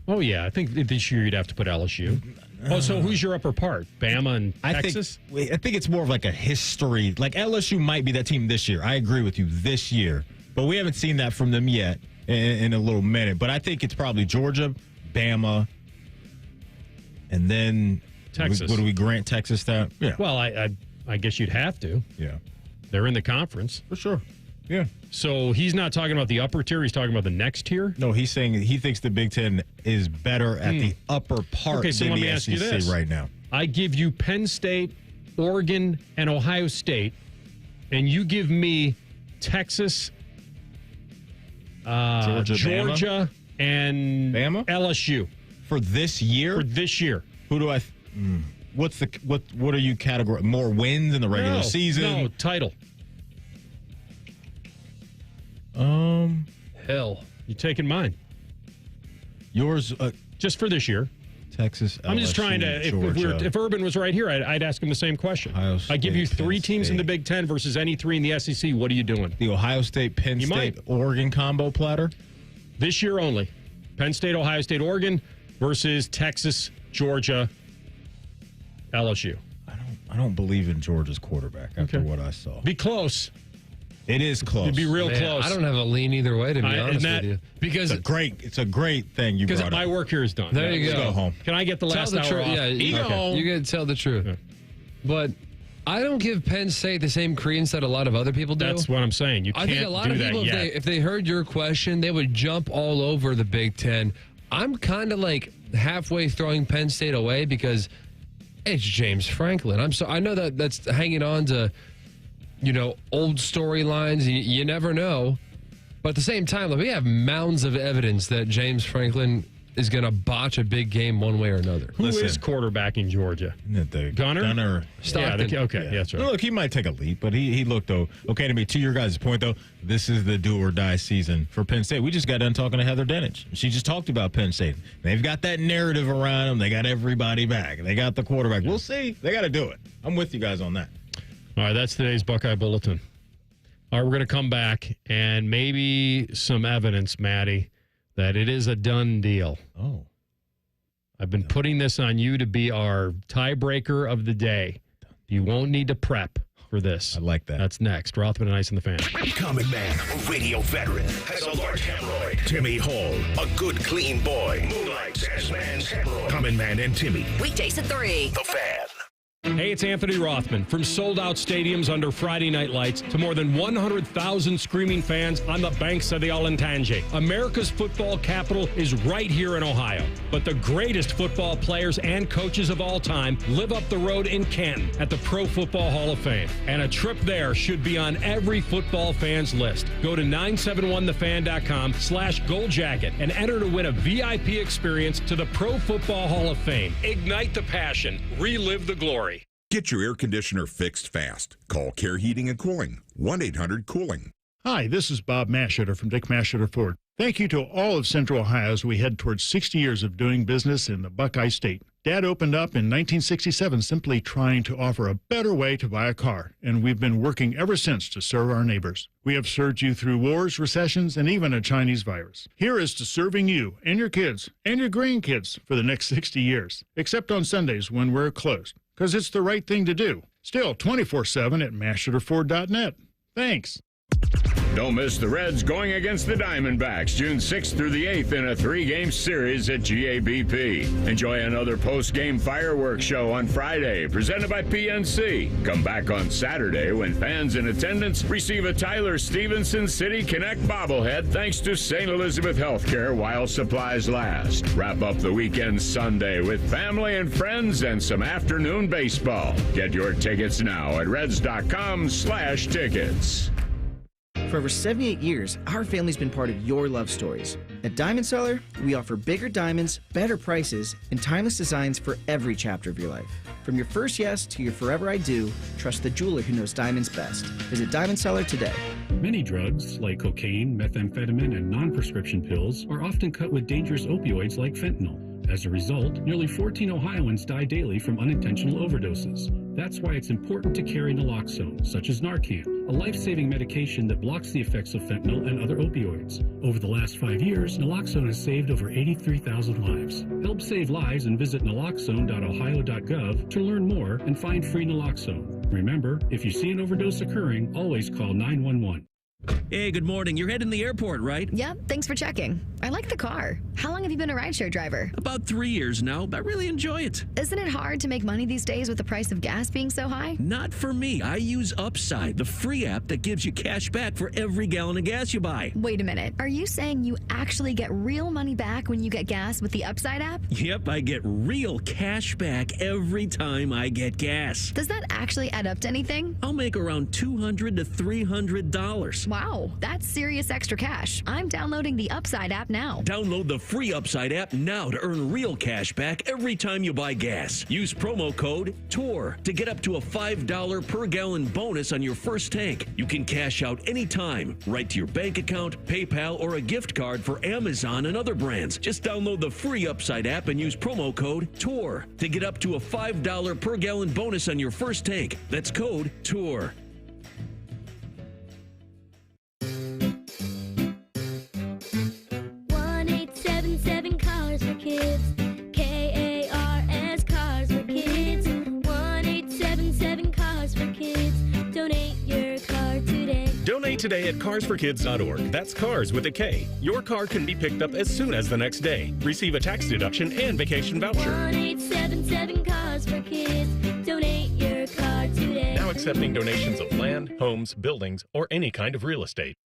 Oh, yeah. I think this year you'd have to put LSU. Oh, so who's your upper part? Bama and Texas? I think it's more of like a history. Like LSU might be that team this year. I agree with you this year. But we haven't seen that from them yet in a little minute. But I think it's probably Georgia, Bama, and then Texas. Would we grant Texas that? Yeah. Well, I guess you'd have to. Yeah. They're in the conference. For sure. Yeah. So he's not talking about the upper tier. He's talking about the next tier? No, he's saying he thinks the Big Ten is better at the upper part so than let me the ask you SEC this. right now. I give you Penn State, Oregon, and Ohio State, and you give me Texas, Georgia, and Bama? LSU. For this year? For this year. Who do I... What are you categorizing? More wins in the regular season? No, title. Hell, you taking mine? Yours, just for this year. Texas. I'm just trying to. If Urban was right here, I'd ask him the same question. I give you 3 teams in the Big Ten versus any 3 in the SEC. What are you doing? The Ohio State, Penn State, Oregon combo platter. This year only. Penn State, Ohio State, Oregon versus Texas, Georgia, LSU. I don't believe in Georgia's quarterback after what I saw. Be close. It is close. It'd be real close. I don't have a lean either way, to be honest with you. Because it's a great thing you brought up. Because my work here is done. There you go. Let's go home. Can I get the last hour off? Yeah, you got to tell the truth. Yeah. But I don't give Penn State the same credence that a lot of other people do. That's what I'm saying. You can't do that. I think a lot of people, if they heard your question, they would jump all over the Big Ten. I'm kind of like halfway throwing Penn State away because it's James Franklin. I know that's hanging on to, old storylines. You never know. But at the same time, we have mounds of evidence that James Franklin is going to botch a big game one way or another. Who is quarterbacking Georgia? Gunner? Stockton. Yeah, okay, that's right. Look, he might take a leap, but he looked okay to me. To your guys' point, though, this is the do-or-die season for Penn State. We just got done talking to Heather Dinich. She just talked about Penn State. They've got that narrative around them. They got everybody back. They got the quarterback. We'll see. They got to do it. I'm with you guys on that. All right, that's today's Buckeye Bulletin. All right, we're going to come back and maybe some evidence, Maddie, that it is a done deal. Oh. I've been putting this on you to be our tiebreaker of the day. You won't need to prep for this. I like that. That's next. Rothman and Ice in the Fan. Common man, radio veteran, has a large hemorrhoid. Timmy Hall, a good, clean boy. Moonlights as man's hemorrhoid. Common man and Timmy. Weekdays at 3. The Fan. Hey, it's Anthony Rothman. From sold-out stadiums under Friday night lights to more than 100,000 screaming fans on the banks of the Olentangy. America's football capital is right here in Ohio. But the greatest football players and coaches of all time live up the road in Canton at the Pro Football Hall of Fame. And a trip there should be on every football fan's list. Go to 971thefan.com/goldjacket and enter to win a VIP experience to the Pro Football Hall of Fame. Ignite the passion. Relive the glory. Get your air conditioner fixed fast. Call Care Heating and Cooling, 1-800-COOLING. Hi, this is Bob Masheter from Dick Masheter Ford. Thank you to all of Central Ohio as we head towards 60 years of doing business in the Buckeye State. Dad opened up in 1967 simply trying to offer a better way to buy a car, and we've been working ever since to serve our neighbors. We have served you through wars, recessions, and even a Chinese virus. Here is to serving you and your kids and your grandkids for the next 60 years, except on Sundays when we're closed, because it's the right thing to do. Still 24/7 at masheterford.net. Thanks. Don't miss the Reds going against the Diamondbacks June 6th through the 8th in a 3-game series at GABP. Enjoy another post-game fireworks show on Friday, presented by PNC. Come back on Saturday when fans in attendance receive a Tyler Stevenson City Connect bobblehead thanks to St. Elizabeth Healthcare while supplies last. Wrap up the weekend Sunday with family and friends and some afternoon baseball. Get your tickets now at reds.com/tickets. For over 78 years, our family's been part of your love stories. At Diamond Seller, we offer bigger diamonds, better prices, and timeless designs for every chapter of your life. From your first yes to your forever I do, trust the jeweler who knows diamonds best. Visit Diamond Seller today. Many drugs, like cocaine, methamphetamine, and non-prescription pills, are often cut with dangerous opioids like fentanyl. As a result, nearly 14 Ohioans die daily from unintentional overdoses. That's why it's important to carry naloxone, such as Narcan, a life-saving medication that blocks the effects of fentanyl and other opioids. Over the last 5 years, naloxone has saved over 83,000 lives. Help save lives and visit naloxone.ohio.gov to learn more and find free naloxone. Remember, if you see an overdose occurring, always call 911. Hey, good morning. You're heading to the airport, right? Yep, thanks for checking. I like the car. How long have you been a rideshare driver? About 3 years now, but I really enjoy it. Isn't it hard to make money these days with the price of gas being so high? Not for me. I use Upside, the free app that gives you cash back for every gallon of gas you buy. Wait a minute. Are you saying you actually get real money back when you get gas with the Upside app? Yep, I get real cash back every time I get gas. Does that actually add up to anything? I'll make around $200 to $300. Wow, that's serious extra cash. I'm downloading the Upside app now. Download the free Upside app now to earn real cash back every time you buy gas. Use promo code TOUR to get up to a $5 per gallon bonus on your first tank. You can cash out anytime, right to your bank account, PayPal, or a gift card for Amazon and other brands. Just download the free Upside app and use promo code TOUR to get up to a $5 per gallon bonus on your first tank. That's code TOUR. 1-877 Cars for Kids. KARS Cars for Kids. 1-877 Cars for Kids. Donate your car today. Donate today at carsforkids.org. That's cars with a K. Your car can be picked up as soon as the next day. Receive a tax deduction and vacation voucher. 1-877 Cars for Kids. Donate your car today. Now accepting donations of land, homes, buildings, or any kind of real estate.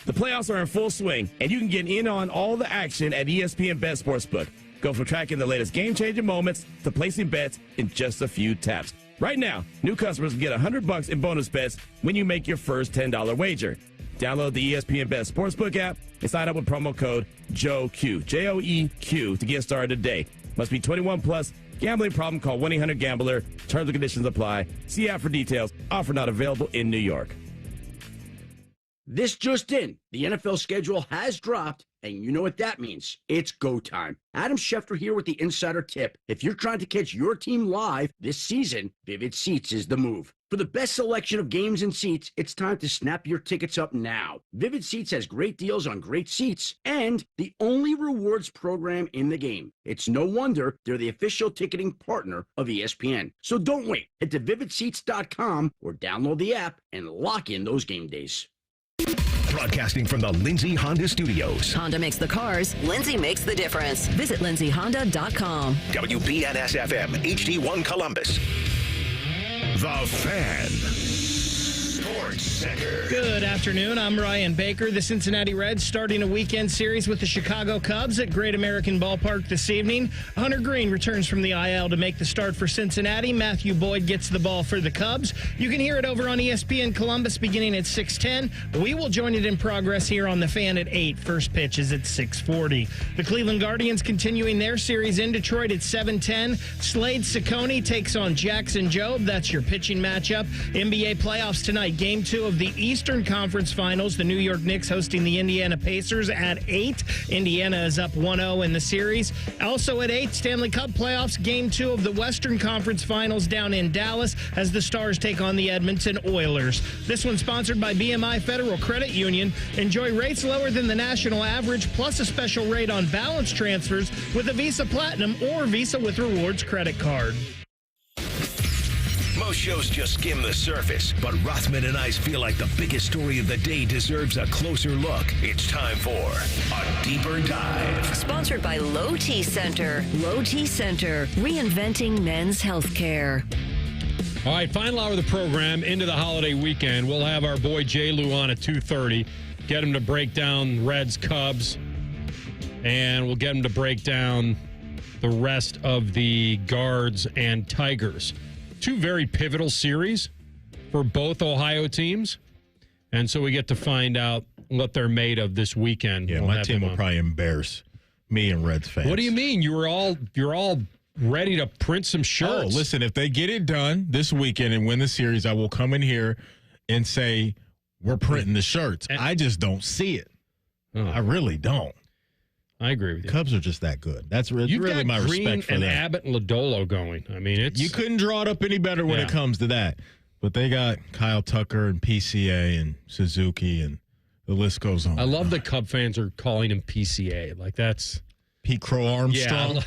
The playoffs are in full swing, and you can get in on all the action at ESPN Bet Sportsbook. Go from tracking the latest game-changing moments to placing bets in just a few taps. Right now, new customers can get $100 in bonus bets when you make your first $10 wager. Download the ESPN Bet Sportsbook app and sign up with promo code JOEQ, J-O-E-Q, to get started today. Must be 21 plus. Gambling problem? Call 1-800-GAMBLER. Terms and conditions apply. See app for details. Offer not available in New York. This just in, the NFL schedule has dropped, and you know what that means. It's go time. Adam Schefter here with the Insider Tip. If you're trying to catch your team live this season, Vivid Seats is the move. For the best selection of games and seats, it's time to snap your tickets up now. Vivid Seats has great deals on great seats and the only rewards program in the game. It's no wonder they're the official ticketing partner of ESPN. So don't wait. Head to vividseats.com or download the app and lock in those game days. Broadcasting from the Lindsay Honda Studios. Honda makes the cars. Lindsay makes the difference. Visit lindsayhonda.com. WBNS-FM, HD1 Columbus. The Fan. Sports Center. Good afternoon. I'm Ryan Baker. The Cincinnati Reds starting a weekend series with the Chicago Cubs at Great American Ballpark this evening. Hunter Green returns from the IL to make the start for Cincinnati. Matthew Boyd gets the ball for the Cubs. You can hear it over on ESPN Columbus beginning at 6:10. We will join it in progress here on The Fan at 8. First pitch is at 6:40. The Cleveland Guardians continuing their series in Detroit at 7:10. Slade Ciccone takes on Jackson Jobe. That's your pitching matchup. NBA playoffs tonight. Game 2 of the Eastern Conference Finals. The New York Knicks hosting the Indiana Pacers at 8. Indiana is up 1-0 in the series. Also at 8, Stanley Cup playoffs. Game 2 of the Western Conference Finals down in Dallas as the Stars take on the Edmonton Oilers. This one sponsored by BMI Federal Credit Union. Enjoy rates lower than the national average, plus a special rate on balance transfers with a Visa Platinum or Visa with Rewards credit card. Most shows just skim the surface, but Rothman and Ice feel like the biggest story of the day deserves a closer look. It's time for a deeper dive. Sponsored by Low T Center. Low T Center, reinventing men's healthcare. All right, final hour of the program into the holiday weekend. We'll have our boy Jay Lou on at 2:30. Get him to break down Reds, Cubs, and we'll get him to break down the rest of the Guards and Tigers. Two very pivotal series for both Ohio teams. And so we get to find out what they're made of this weekend. Yeah, my team will probably embarrass me and Reds fans. What do you mean? You're all ready to print some shirts. Oh, listen, if they get it done this weekend and win the series, I will come in here and say, we're printing the shirts. I just don't see it. I really don't. I agree with you. Cubs are just that good. That's You've really got my Green respect for and them. Abbott and Lodolo going. I mean, it's You couldn't draw it up any better when it comes to that. But they got Kyle Tucker and PCA and Suzuki, and the list goes on. I love that Cub fans are calling him PCA. Like, that's Pete Crow Armstrong. Yeah,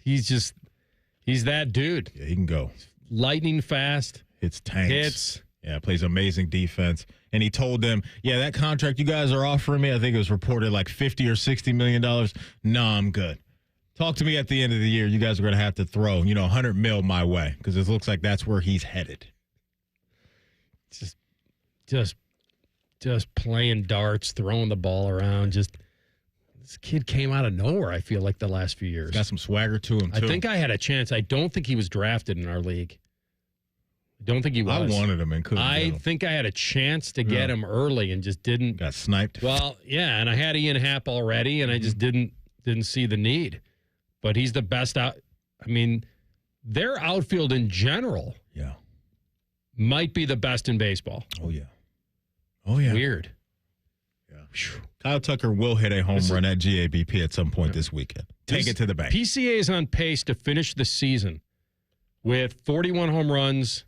he's that dude. Yeah, he can go. Lightning fast. Hits tanks. Hits. Yeah, plays amazing defense. And he told them, yeah, that contract you guys are offering me, I think it was reported like $50 or $60 million. No, I'm good. Talk to me at the end of the year. You guys are going to have to throw, $100 million my way, because it looks like that's where he's headed. Just playing darts, throwing the ball around. This kid came out of nowhere, I feel like, the last few years. He's got some swagger to him, too. I think I had a chance. I don't think he was drafted in our league. Don't think he was. I wanted him and couldn't. I think I had a chance to get him early and just didn't. Got sniped. Well, yeah, and I had Ian Happ already, and I just didn't see the need. But he's the best out. I mean, their outfield in general, might be the best in baseball. Oh yeah. Weird. Yeah. Kyle Tucker will hit a home run at GABP at some point this weekend. Take it to the bank. PCA is on pace to finish the season with 41 home runs,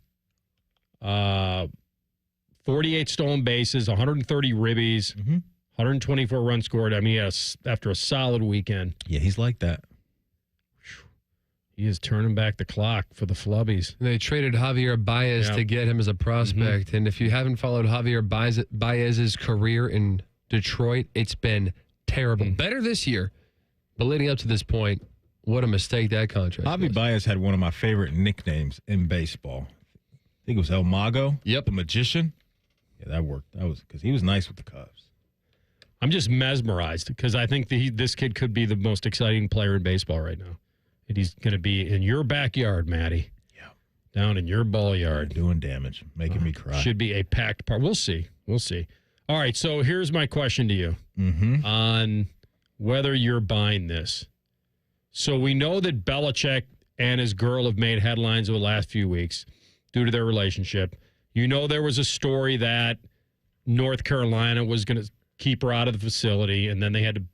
48 stolen bases, 130 ribbies, 124 runs scored. I mean, after a solid weekend. Yeah, he's like that. He is turning back the clock for the Flubbies. They traded Javier Baez to get him as a prospect. And if you haven't followed Javier Baez's career in Detroit, it's been terrible. Better this year, but leading up to this point, what a mistake that contract was. Javi Baez had one of my favorite nicknames in baseball. I think it was El Mago. Yep. The Magician. Yeah, that worked. That was because he was nice with the Cubs. I'm just mesmerized because I think this kid could be the most exciting player in baseball right now. And he's going to be in your backyard, Matty. Yeah. Down in your ball yard. Doing damage, making me cry. Should be a packed park. We'll see. All right, so here's my question to you on whether you're buying this. So we know that Belichick and his girl have made headlines over the last few weeks due to their relationship. You know there was a story that North Carolina was going to keep her out of the facility, and then they had to,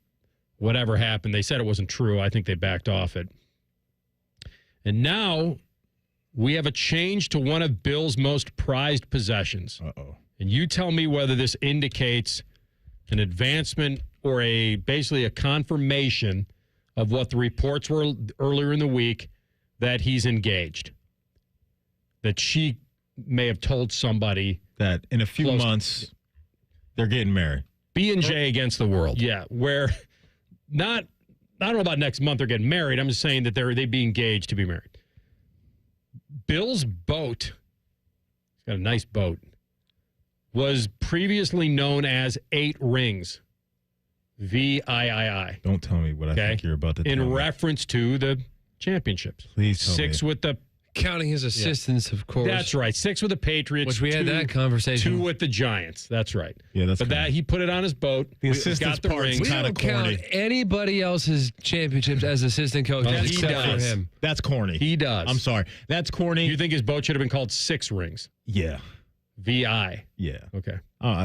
whatever happened, they said it wasn't true. I think they backed off it. And now we have a change to one of Bill's most prized possessions. Uh-oh. And you tell me whether this indicates an advancement or basically a confirmation of what the reports were earlier in the week that he's engaged. That she may have told somebody that in a few months they're getting married. B&J against the world. Yeah, where I don't know about next month they're getting married. I'm just saying that they'd be engaged to be married. Bill's boat, he's got a nice boat, was previously known as 8 Rings. VIII. Don't tell me what I think you're about to tell me. In reference to the championships. Please tell 6 me. with the... Counting his assistants, of course. That's right. 6 with the Patriots. Which we had that conversation. 2 with the Giants. That's right. Yeah, that's But he put it on his boat. The He's assistants got the rings. We don't count anybody else's championships as assistant coaches except for him. That's corny. He does. I'm sorry. That's corny. You think his boat should have been called 6 Rings? Yeah. VI. Yeah. Okay.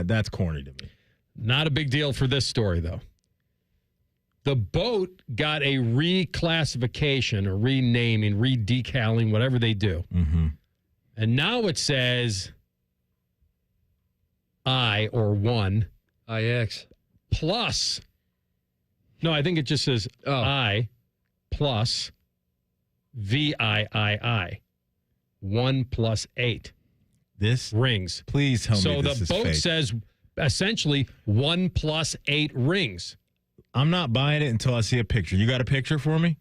That's corny to me. Not a big deal for this story, though. The boat got a reclassification, or renaming, redecaling, whatever they do. Mm-hmm. And now it says I, or 1. IX. Plus. No, I think it just says I plus VIII. 1 plus 8. This? Rings. Please tell me this is So the boat fake. says essentially 1 plus 8 rings. I'm not buying it until I see a picture. You got a picture for me?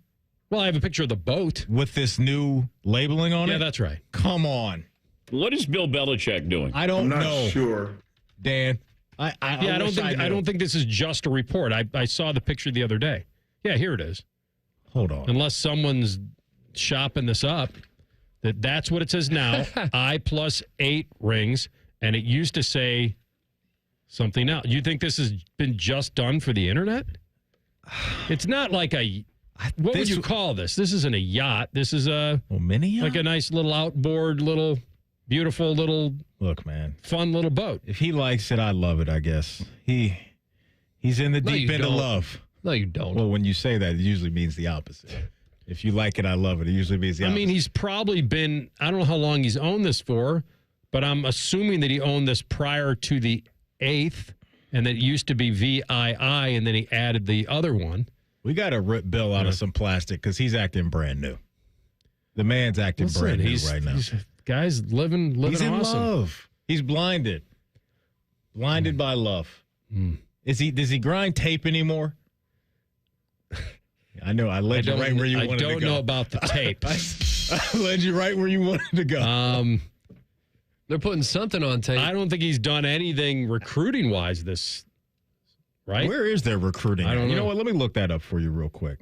Well, I have a picture of the boat. With this new labeling on it? Yeah, that's right. Come on. What is Bill Belichick doing? I don't know. I'm not sure. Dan, I don't think this is just a report. I saw the picture the other day. Yeah, here it is. Hold on. Unless someone's shopping this up, that's what it says now. I plus 8 rings, and it used to say something else. You think this has been just done for the internet? It's not like what would you call this? This isn't a yacht. This is a mini yacht? Like a nice little outboard, little beautiful little look, man, fun little boat. If he likes it, I love it. I guess he's in the deep end of love. No, you don't. Well, when you say that, it usually means the opposite. If you like it, I love it. It usually means the opposite. I mean, he's probably been. I don't know how long he's owned this for, but I'm assuming that he owned this prior to the 8th, and that it used to be VII, and then he added the other one. We got to rip Bill out of some plastic because he's acting brand new. The man's acting brand new right now. Guy's living he's in awesome. Love. He's blinded by love. Does he grind tape anymore? I know. I led you right where you wanted to go. I don't know about the tape. I led you right where you wanted to go. They're putting something on tape. I don't think he's done anything recruiting-wise right? Where is their recruiting? I don't know. You know what? Let me look that up for you real quick.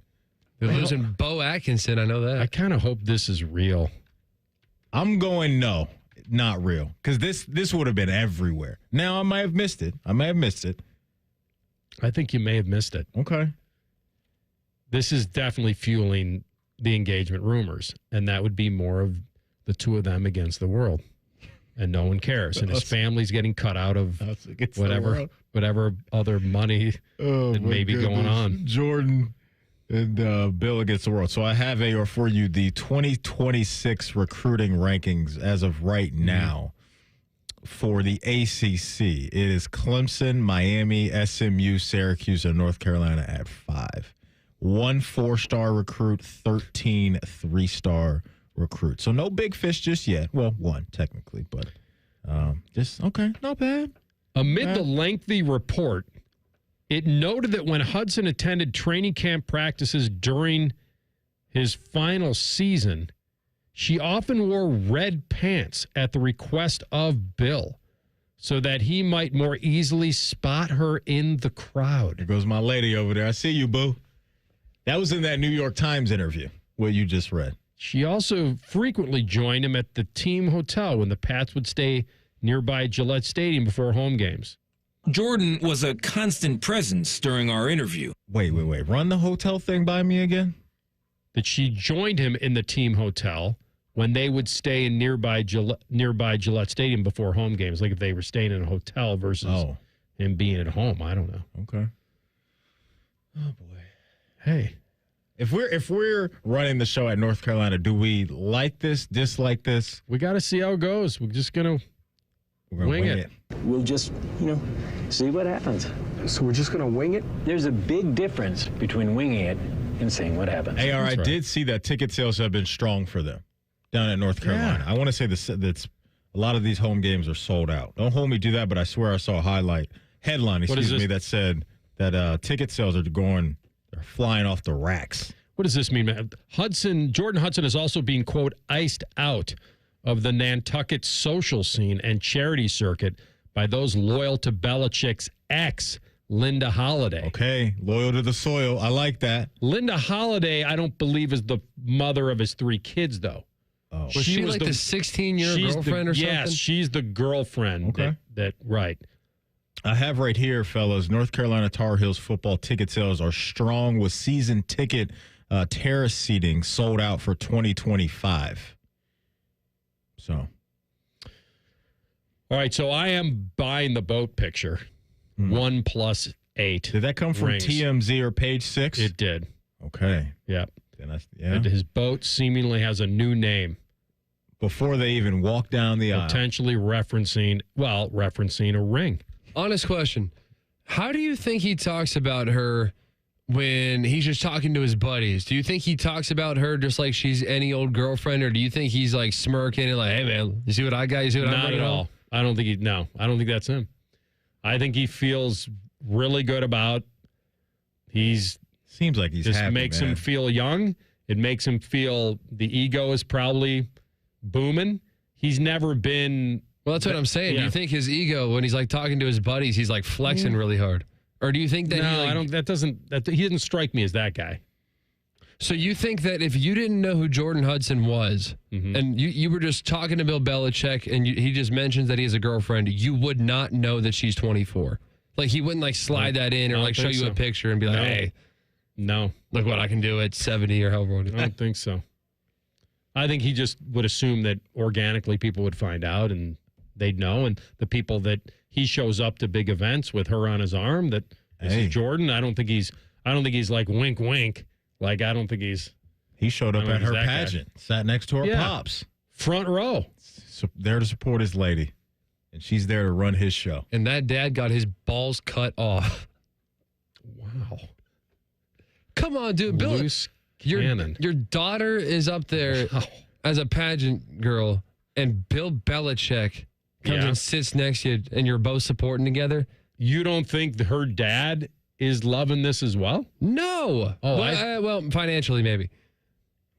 They're losing Bo Atkinson. I know that. I kind of hope this is real. I'm going no. not real because this would have been everywhere. Now I might have missed it. I think you may have missed it. Okay. This is definitely fueling the engagement rumors, and that would be more of the two of them against the world, and no one cares. And his family's getting cut out of whatever other money that may be going on. Jordan and Bill against the world. So I have for you the 2026 recruiting rankings as of right now for the ACC. It is Clemson, Miami, SMU, Syracuse, and North Carolina at 5. 1 4-star recruit, 13 3-star recruit. So no big fish just yet. Well, 1 technically, but just okay, not bad. Amid the lengthy report, it noted that when Hudson attended training camp practices during his final season, she often wore red pants at the request of Bill so that he might more easily spot her in the crowd. There goes my lady over there. I see you, boo. That was in that New York Times interview, what you just read. She also frequently joined him at the team hotel when the Pats would stay nearby Gillette Stadium before home games. Jordan was a constant presence during our interview. Wait. Run the hotel thing by me again? That she joined him in the team hotel when they would stay in nearby Gillette Stadium before home games, like if they were staying in a hotel versus him being at home. I don't know. Okay. Oh, boy. Hey. If we're running the show at North Carolina, do we like this, dislike this? We got to see how it goes. We're just going to wing it. We'll just, see what happens. So we're just going to wing it? There's a big difference between winging it and seeing what happens. AR, I did see that ticket sales have been strong for them down at North Carolina. Yeah. I want to say that's a lot of these home games are sold out. Don't hold me to that, but I swear I saw a headline, that said that ticket sales are they're flying off the racks. What does this mean, man? Jordan Hudson is also being, quote, iced out of the Nantucket social scene and charity circuit by those loyal to Belichick's ex, Linda Holliday. Okay, loyal to the soil. I like that. Linda Holliday, I don't believe, is the mother of his 3 kids, though. Oh. Was she like the 16-year girlfriend or something? Yes, she's the girlfriend. Okay. Right. I have right here, fellas, North Carolina Tar Heels football ticket sales are strong with season ticket terrace seating sold out for 2025. So. All right, so I am buying the boat picture. 1 + 8. Did that come from rings. TMZ or Page 6? It did. Okay. Yep. Yeah. His boat seemingly has a new name. Before they even walk down the aisle. Potentially referencing a ring. Honest question. How do you think he talks about her when he's just talking to his buddies? Do you think he talks about her just like she's any old girlfriend, or do you think he's like smirking and like, hey, man, you see what I got? You see what I'm Not at all. I don't think that's him. I think he feels really good about seems like he's just happy, makes man. him feel young. It makes him feel the ego is probably booming. He's never been. Well, that's what I'm saying. Yeah. Do you think his ego, when he's like talking to his buddies, he's like flexing really hard? Or do you think that I don't. He didn't strike me as that guy. So you think that if you didn't know who Jordan Hudson was, and you were just talking to Bill Belichick, and he just mentions that he has a girlfriend, you would not know that she's 24? Like, he wouldn't like slide that in or like show you a picture and be like, hey, no, look what I can do at 70 or however old. I don't think so. I think he just would assume that organically people would find out and they'd know, and the people that he shows up to big events with her on his arm, that this is Jordan. I don't think he's like wink wink. Like, I don't think he showed up at her pageant, sat next to her pops, front row, there to support his lady, and she's there to run his show. And that dad got his balls cut off. Wow. Come on, dude. Bill, your daughter is up there as a pageant girl, and Bill Belichick comes and sits next to you, and you're both supporting together. You don't think her dad is loving this as well? No. Oh, well, financially, maybe.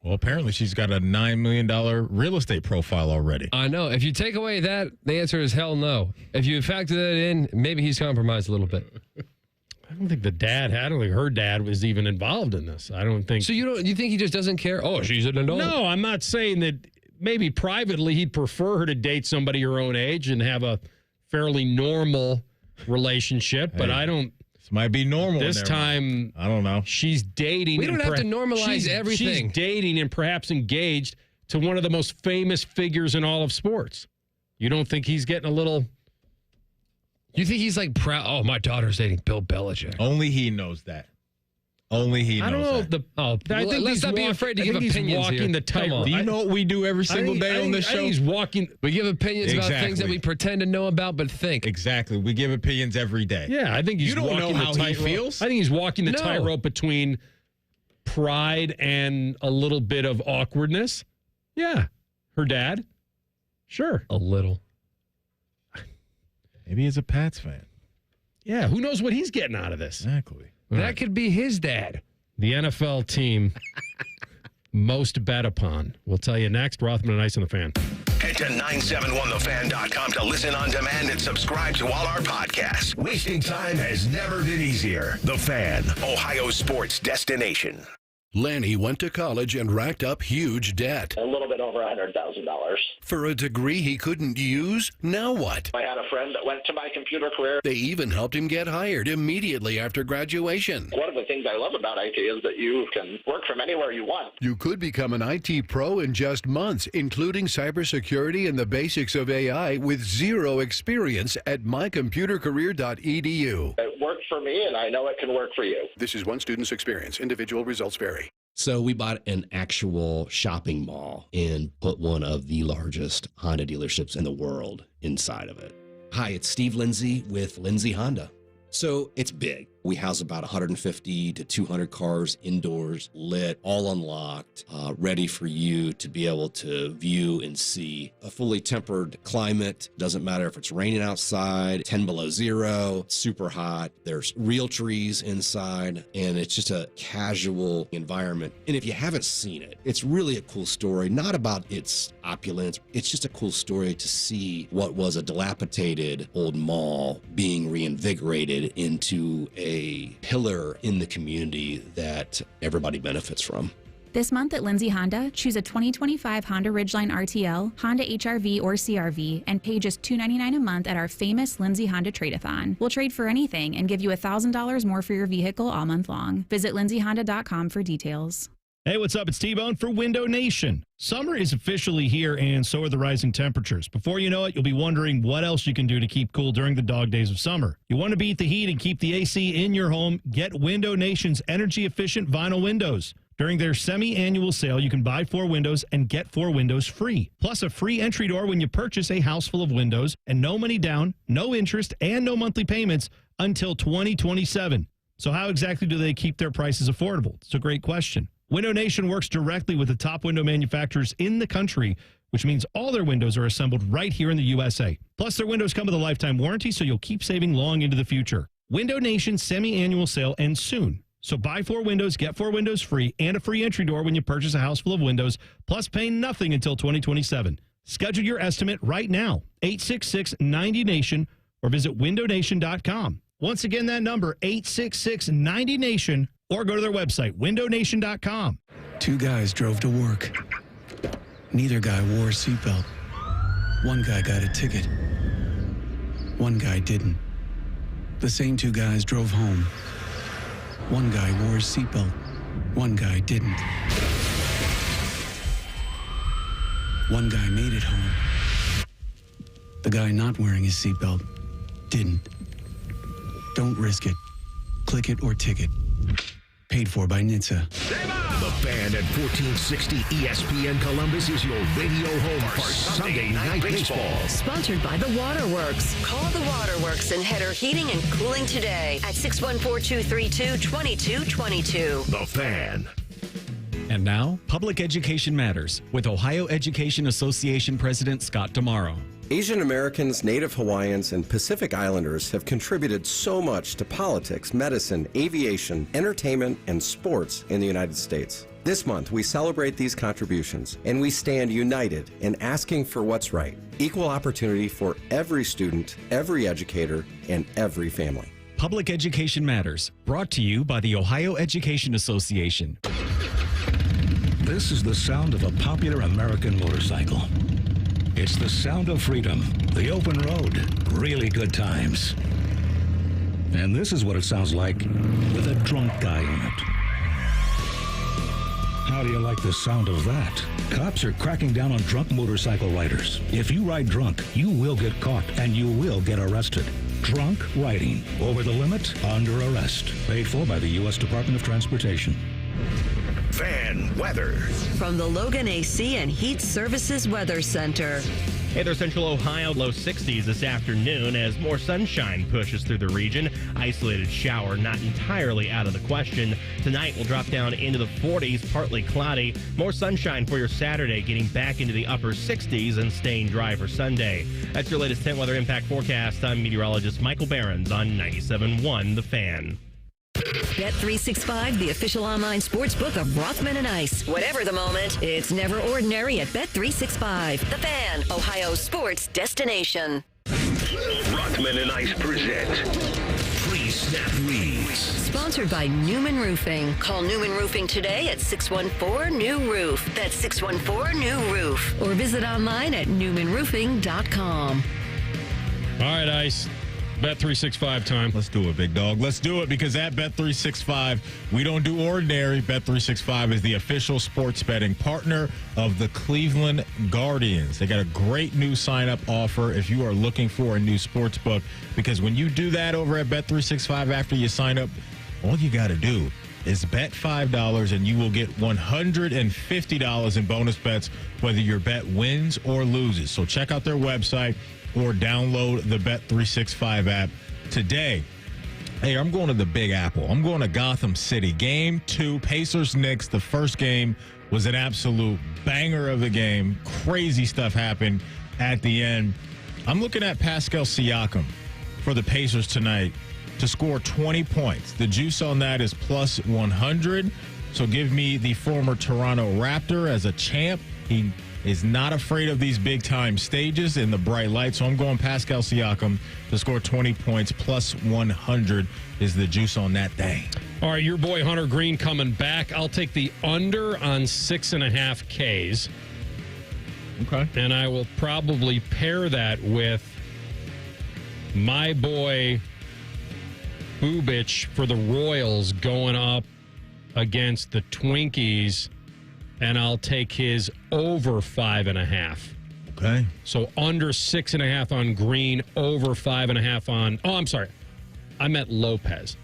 Well, apparently she's got a $9 million real estate profile already. I know. If you take away that, the answer is hell no. If you factor that in, maybe he's compromised a little bit. I don't think her dad was even involved in this. I don't think. So you think he just doesn't care? Oh, she's an adult. No, I'm not saying that maybe privately he'd prefer her to date somebody her own age and have a fairly normal relationship, but I don't. This might be normal. This time, I don't know. She's dating. We don't have to normalize everything. She's dating and perhaps engaged to one of the most famous figures in all of sports. You don't think he's getting a little... You think he's like proud? Oh, my daughter's dating Bill Belichick. Only he knows that. Only he knows I don't know. that. I think let's not be afraid to give opinions walking here. the tightrope. Do you know what we do every single day on this show? He's walking. We give opinions about things that we pretend to know about, but think. Exactly. We give opinions every day. Yeah, I think he's You don't walking know how the he tightrope. feels? I think he's walking the tightrope between pride and a little bit of awkwardness. Yeah. Her dad? Sure. A little. Maybe he's a Pats fan. Yeah, who knows what he's getting out of this? Exactly. That could be his dad. The NFL team most bet upon. We'll tell you next. Rothman and Ice on the Fan. Head to 971thefan.com to listen on demand and subscribe to all our podcasts. Wasting time has never been easier. The Fan, Ohio sports destination. Lanny went to college and racked up huge debt. A little bit over $100,000. For a degree he couldn't use? Now what? I had a friend that went to my computer career. They even helped him get hired immediately after graduation. One of the things I love about IT is that you can work from anywhere you want. You could become an IT pro in just months, including cybersecurity and the basics of AI with zero experience at mycomputercareer.edu. It worked for me, and I know it can work for you. This is one student's experience. Individual results vary. So we bought an actual shopping mall and put one of the largest Honda dealerships in the world inside of it. Hi, it's Steve Lindsay with Lindsay Honda. So it's big. We house about 150 to 200 cars indoors, lit, all unlocked, ready for you to be able to view and see. A fully tempered climate. Doesn't matter if it's raining outside, 10 below zero, super hot. There's real trees inside, and it's just a casual environment. And if you haven't seen it, it's really a cool story, not about its opulence. It's just a cool story to see what was a dilapidated old mall being reinvigorated into a pillar in the community that everybody benefits from. This month at Lindsay Honda, choose a 2025 Honda Ridgeline RTL, Honda HR-V or CR-V, and pay just $299 a month at our famous Lindsay Honda Trade-A-Thon. We'll trade for anything and give you $1,000 more for your vehicle all month long. Visit lindsayhonda.com for details. Hey, what's up? It's T-Bone for Window Nation. Summer is officially here, and so are the rising temperatures. Before you know it, you'll be wondering what else you can do to keep cool during the dog days of summer. You want to beat the heat and keep the AC in your home? Get Window Nation's energy-efficient vinyl windows. During their semi-annual sale, you can buy 4 windows and get 4 windows free. Plus a free entry door when you purchase a house full of windows, and no money down, no interest, and no monthly payments until 2027. So how exactly do they keep their prices affordable? It's a great question. Window Nation works directly with the top window manufacturers in the country, which means all their windows are assembled right here in the USA. Plus, their windows come with a lifetime warranty, so you'll keep saving long into the future. Window Nation's semi-annual sale ends soon. So buy 4 windows, get 4 windows free, and a free entry door when you purchase a house full of windows, plus pay nothing until 2027. Schedule your estimate right now, 866-90-NATION, or visit windownation.com. Once again, that number, 866-90-NATION, or go to their website, windownation.com. 2 guys drove to work. Neither guy wore a seatbelt. One guy got a ticket. One guy didn't. The same 2 guys drove home. One guy wore his seatbelt. One guy didn't. One guy made it home. The guy not wearing his seatbelt didn't. Don't risk it. Click it or ticket. Paid for by NHTSA. The Fan at 1460 ESPN Columbus is your radio home for Sunday Night Baseball. Sponsored by The Waterworks. Call The Waterworks and Header Heating and Cooling today at 614-232-2222. The Fan. And now, Public Education Matters with Ohio Education Association President Scott Damaro. Asian Americans, Native Hawaiians, and Pacific Islanders have contributed so much to politics, medicine, aviation, entertainment, and sports in the United States. This month, we celebrate these contributions, and we stand united in asking for what's right. Equal opportunity for every student, every educator, and every family. Public Education Matters, brought to you by the Ohio Education Association. This is the sound of a popular American motorcycle. It's the sound of freedom, the open road, really good times. And this is what it sounds like with a drunk guy on it. How do you like the sound of that? Cops are cracking down on drunk motorcycle riders. If you ride drunk, you will get caught and you will get arrested. Drunk riding, over the limit, under arrest. Paid for by the U.S. Department of Transportation. Fan weather. From the Logan AC and Heat Services Weather Center. Hey there, Central Ohio, low 60s this afternoon as more sunshine pushes through the region. Isolated shower not entirely out of the question. Tonight will drop down into the 40s, partly cloudy. More sunshine for your Saturday, getting back into the upper 60s and staying dry for Sunday. That's your latest 10 weather impact forecast. I'm meteorologist Michael Behrens on 97.1 The Fan. Bet365, the official online sports book of Rothman and Ice. Whatever the moment, it's never ordinary at Bet365. The Fan, Ohio's sports destination. Rothman and Ice present Free Snap Leads. Sponsored by Newman Roofing. Call Newman Roofing today at 614-NEW-ROOF. That's 614-NEW-ROOF. Or visit online at newmanroofing.com. All right, Ice. Bet365 time. Let's do it, big dog. Let's do it because at Bet365, we don't do ordinary. Bet365 is the official sports betting partner of the Cleveland Guardians. They got a great new sign-up offer if you are looking for a new sports book, because when you do that over at Bet365 after you sign up, all you got to do is bet $5 and you will get $150 in bonus bets whether your bet wins or loses. So check out their website or download the Bet365 app today. Hey, I'm going to the Big Apple. I'm going to Gotham City. Game 2, Pacers-Knicks. The first game was an absolute banger of the game. Crazy stuff happened at the end. I'm looking at Pascal Siakam for the Pacers tonight to score 20 points. The juice on that is plus 100. So give me the former Toronto Raptor as a champ. He is not afraid of these big-time stages in the bright light. So I'm going Pascal Siakam to score 20 points. Plus 100 is the juice on that thing. All right, your boy Hunter Green coming back. I'll take the under on 6.5 Ks. Okay. And I will probably pair that with my boy Bubich for the Royals going up against the Twinkies. And I'll take his over 5.5. Okay. So under 6.5 on Green, over 5.5 on. Oh, I'm sorry. I meant Lopez.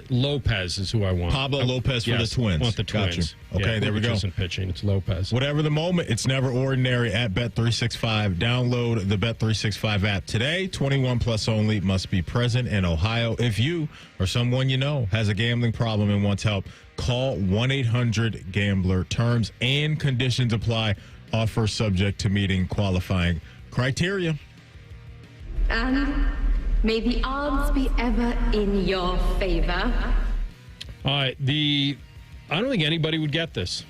Lopez is who I want. Pablo Lopez for the Twins. I want the Twins. Got you. Okay, there we go. Isn't pitching. It's Lopez. Whatever the moment, it's never ordinary at Bet365. Download the Bet365 app today. 21 plus only. Must be present in Ohio. If you or someone you know has a gambling problem and wants help, call 1-800-GAMBLER. Terms and conditions apply. Offer subject to meeting qualifying criteria. And may the odds be ever in your favor. All right, I don't think anybody would get this.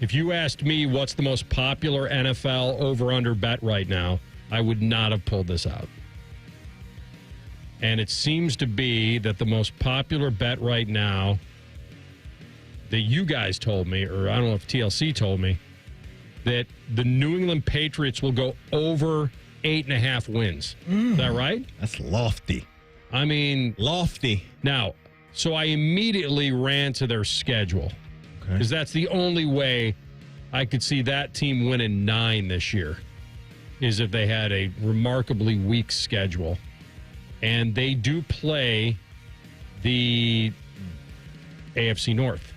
If you asked me what's the most popular NFL over-under bet right now, I would not have pulled this out. And it seems to be that the most popular bet right now that you guys told me, or I don't know if TLC told me, that the New England Patriots will go over 8.5 wins. Is that right? That's lofty. I mean, lofty. Now, so I immediately ran to their schedule because that's the only way I could see that team winning 9 this year is if they had a remarkably weak schedule. And they do play the AFC North.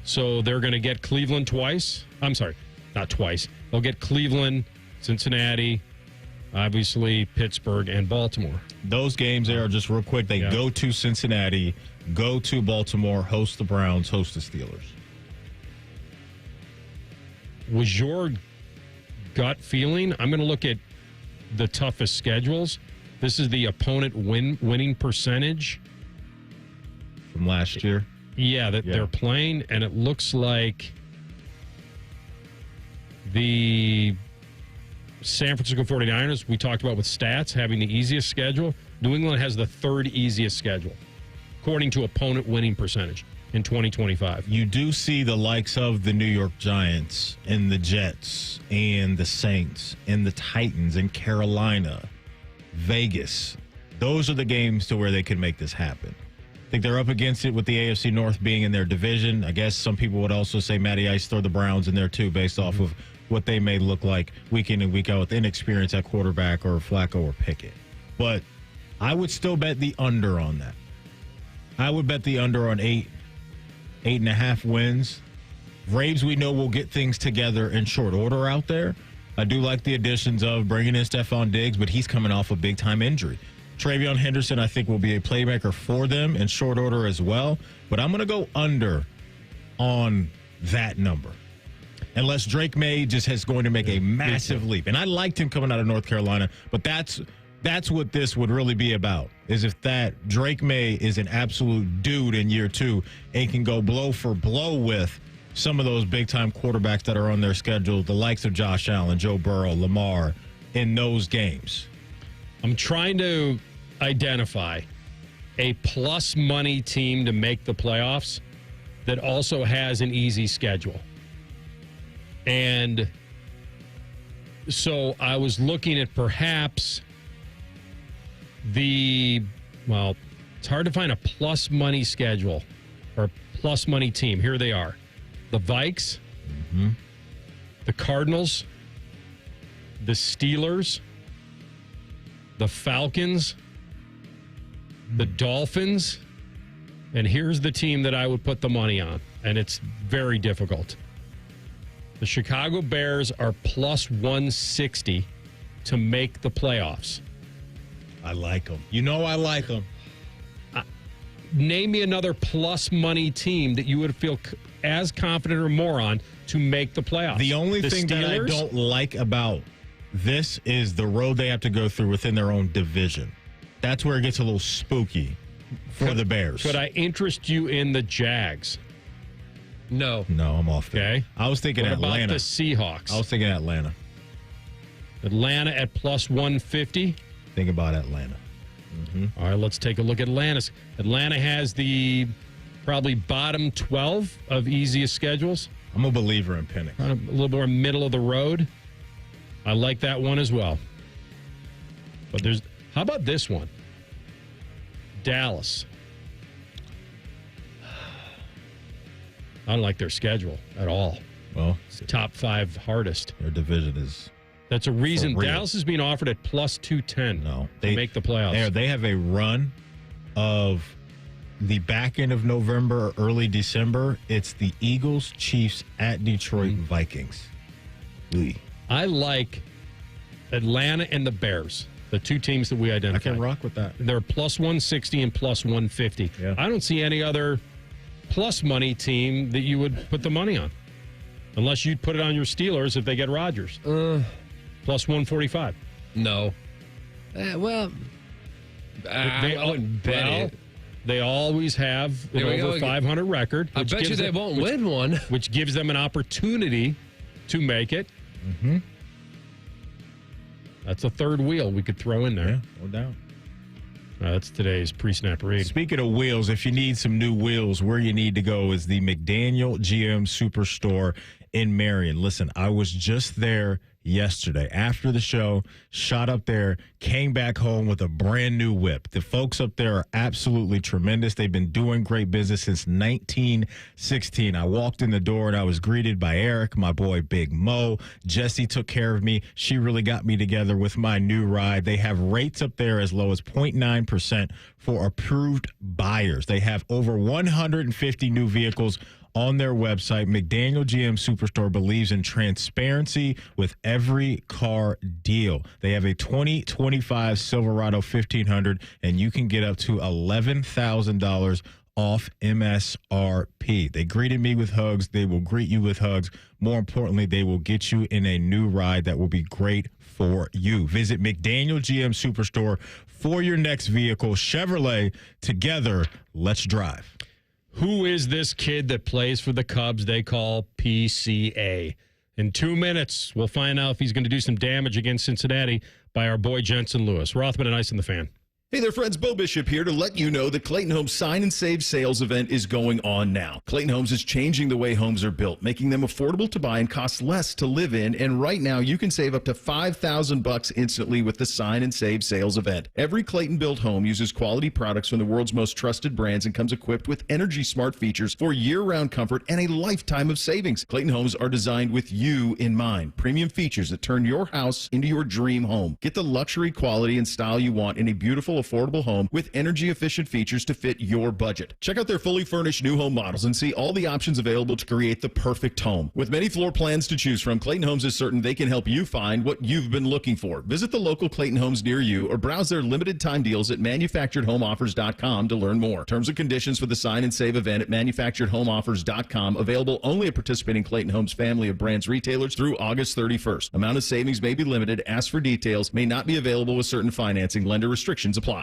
So they're going to get Cleveland twice. I'm sorry, not twice. They'll get Cleveland, Cincinnati, obviously Pittsburgh, and Baltimore. Those games there are just real quick. They go to Cincinnati, go to Baltimore, host the Browns, host the Steelers. Was your gut feeling? I'm going to look at the toughest schedules. This is the opponent winning percentage from last year. Yeah, they're playing, and it looks like the San Francisco 49ers, we talked about with stats, having the easiest schedule. New England has the 3rd easiest schedule, according to opponent winning percentage. in 2025. You do see the likes of the New York Giants and the Jets and the Saints and the Titans and Carolina, Vegas. Those are the games to where they can make this happen. I think they're up against it with the AFC North being in their division. I guess some people would also say Matty Ice throw the Browns in there too based off of what they may look like week in and week out with inexperience at quarterback or Flacco or Pickett. But I would still bet the under on that. I would bet the under on 8.5 wins. Braves, we know, will get things together in short order out there. I do like the additions of bringing in Stephon Diggs, but he's coming off a big-time injury. Travion Henderson, I think, will be a playmaker for them in short order as well. But I'm going to go under on that number. Unless Drake May just is going to make a massive leap. And I liked him coming out of North Carolina, but that's what this would really be about, is if that Drake May is an absolute dude in year 2 and can go blow for blow with some of those big-time quarterbacks that are on their schedule, the likes of Josh Allen, Joe Burrow, Lamar, in those games. I'm trying to identify a plus money team to make the playoffs that also has an easy schedule. And so I was looking at perhaps it's hard to find a plus money schedule or plus money team. Here they are. The Vikes, the Cardinals, the Steelers, the Falcons, the Dolphins, and here's the team that I would put the money on, and it's very difficult. The Chicago Bears are plus 160 to make the playoffs. I like them. You know I like them. Name me another plus money team that you would feel as confident or more on to make the playoffs. The only thing that I don't like about this is the road they have to go through within their own division. That's where it gets a little spooky for the Bears. Could I interest you in the Jags? No. No, I'm off there. Okay. I was thinking Atlanta. What about the Seahawks? I was thinking Atlanta. Atlanta at plus 150? Think about Atlanta. All right, let's take a look at Atlanta's. Atlanta has the probably bottom 12 of easiest schedules. I'm a believer in Penix. A little more middle of the road. I like that one as well. But how about this one? Dallas. I don't like their schedule at all. Well, it's the top 5 hardest. Their division is. That's a reason Dallas is being offered at plus 210 to make the playoffs. They have a run of the back end of November, early December. It's the Eagles, Chiefs, at Detroit, Vikings. I like Atlanta and the Bears, the two teams that we identified. I can rock with that. They're plus 160 and plus 150. Yeah. I don't see any other plus money team that you would put the money on. Unless you'd put it on your Steelers if they get Rodgers. Plus 145. No. I wouldn't bet it. They always have an over 500 record. I bet you they won't win one. Which gives them an opportunity to make it. That's a third wheel we could throw in there. Yeah, no doubt. That's today's pre-snap read. Speaking of wheels, if you need some new wheels, where you need to go is the McDaniel GM Superstore in Marion. Listen, I was just there yesterday after the show, shot up there, came back home with a brand new whip. The folks up there are absolutely tremendous. They've been doing great business since 1916. I walked in the door and I was greeted by Eric, my boy Big Mo. Jesse took care of me. She really got me together with my new ride. They have rates up there as low as 0.9% for approved buyers. They have over 150 new vehicles on their website. McDaniel GM Superstore believes in transparency with every car deal. They have a 2025 Silverado 1500, and you can get up to $11,000 off MSRP. They greeted me with hugs. They will greet you with hugs. More importantly, they will get you in a new ride that will be great for you. Visit McDaniel GM Superstore for your next vehicle. Chevrolet, together, let's drive. Who is this kid that plays for the Cubs they call PCA? In 2 minutes, we'll find out if he's going to do some damage against Cincinnati by our boy Jensen Lewis. Rothman and Ice in the Fan. Hey there, friends. Bo Bishop here to let you know that Clayton Homes Sign and Save sales event is going on now. Clayton Homes is changing the way homes are built, making them affordable to buy and cost less to live in. And right now, you can save up to $5,000 instantly with the Sign and Save sales event. Every Clayton-built home uses quality products from the world's most trusted brands and comes equipped with Energy Smart features for year-round comfort and a lifetime of savings. Clayton Homes are designed with you in mind. Premium features that turn your house into your dream home. Get the luxury, quality, and style you want in a beautiful, affordable home with energy-efficient features to fit your budget. Check out their fully furnished new home models and see all the options available to create the perfect home. With many floor plans to choose from, Clayton Homes is certain they can help you find what you've been looking for. Visit the local Clayton Homes near you or browse their limited time deals at manufacturedhomeoffers.com to learn more. Terms and conditions for the Sign and Save event at manufacturedhomeoffers.com. Available only at participating Clayton Homes family of brands retailers through August 31st. Amount of savings may be limited. Ask for details. May not be available with certain financing. Lender restrictions apply.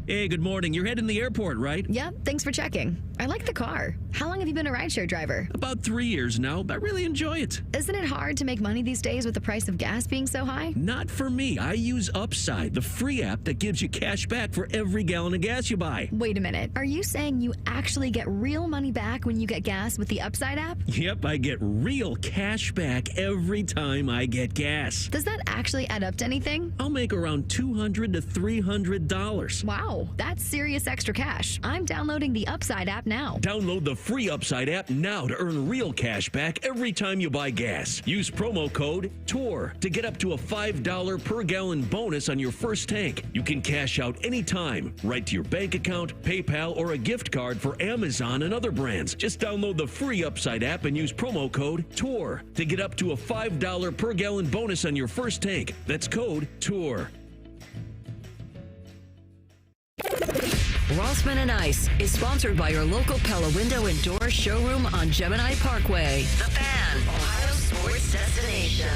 Hey, good morning. You're heading to the airport, right? Yep, thanks for checking. I like the car. How long have you been a rideshare driver? About 3 years now. I really enjoy it. Isn't it hard to make money these days with the price of gas being so high? Not for me. I use Upside, the free app that gives you cash back for every gallon of gas you buy. Wait a minute. Are you saying you actually get real money back when you get gas with the Upside app? Yep, I get real cash back every time I get gas. Does that actually add up to anything? I'll make around $200 to $300. Wow, that's serious extra cash. I'm downloading the Upside app now. Download the free Upside app now to earn real cash back every time you buy gas. Use promo code TOUR to get up to a $5 per gallon bonus on your first tank. You can cash out anytime, right to your bank account, PayPal, or a gift card for Amazon and other brands. Just download the free Upside app and use promo code TOUR to get up to a $5 per gallon bonus on your first tank. That's code TOUR. Rothman and Ice is sponsored by your local Pella Window and Door showroom on Gemini Parkway. The Fan, Ohio sports destination.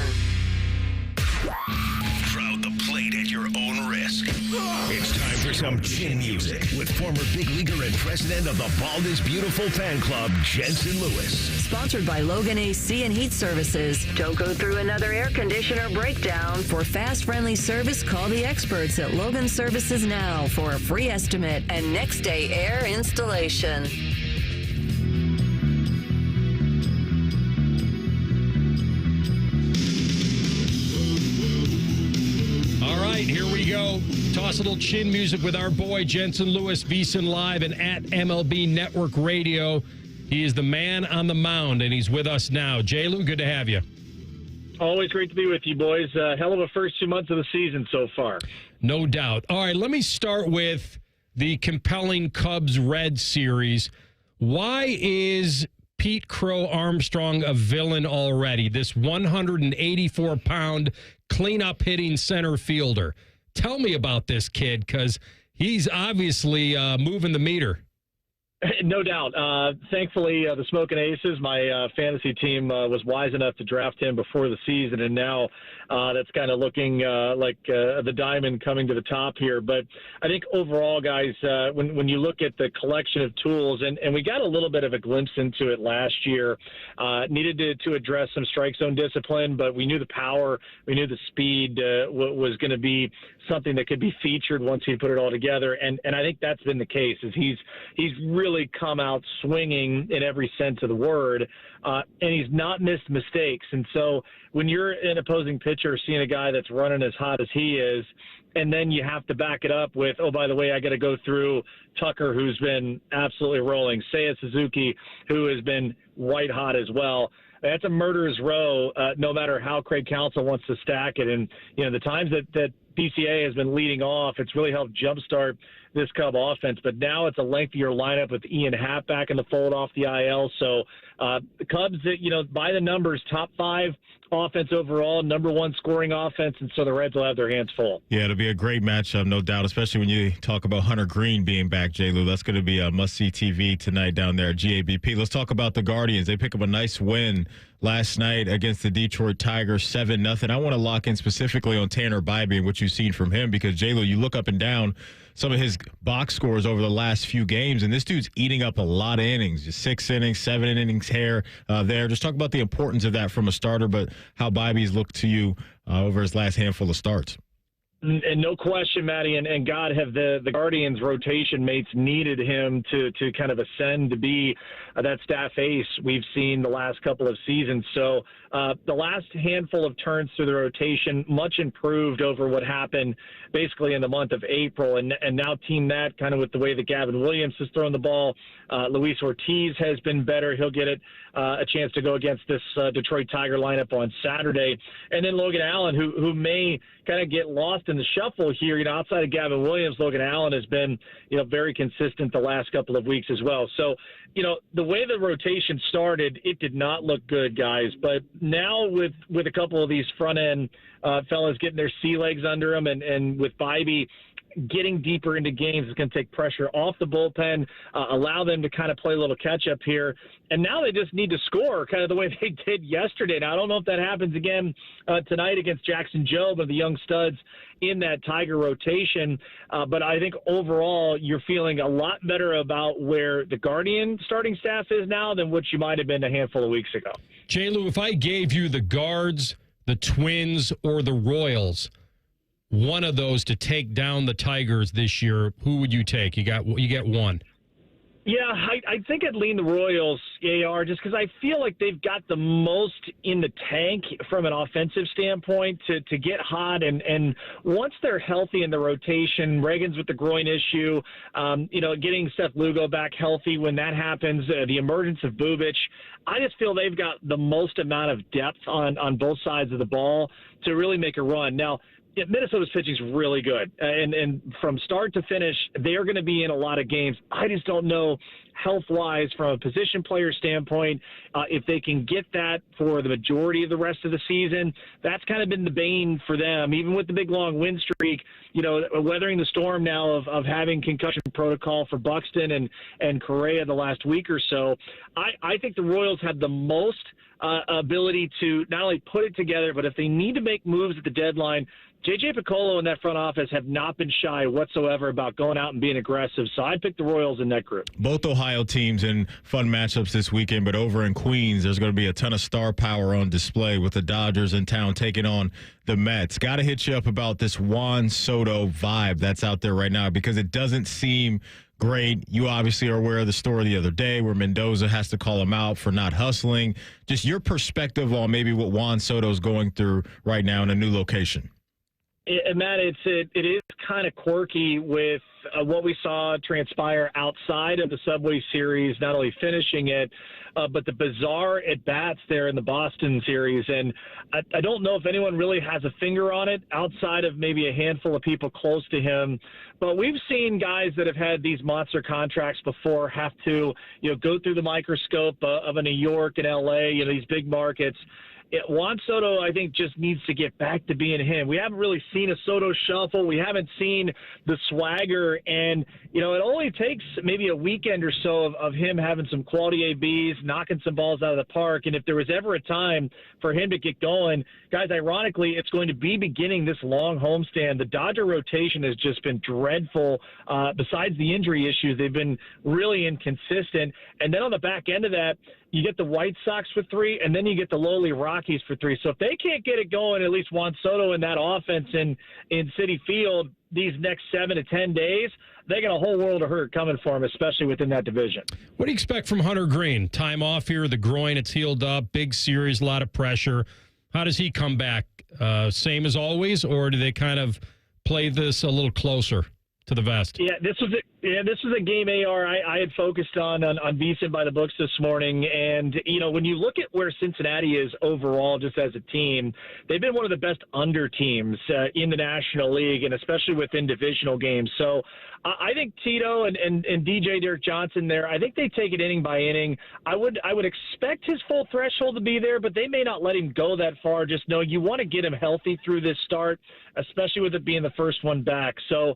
Crowd the plate at your own risk. It's time for some chin music with former big leaguer and president of the Baldest Beautiful fan club, Jensen Lewis. Sponsored by Logan AC and Heat Services. Don't go through another air conditioner breakdown. For fast, friendly service, call the experts at Logan Services now for a free estimate and next day air installation. All right, here we go. Toss a little chin music with our boy Jensen Lewis, VSiN Live and at MLB Network Radio. He is the man on the mound, and he's with us now. J-Lou, good to have you. Always great to be with you, boys. Hell of a first 2 months of the season so far. No doubt. All right, let me start with the compelling Cubs-Reds series. Why is Pete Crow Armstrong a villain already? This 184-pound cleanup hitting center fielder. Tell me about this kid, because he's obviously moving the meter. No doubt. Thankfully, the Smoking Aces, my fantasy team, was wise enough to draft him before the season, and now that's kind of looking like the diamond coming to the top here. But I think overall, guys, when you look at the collection of tools, and we got a little bit of a glimpse into it last year, needed to address some strike zone discipline, but we knew the power, we knew the speed was going to be something that could be featured once he put it all together, and I think that's been the case. Is he's really come out swinging in every sense of the word, and he's not missed mistakes. And so when you're an opposing pitcher seeing a guy that's running as hot as he is, and then you have to back it up with, oh, by the way, I got to go through Tucker, who's been absolutely rolling, Seiya Suzuki, who has been white hot as well. That's a murderer's row, no matter how Craig Counsell wants to stack it. And, you know, the times that PCA has been leading off, it's really helped jumpstart this Cub offense. But now it's a lengthier lineup with Ian Happ back in the fold off the IL. So the Cubs, you know, by the numbers, top 5 offense overall, number 1 scoring offense, and so the Reds will have their hands full. Yeah, it'll be a great matchup, no doubt, especially when you talk about Hunter Green being back, J-Lou. That's going to be a must-see TV tonight down there at GABP. Let's talk about the Guardians. They pick up a nice win last night against the Detroit Tigers, 7-0. I want to lock in specifically on Tanner Bybee and what you've seen from him, because, J-Lou, you look up and down some of his box scores over the last few games, and this dude's eating up a lot of innings, just 6 innings, 7 innings here, there. Just talk about the importance of that from a starter, but how Bybee's looked to you over his last handful of starts. And no question, Matty, and God, have the Guardians rotation mates needed him to kind of ascend to be that staff ace we've seen the last couple of seasons. So the last handful of turns through the rotation, much improved over what happened basically in the month of April. And now team that kind of with the way that Gavin Williams has thrown the ball. Luis Ortiz has been better. He'll get a chance to go against this Detroit Tiger lineup on Saturday. And then Logan Allen, who may kind of get lost in the shuffle here. Outside of Gavin Williams, Logan Allen has been, very consistent the last couple of weeks as well. So, the way the rotation started, it did not look good, guys. But now with a couple of these front end fellas getting their sea legs under them, and with Bybee getting deeper into games is going to take pressure off the bullpen, allow them to kind of play a little catch-up here. And now they just need to score kind of the way they did yesterday. Now, I don't know if that happens again tonight against Jackson Jobe of the young studs in that Tiger rotation. But I think overall you're feeling a lot better about where the Guardian starting staff is now than what you might have been a handful of weeks ago. J-Lou, if I gave you the Guards, the Twins, or the Royals, one of those to take down the Tigers this year, who would you take? You get one. Yeah, I think I'd lean the Royals, AR, just because I feel like they've got the most in the tank from an offensive standpoint to get hot. And once they're healthy in the rotation, Reagan's with the groin issue, getting Seth Lugo back healthy when that happens, the emergence of Bubic, I just feel they've got the most amount of depth on both sides of the ball to really make a run. Now, Minnesota's pitching is really good, and from start to finish, they are going to be in a lot of games. I just don't know health-wise from a position player standpoint if they can get that for the majority of the rest of the season. That's kind of been the bane for them, even with the big long win streak. Weathering the storm now of having concussion protocol for Buxton and Correa the last week or so. I think the Royals have the most ability to not only put it together, but if they need to make moves at the deadline, J.J. Piccolo and that front office have not been shy whatsoever about going out and being aggressive. So I'd pick the Royals in that group. Both Ohio teams in fun matchups this weekend, but over in Queens, there's going to be a ton of star power on display with the Dodgers in town taking on the Mets. Got to hit you up about this Juan Soto vibe that's out there right now because it doesn't seem great. You obviously are aware of the story the other day where Mendoza has to call him out for not hustling. Just your perspective on maybe what Juan Soto's going through right now in a new location. Matt, it is kind of quirky with what we saw transpire outside of the Subway Series, not only finishing it, but the bizarre at-bats there in the Boston series. And I don't know if anyone really has a finger on it outside of maybe a handful of people close to him. But we've seen guys that have had these monster contracts before have to, go through the microscope of a New York and L.A., these big markets. Juan Soto, I think, just needs to get back to being him. We haven't really seen a Soto shuffle. We haven't seen the swagger. And, it only takes maybe a weekend or so of him having some quality ABs, knocking some balls out of the park. And if there was ever a time for him to get going, guys, ironically, it's going to be beginning this long homestand. The Dodger rotation has just been dreadful. Besides the injury issues, they've been really inconsistent. And then on the back end of that, you get the White Sox for 3, and then you get the lowly Rockies for 3. So if they can't get it going, at least Juan Soto in that offense in Citi Field these next 7 to 10 days, they got a whole world of hurt coming for him, especially within that division. What do you expect from Hunter Green? Time off here, the groin, it's healed up, big series, a lot of pressure. How does he come back? Same as always, or do they kind of play this a little closer to the vest? Yeah, this was a game, AR, I had focused on VSiN by the books this morning. And, when you look at where Cincinnati is overall just as a team, they've been one of the best under teams in the National League, and especially within divisional games. So I think Tito and DJ Derek Johnson there, I think they take it inning by inning. I would expect his full threshold to be there, but they may not let him go that far. Just know you want to get him healthy through this start, especially with it being the first one back. So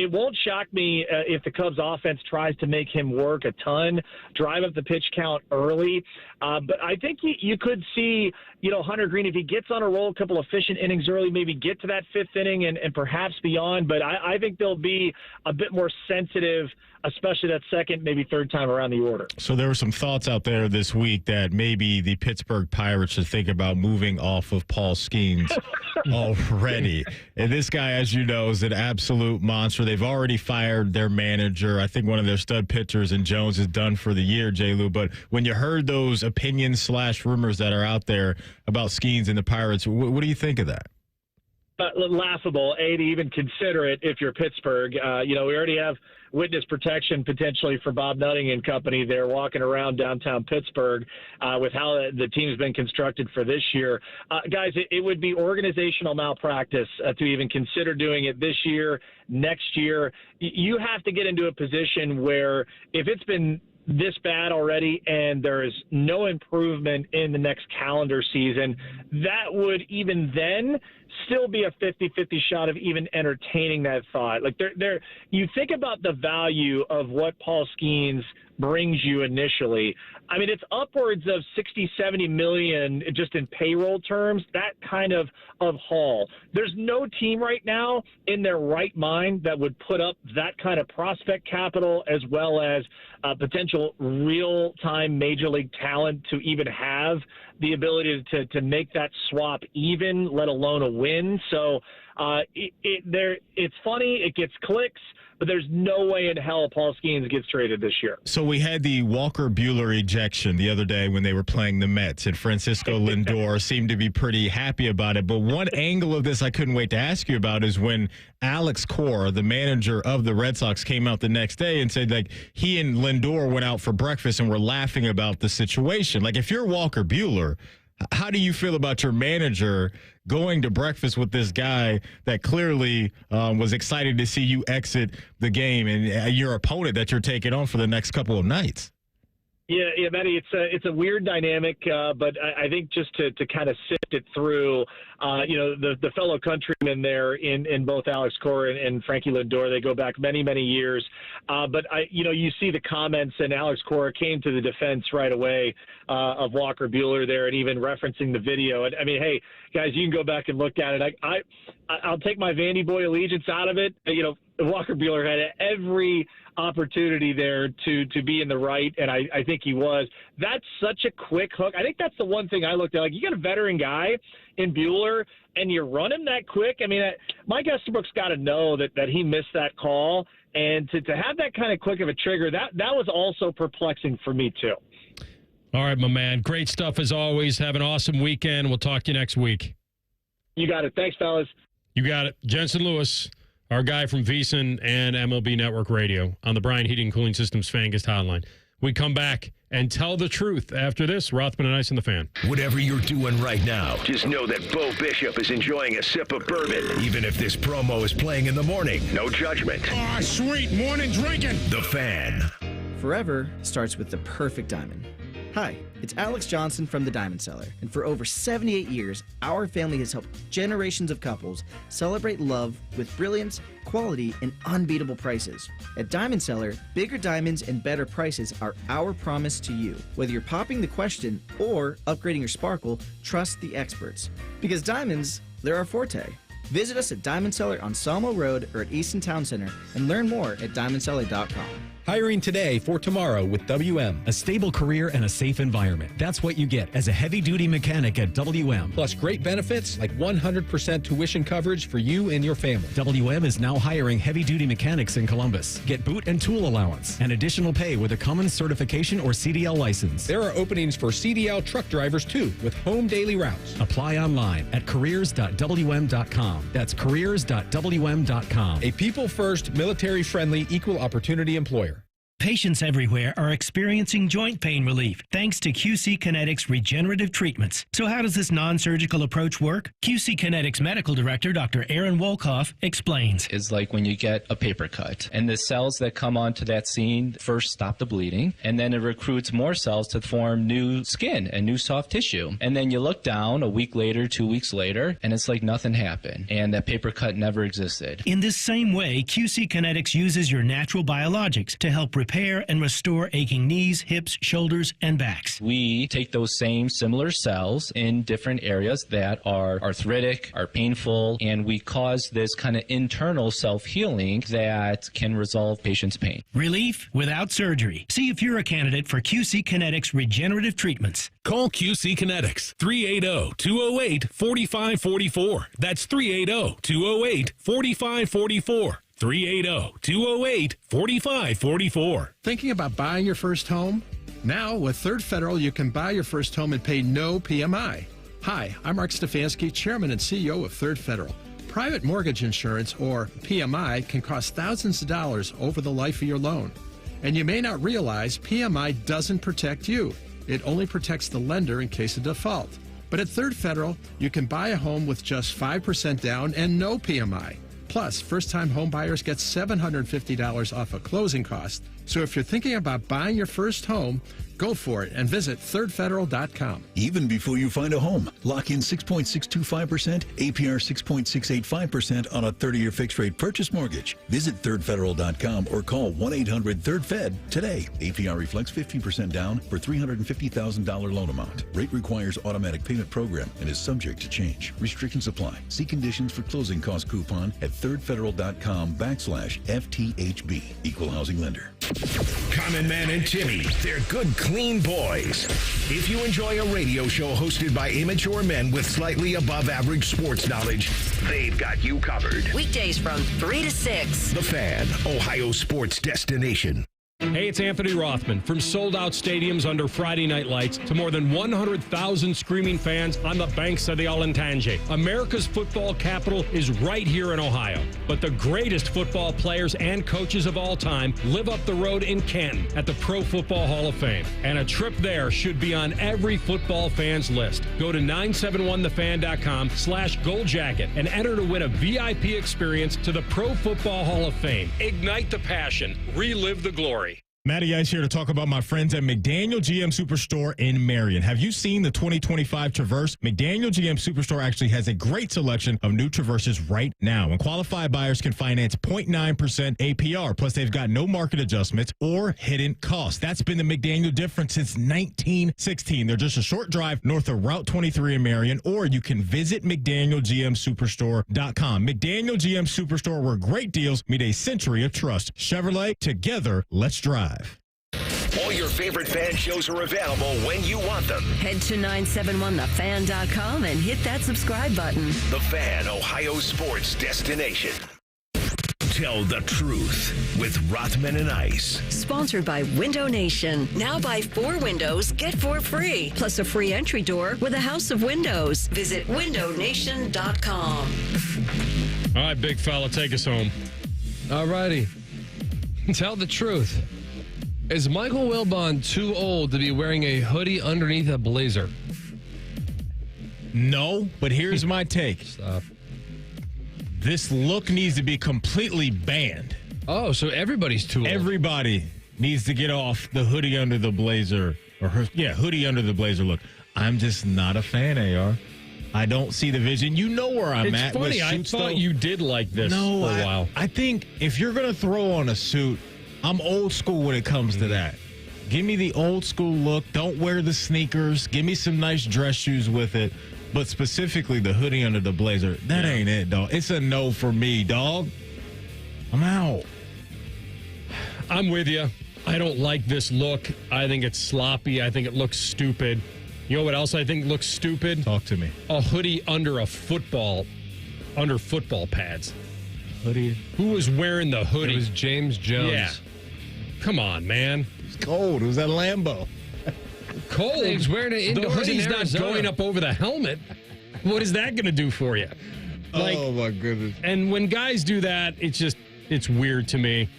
it won't shock me if the Cubs offense tries to make him work a ton, drive up the pitch count early. But I think you could see, Hunter Green, if he gets on a roll, a couple efficient innings early, maybe get to that fifth inning and perhaps beyond. But I think they'll be a bit more sensitive, especially that second, maybe third time around the order. So there were some thoughts out there this week that maybe the Pittsburgh Pirates should think about moving off of Paul Skeens already. And this guy, as you know, is an absolute monster. They've already fired their manager. I think one of their stud pitchers in Jones is done for the year, J-Lou. But when you heard those opinions / rumors that are out there about Skeens and the Pirates, what do you think of that? Laughable, to even consider it if you're Pittsburgh. We already have witness protection potentially for Bob Nutting and company there walking around downtown Pittsburgh with how the team's been constructed for this year. Guys, it would be organizational malpractice to even consider doing it this year, next year. You have to get into a position where if it's been this bad already and there is no improvement in the next calendar season, that would even then still be a 50-50 shot of even entertaining that thought. Like you think about the value of what Paul Skeens brings you initially. I mean, it's upwards of 60, 70 million just in payroll terms, that kind of haul. There's no team right now in their right mind that would put up that kind of prospect capital as well as potential real-time major league talent to even have the ability to make that swap even, let alone a win. So it's funny, it gets clicks, but there's no way in hell Paul Skeens gets traded this year. So we had the Walker Buehler ejection the other day when they were playing the Mets, and Francisco Lindor seemed to be pretty happy about it. But one angle of this I couldn't wait to ask you about is when Alex Cora, the manager of the Red Sox, came out the next day and said, like, he and Lindor went out for breakfast and were laughing about the situation. Like, if you're Walker Buehler, how do you feel about your manager going to breakfast with this guy that clearly was excited to see you exit the game and your opponent that you're taking on for the next couple of nights? Yeah, Matty, it's a weird dynamic, but I think just to kind of sift it through, the fellow countrymen there in both Alex Cora and Frankie Lindor, they go back many, many years. But you see the comments, and Alex Cora came to the defense right away of Walker Buehler there, and even referencing the video. And I mean, hey, guys, you can go back and look at it. I'll take my Vandy boy allegiance out of it. Walker Buehler had every opportunity there to be in the right, and I think he was. That's such a quick hook. I think that's the one thing I looked at. Like, you got a veteran guy in Buehler, and you run him that quick. I mean, Mike Estabrook's got to know that he missed that call, and to have that kind of quick of a trigger, that was also perplexing for me too. All right, my man. Great stuff as always. Have an awesome weekend. We'll talk to you next week. You got it. Thanks, fellas. You got it. Jensen Lewis, our guy from VEASAN and MLB Network Radio on the Bryan Heating and Cooling Systems Fan Guest Hotline. We come back and tell the truth after this. Rothman and Ice in the Fan. Whatever you're doing right now, just know that Bo Bishop is enjoying a sip of bourbon, even if this promo is playing in the morning. No judgment. Ah, sweet morning drinking. The Fan. Forever starts with the perfect diamond. Hi, it's Alex Johnson from the Diamond Cellar, and for over 78 years, our family has helped generations of couples celebrate love with brilliance, quality, and unbeatable prices. At Diamond Cellar, bigger diamonds and better prices are our promise to you. Whether you're popping the question or upgrading your sparkle, trust the experts. Because diamonds, they're our forte. Visit us at Diamond Cellar on Sawmill Road or at Easton Town Center and learn more at diamondcellar.com. Hiring today for tomorrow with WM. A stable career and a safe environment. That's what you get as a heavy-duty mechanic at WM. Plus great benefits like 100% tuition coverage for you and your family. WM is now hiring heavy-duty mechanics in Columbus. Get boot and tool allowance and additional pay with a Cummins certification or CDL license. There are openings for CDL truck drivers too with home daily routes. Apply online at careers.wm.com. That's careers.wm.com. A people-first, military-friendly, equal opportunity employer. Patients everywhere are experiencing joint pain relief thanks to QC Kinetics regenerative treatments. So how does this non-surgical approach work? QC Kinetics Medical Director Dr. Aaron Wolkoff explains. Is like when you get a paper cut and the cells that come onto that scene first stop the bleeding, and then it recruits more cells to form new skin and new soft tissue. And then you look down a week later, 2 weeks later, and it's like nothing happened and that paper cut never existed. In this same way, QC Kinetics uses your natural biologics to help repair and restore aching knees, hips, shoulders, and backs. We take those same similar cells in different areas that are arthritic, are painful, and we cause this kind of internal self-healing that can resolve patients' pain. Relief without surgery. See if you're a candidate for QC Kinetics regenerative treatments. Call QC Kinetics 380-208-4544. That's 380-208-4544. 380-208-4544. Thinking about buying your first home? Now, with Third Federal, you can buy your first home and pay no PMI. Hi, I'm Mark Stefanski, Chairman and CEO of Third Federal. Private mortgage insurance, or PMI, can cost thousands of dollars over the life of your loan. And you may not realize PMI doesn't protect you. It only protects the lender in case of default. But at Third Federal, you can buy a home with just 5% down and no PMI. Plus, first-time home buyers get $750 off a closing cost. So if you're thinking about buying your first home, go for it and visit thirdfederal.com. Even before you find a home, lock in 6.625%, APR 6.685% on a 30-year fixed-rate purchase mortgage. Visit thirdfederal.com or call 1-800-3rd-FED today. APR reflects 15% down for $350,000 loan amount. Rate requires automatic payment program and is subject to change. Restrictions apply. See conditions for closing cost coupon at thirdfederal.com/FTHB. Equal housing lender. Common Man and Timmy, they're good, clean boys. If you enjoy a radio show hosted by immature men with slightly above average sports knowledge, they've got you covered. Weekdays from 3 to 6. The Fan, Ohio sports destination. Hey, it's Anthony Rothman. From sold-out stadiums under Friday night lights to more than 100,000 screaming fans on the banks of the Olentangy, America's football capital is right here in Ohio. But the greatest football players and coaches of all time live up the road in Canton at the Pro Football Hall of Fame. And a trip there should be on every football fan's list. Go to 971thefan.com/goldjacket and enter to win a VIP experience to the Pro Football Hall of Fame. Ignite the passion. Relive the glory. Matty Ice here to talk about my friends at McDaniel GM Superstore in Marion. Have you seen the 2025 Traverse? McDaniel GM Superstore actually has a great selection of new Traverses right now. And qualified buyers can finance 0.9% APR. Plus, they've got no market adjustments or hidden costs. That's been the McDaniel difference since 1916. They're just a short drive north of Route 23 in Marion, or you can visit McDanielGMSuperstore.com. McDaniel GM Superstore, where great deals meet a century of trust. Chevrolet, together, let's drive. All your favorite fan shows are available when you want them. Head to 971thefan.com and hit that subscribe button. The Fan, Ohio sports destination. Tell the truth with Rothman and Ice. Sponsored by Window Nation. Now buy 4 windows, get 4 free. Plus a free entry door with a house of windows. Visit windownation.com. All right, big fella, take us home. All righty. Tell the truth. Is Michael Wilbon too old to be wearing a hoodie underneath a blazer? No, but here's my take. Stop. This look needs to be completely banned. Oh, so everybody's too old. Everybody needs to get off the hoodie under the blazer, hoodie under the blazer look. I'm just not a fan, AR. I don't see the vision. You know where I'm at. It's funny. I thought you did like this for a while. I think if you're going to throw on a suit, I'm old school when it comes to that. Give me the old school look. Don't wear the sneakers. Give me some nice dress shoes with it. But specifically the hoodie under the blazer, that ain't it, dog. It's a no for me, dog. I'm out. I'm with you. I don't like this look. I think it's sloppy. I think it looks stupid. You know what else I think looks stupid? Talk to me. A hoodie under football pads. Hoodie. Who was wearing the hoodie? It was James Jones. Yeah. Come on, man. It's cold. It was at Lambeau. Cold. He was wearing it The indoors hoodie's in not Arizona. going up over the helmet. What is that going to do for you? Oh, my goodness. And when guys do that, it's weird to me.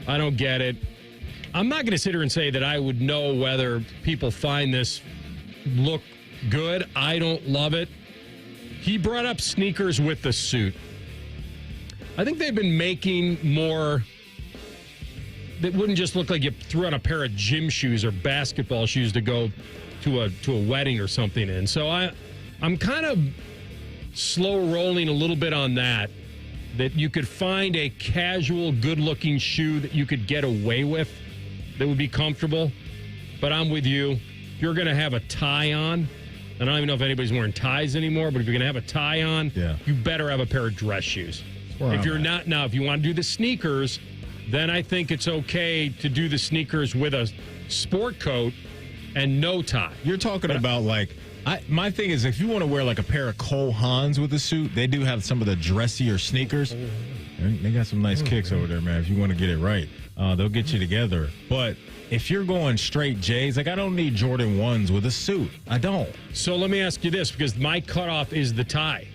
I don't get it. I'm not going to sit here and say that I would know whether people find this look good. I don't love it. He brought up sneakers with the suit. I think they've been making more that wouldn't just look like you threw on a pair of gym shoes or basketball shoes to go to a wedding or something in. So I'm kind of slow rolling a little bit on that you could find a casual, good-looking shoe that you could get away with that would be comfortable. But I'm with you. If you're going to have a tie on, and I don't even know if anybody's wearing ties anymore, but if you're going to have a tie on, you better have a pair of dress shoes. If you're not, now, if you want to do the sneakers, then I think it's okay to do the sneakers with a sport coat and no tie. You're talking about my thing is if you want to wear like a pair of Cole Haans with a suit, they do have some of the dressier sneakers. They got some nice kicks over there, man. If you want to get it right, they'll get you together. But if you're going straight J's, I don't need Jordan 1s with a suit. I don't. So let me ask you this, because my cutoff is the tie.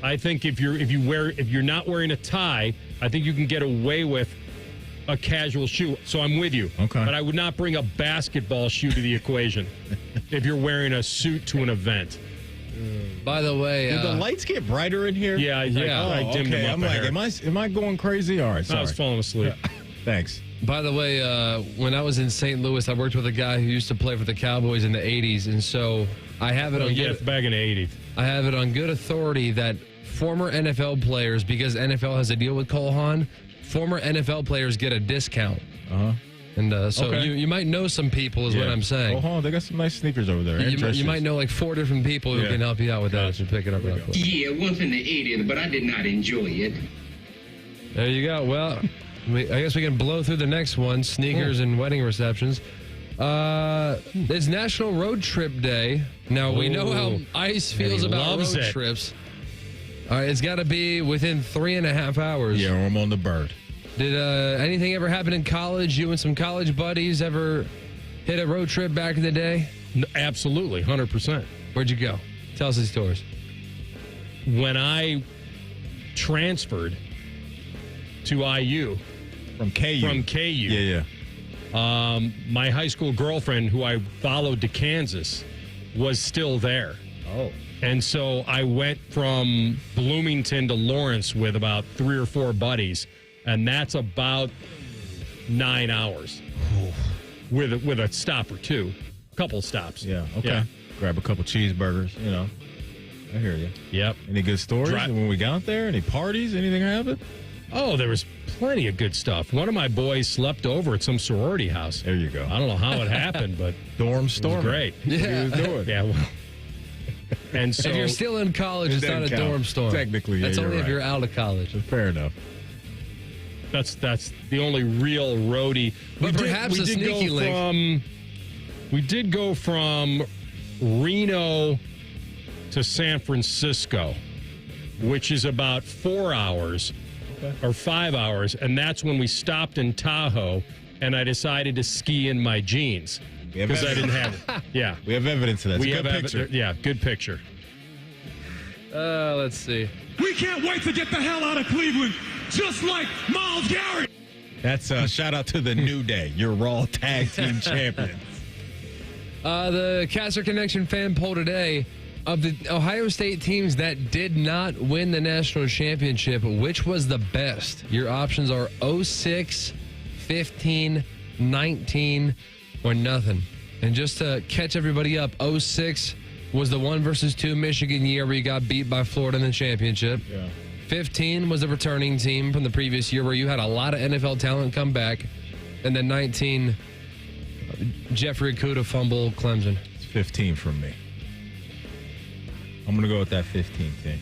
I think if you're not wearing a tie, I think you can get away with a casual shoe. So I'm with you. Okay. But I would not bring a basketball shoe to the equation if you're wearing a suit to an event. By the way, did the lights get brighter in here? Yeah. I dimmed them up. I'm like, am I going crazy? All right, sorry. I was falling asleep. Thanks. By the way, when I was in St. Louis, I worked with a guy who used to play for the Cowboys in the 80s, and so I have it on back in the 80s. I have it on good authority that former NFL players, because NFL has a deal with Cole Haan, former NFL players get a discount. And so you might know some people is what I'm saying. Cole Haan, they got some nice sneakers over there. You might know like 4 different people who can help you out with that. You pick it up real quick. Yeah, it was in the 80s, but I did not enjoy it. There you go. Well, I guess we can blow through the next one, sneakers and wedding receptions. It's National Road Trip Day. Now, we know how Ice feels about road trips. All right, it's got to be within 3.5 hours. Yeah, I'm on the bird. Did anything ever happen in college? You and some college buddies ever hit a road trip back in the day? No, absolutely, 100%. Where'd you go? Tell us these stories. When I transferred to IU. From KU. Yeah. My high school girlfriend, who I followed to Kansas, was still there. Oh. And so I went from Bloomington to Lawrence with about 3 or 4 buddies, and that's about 9 hours with a stop or two, a couple stops. Yeah, okay. Yeah. Grab a couple cheeseburgers, I hear you. Yep. Any good stories when we got there? Any parties? Anything happen? Oh, there was plenty of good stuff. One of my boys slept over at some sorority house. There you go. I don't know how it happened, but dorm storm. Great. Yeah. He was doing. Yeah. Well, and so if you're still in college, it's not a dorm storm. Technically, that's only if right. you're out of college. Fair enough. That's the only real roadie. But perhaps a sneaky link. We did go from Reno to San Francisco, which is about 4 hours or 5 hours, and that's when we stopped in Tahoe, and I decided to ski in my jeans because I didn't have it. Yeah, we have evidence of that. We have picture. Yeah, good picture. Let's see. We can't wait to get the hell out of Cleveland, just like Myles Garrett. That's a shout out to the New Day, your Raw Tag Team Champions. The Caster Connection fan poll today, of the Ohio State teams that did not win the national championship, which was the best? Your options are 06, 15, 19, or nothing. And just to catch everybody up, 06 was the 1-2 Michigan year where you got beat by Florida in the championship. Yeah. 15 was the returning team from the previous year where you had a lot of NFL talent come back. And then 19, Jeffrey Okudah fumble Clemson. It's 15 from me. I'm going to go with that 15 thing.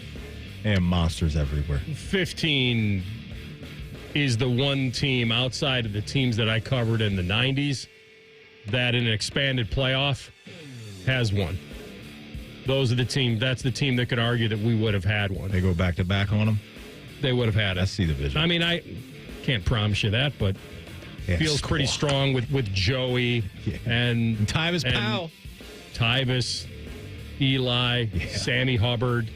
And monsters everywhere. 15 is the one team outside of the teams that I covered in the 90s that in an expanded playoff has won. Those are the team. That's the team that could argue that we would have had one. They go back to back on them? They would have had it. I see the vision. I mean, I can't promise you that, but feels pretty strong with Joey and Tyvis Powell. Tyvis, Eli, Sammy Hubbard.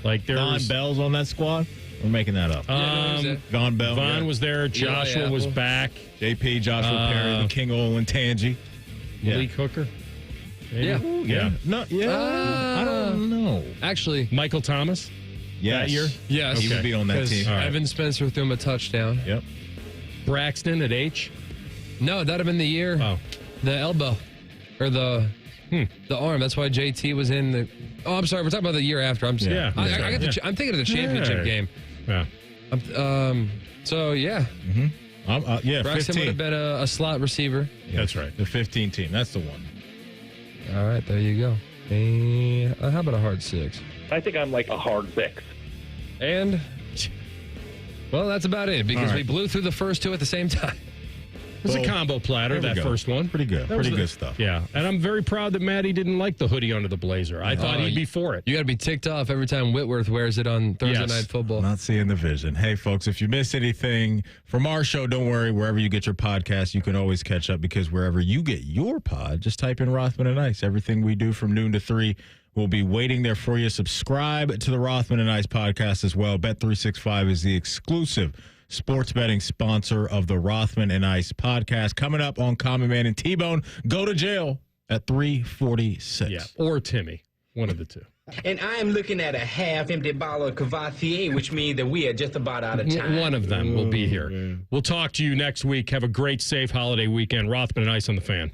Like Don Bell's on that squad? We're making that up. Von Bell. Von was there. Joshua was back. JP, Joshua Perry, the King Olin Tangi. Malik Hooker. Maybe? Yeah. No, I don't know. Actually, Michael Thomas. Yes. That year? Yes. He would be on that team. Right. Evan Spencer threw him a touchdown. Yep. Braxton at H. No, that'd have been the year. Oh. The elbow. Or the arm. That's why JT was in the... Oh, I'm sorry. We're talking about the year after. I'm sorry. Yeah. I'm thinking of the championship game. Yeah. So, yeah. Yeah, Braxton 15. would have been a slot receiver. Yeah, that's right. The 15 team. That's the one. All right, there you go. And how about a hard 6? I think I'm like a hard 6. And, well, that's about it because we blew through the first two at the same time. It was a combo platter, that first one. Pretty good. Pretty good stuff. Yeah. And I'm very proud that Maddie didn't like the hoodie under the blazer. I thought he'd be for it. You got to be ticked off every time Whitworth wears it on Thursday Night Football. Not seeing the vision. Hey, folks, if you miss anything from our show, don't worry. Wherever you get your podcast, you can always catch up because wherever you get your pod, just type in Rothman and Ice. Everything we do from noon to 3 will be waiting there for you. Subscribe to the Rothman and Ice podcast as well. Bet365 is the exclusive sports betting sponsor of the Rothman and Ice podcast. Coming up on Common Man and T-Bone, go to jail at 3:46. Yeah, or Timmy, one of the two. And I am looking at a half-empty bottle of Cavatier, which means that we are just about out of time. One of them will be here. We'll talk to you next week. Have a great, safe holiday weekend. Rothman and Ice on the Fan.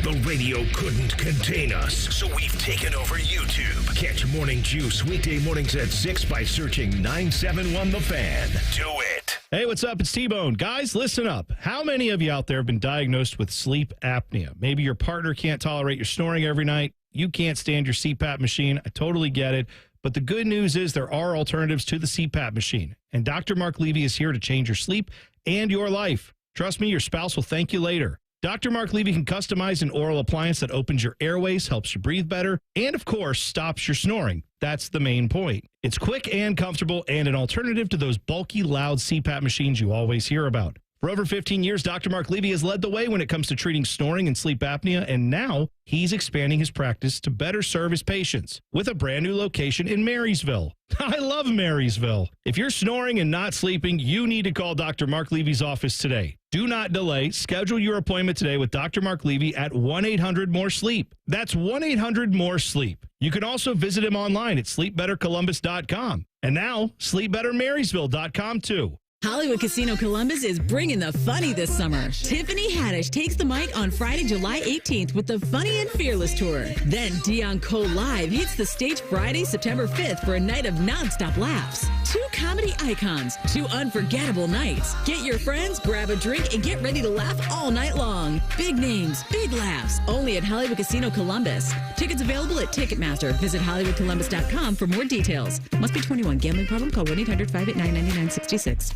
The radio couldn't contain us, so we've taken over YouTube. Catch Morning Juice weekday mornings at 6 by searching 971 The Fan. Do it. Hey, what's up? It's T-Bone. Guys, listen up. How many of you out there have been diagnosed with sleep apnea? Maybe your partner can't tolerate your snoring every night. You can't stand your CPAP machine. I totally get it. But the good news is there are alternatives to the CPAP machine. And Dr. Mark Levy is here to change your sleep and your life. Trust me, your spouse will thank you later. Dr. Mark Levy can customize an oral appliance that opens your airways, helps you breathe better, and, of course, stops your snoring. That's the main point. It's quick and comfortable and an alternative to those bulky, loud CPAP machines you always hear about. For over 15 years, Dr. Mark Levy has led the way when it comes to treating snoring and sleep apnea, and now he's expanding his practice to better serve his patients with a brand new location in Marysville. I love Marysville. If you're snoring and not sleeping, you need to call Dr. Mark Levy's office today. Do not delay. Schedule your appointment today with Dr. Mark Levy at 1-800-MORE-SLEEP. That's 1-800-MORE-SLEEP. You can also visit him online at sleepbettercolumbus.com. And now, sleepbettermarysville.com too. Hollywood Casino Columbus is bringing the funny this summer. Tiffany Haddish takes the mic on Friday, July 18th with the Funny and Fearless Tour. Then Dion Cole Live hits the stage Friday, September 5th for a night of nonstop laughs. 2 comedy icons, 2 unforgettable nights. Get your friends, grab a drink, and get ready to laugh all night long. Big names, big laughs, only at Hollywood Casino Columbus. Tickets available at Ticketmaster. Visit HollywoodColumbus.com for more details. Must be 21. Gambling problem? Call 1-800-589-9966.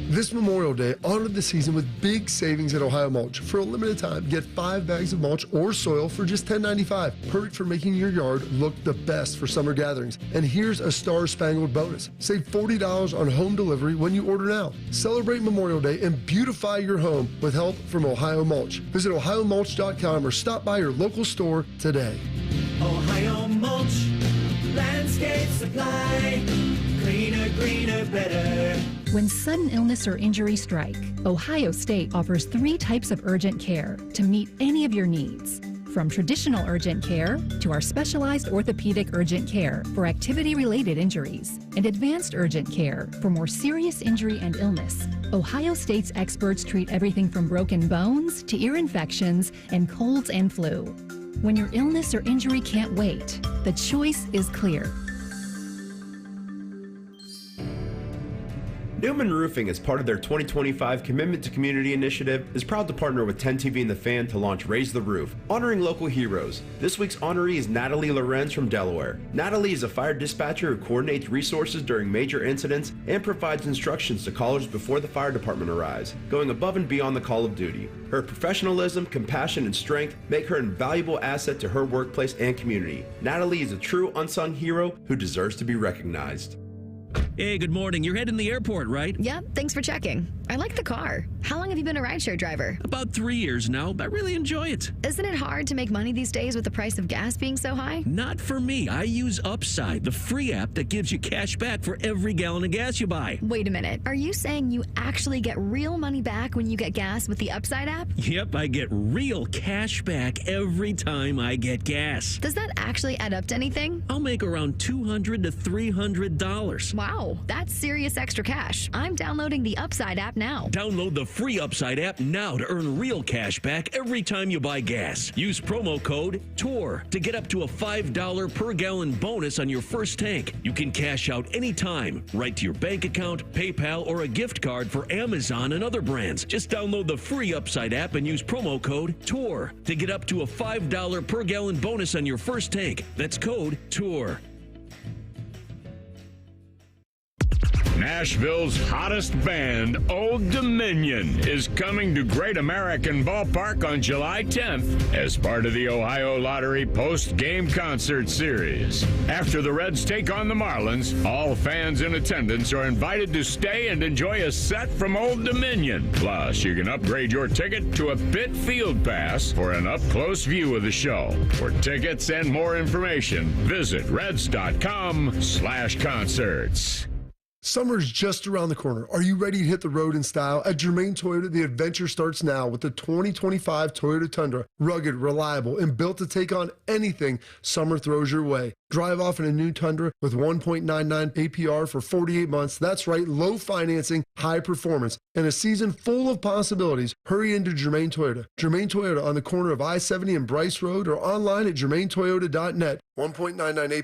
This Memorial Day, honor the season with big savings at Ohio Mulch. For a limited time, get 5 bags of mulch or soil for just $10.95. Perfect for making your yard look the best for summer gatherings. And here's a Star-Spangled bonus. Save $40 on home delivery when you order now. Celebrate Memorial Day and beautify your home with help from Ohio Mulch. Visit OhioMulch.com or stop by your local store today. Ohio Mulch, landscape supply, cleaner, greener, better. When sudden illness or injury strike, Ohio State offers 3 types of urgent care to meet any of your needs. From traditional urgent care to our specialized orthopedic urgent care for activity-related injuries and advanced urgent care for more serious injury and illness. Ohio State's experts treat everything from broken bones to ear infections and colds and flu. When your illness or injury can't wait, the choice is clear. Newman Roofing, as part of their 2025 Commitment to Community initiative, is proud to partner with 10TV and The Fan to launch Raise the Roof, honoring local heroes. This week's honoree is Natalie Lorenz from Delaware. Natalie is a fire dispatcher who coordinates resources during major incidents and provides instructions to callers before the fire department arrives, going above and beyond the call of duty. Her professionalism, compassion, and strength make her an invaluable asset to her workplace and community. Natalie is a true unsung hero who deserves to be recognized. Hey, good morning. You're heading to the airport, right? Yep, thanks for checking. I like the car. How long have you been a rideshare driver? About 3 years now. I really enjoy it. Isn't it hard to make money these days with the price of gas being so high? Not for me. I use Upside, the free app that gives you cash back for every gallon of gas you buy. Wait a minute. Are you saying you actually get real money back when you get gas with the Upside app? Yep, I get real cash back every time I get gas. Does that actually add up to anything? I'll make around $200 to $300. Wow, that's serious extra cash. I'm downloading the Upside app now. Download the free Upside app now to earn real cash back every time you buy gas. Use promo code TOUR to get up to a $5 per gallon bonus on your first tank. You can cash out anytime, right to your bank account, PayPal, or a gift card for Amazon and other brands. Just download the free Upside app and use promo code TOUR to get up to a $5 per gallon bonus on your first tank. That's code TOUR. Nashville's hottest band, Old Dominion, is coming to Great American Ballpark on July 10th as part of the Ohio Lottery post-game concert series. After the Reds take on the Marlins, all fans in attendance are invited to stay and enjoy a set from Old Dominion. Plus, you can upgrade your ticket to a pit field pass for an up-close view of the show. For tickets and more information, visit reds.com/concerts. Summer's just around the corner. Are you ready to hit the road in style? At Germain Toyota, the adventure starts now with the 2025 Toyota Tundra. Rugged, reliable, and built to take on anything summer throws your way. Drive off in a new Tundra with 1.99 APR for 48 months. That's right, low financing, high performance, and a season full of possibilities. Hurry into Germain Toyota. Germain Toyota on the corner of I-70 and Bryce Road or online at germaintoyota.net. 1.99 APR.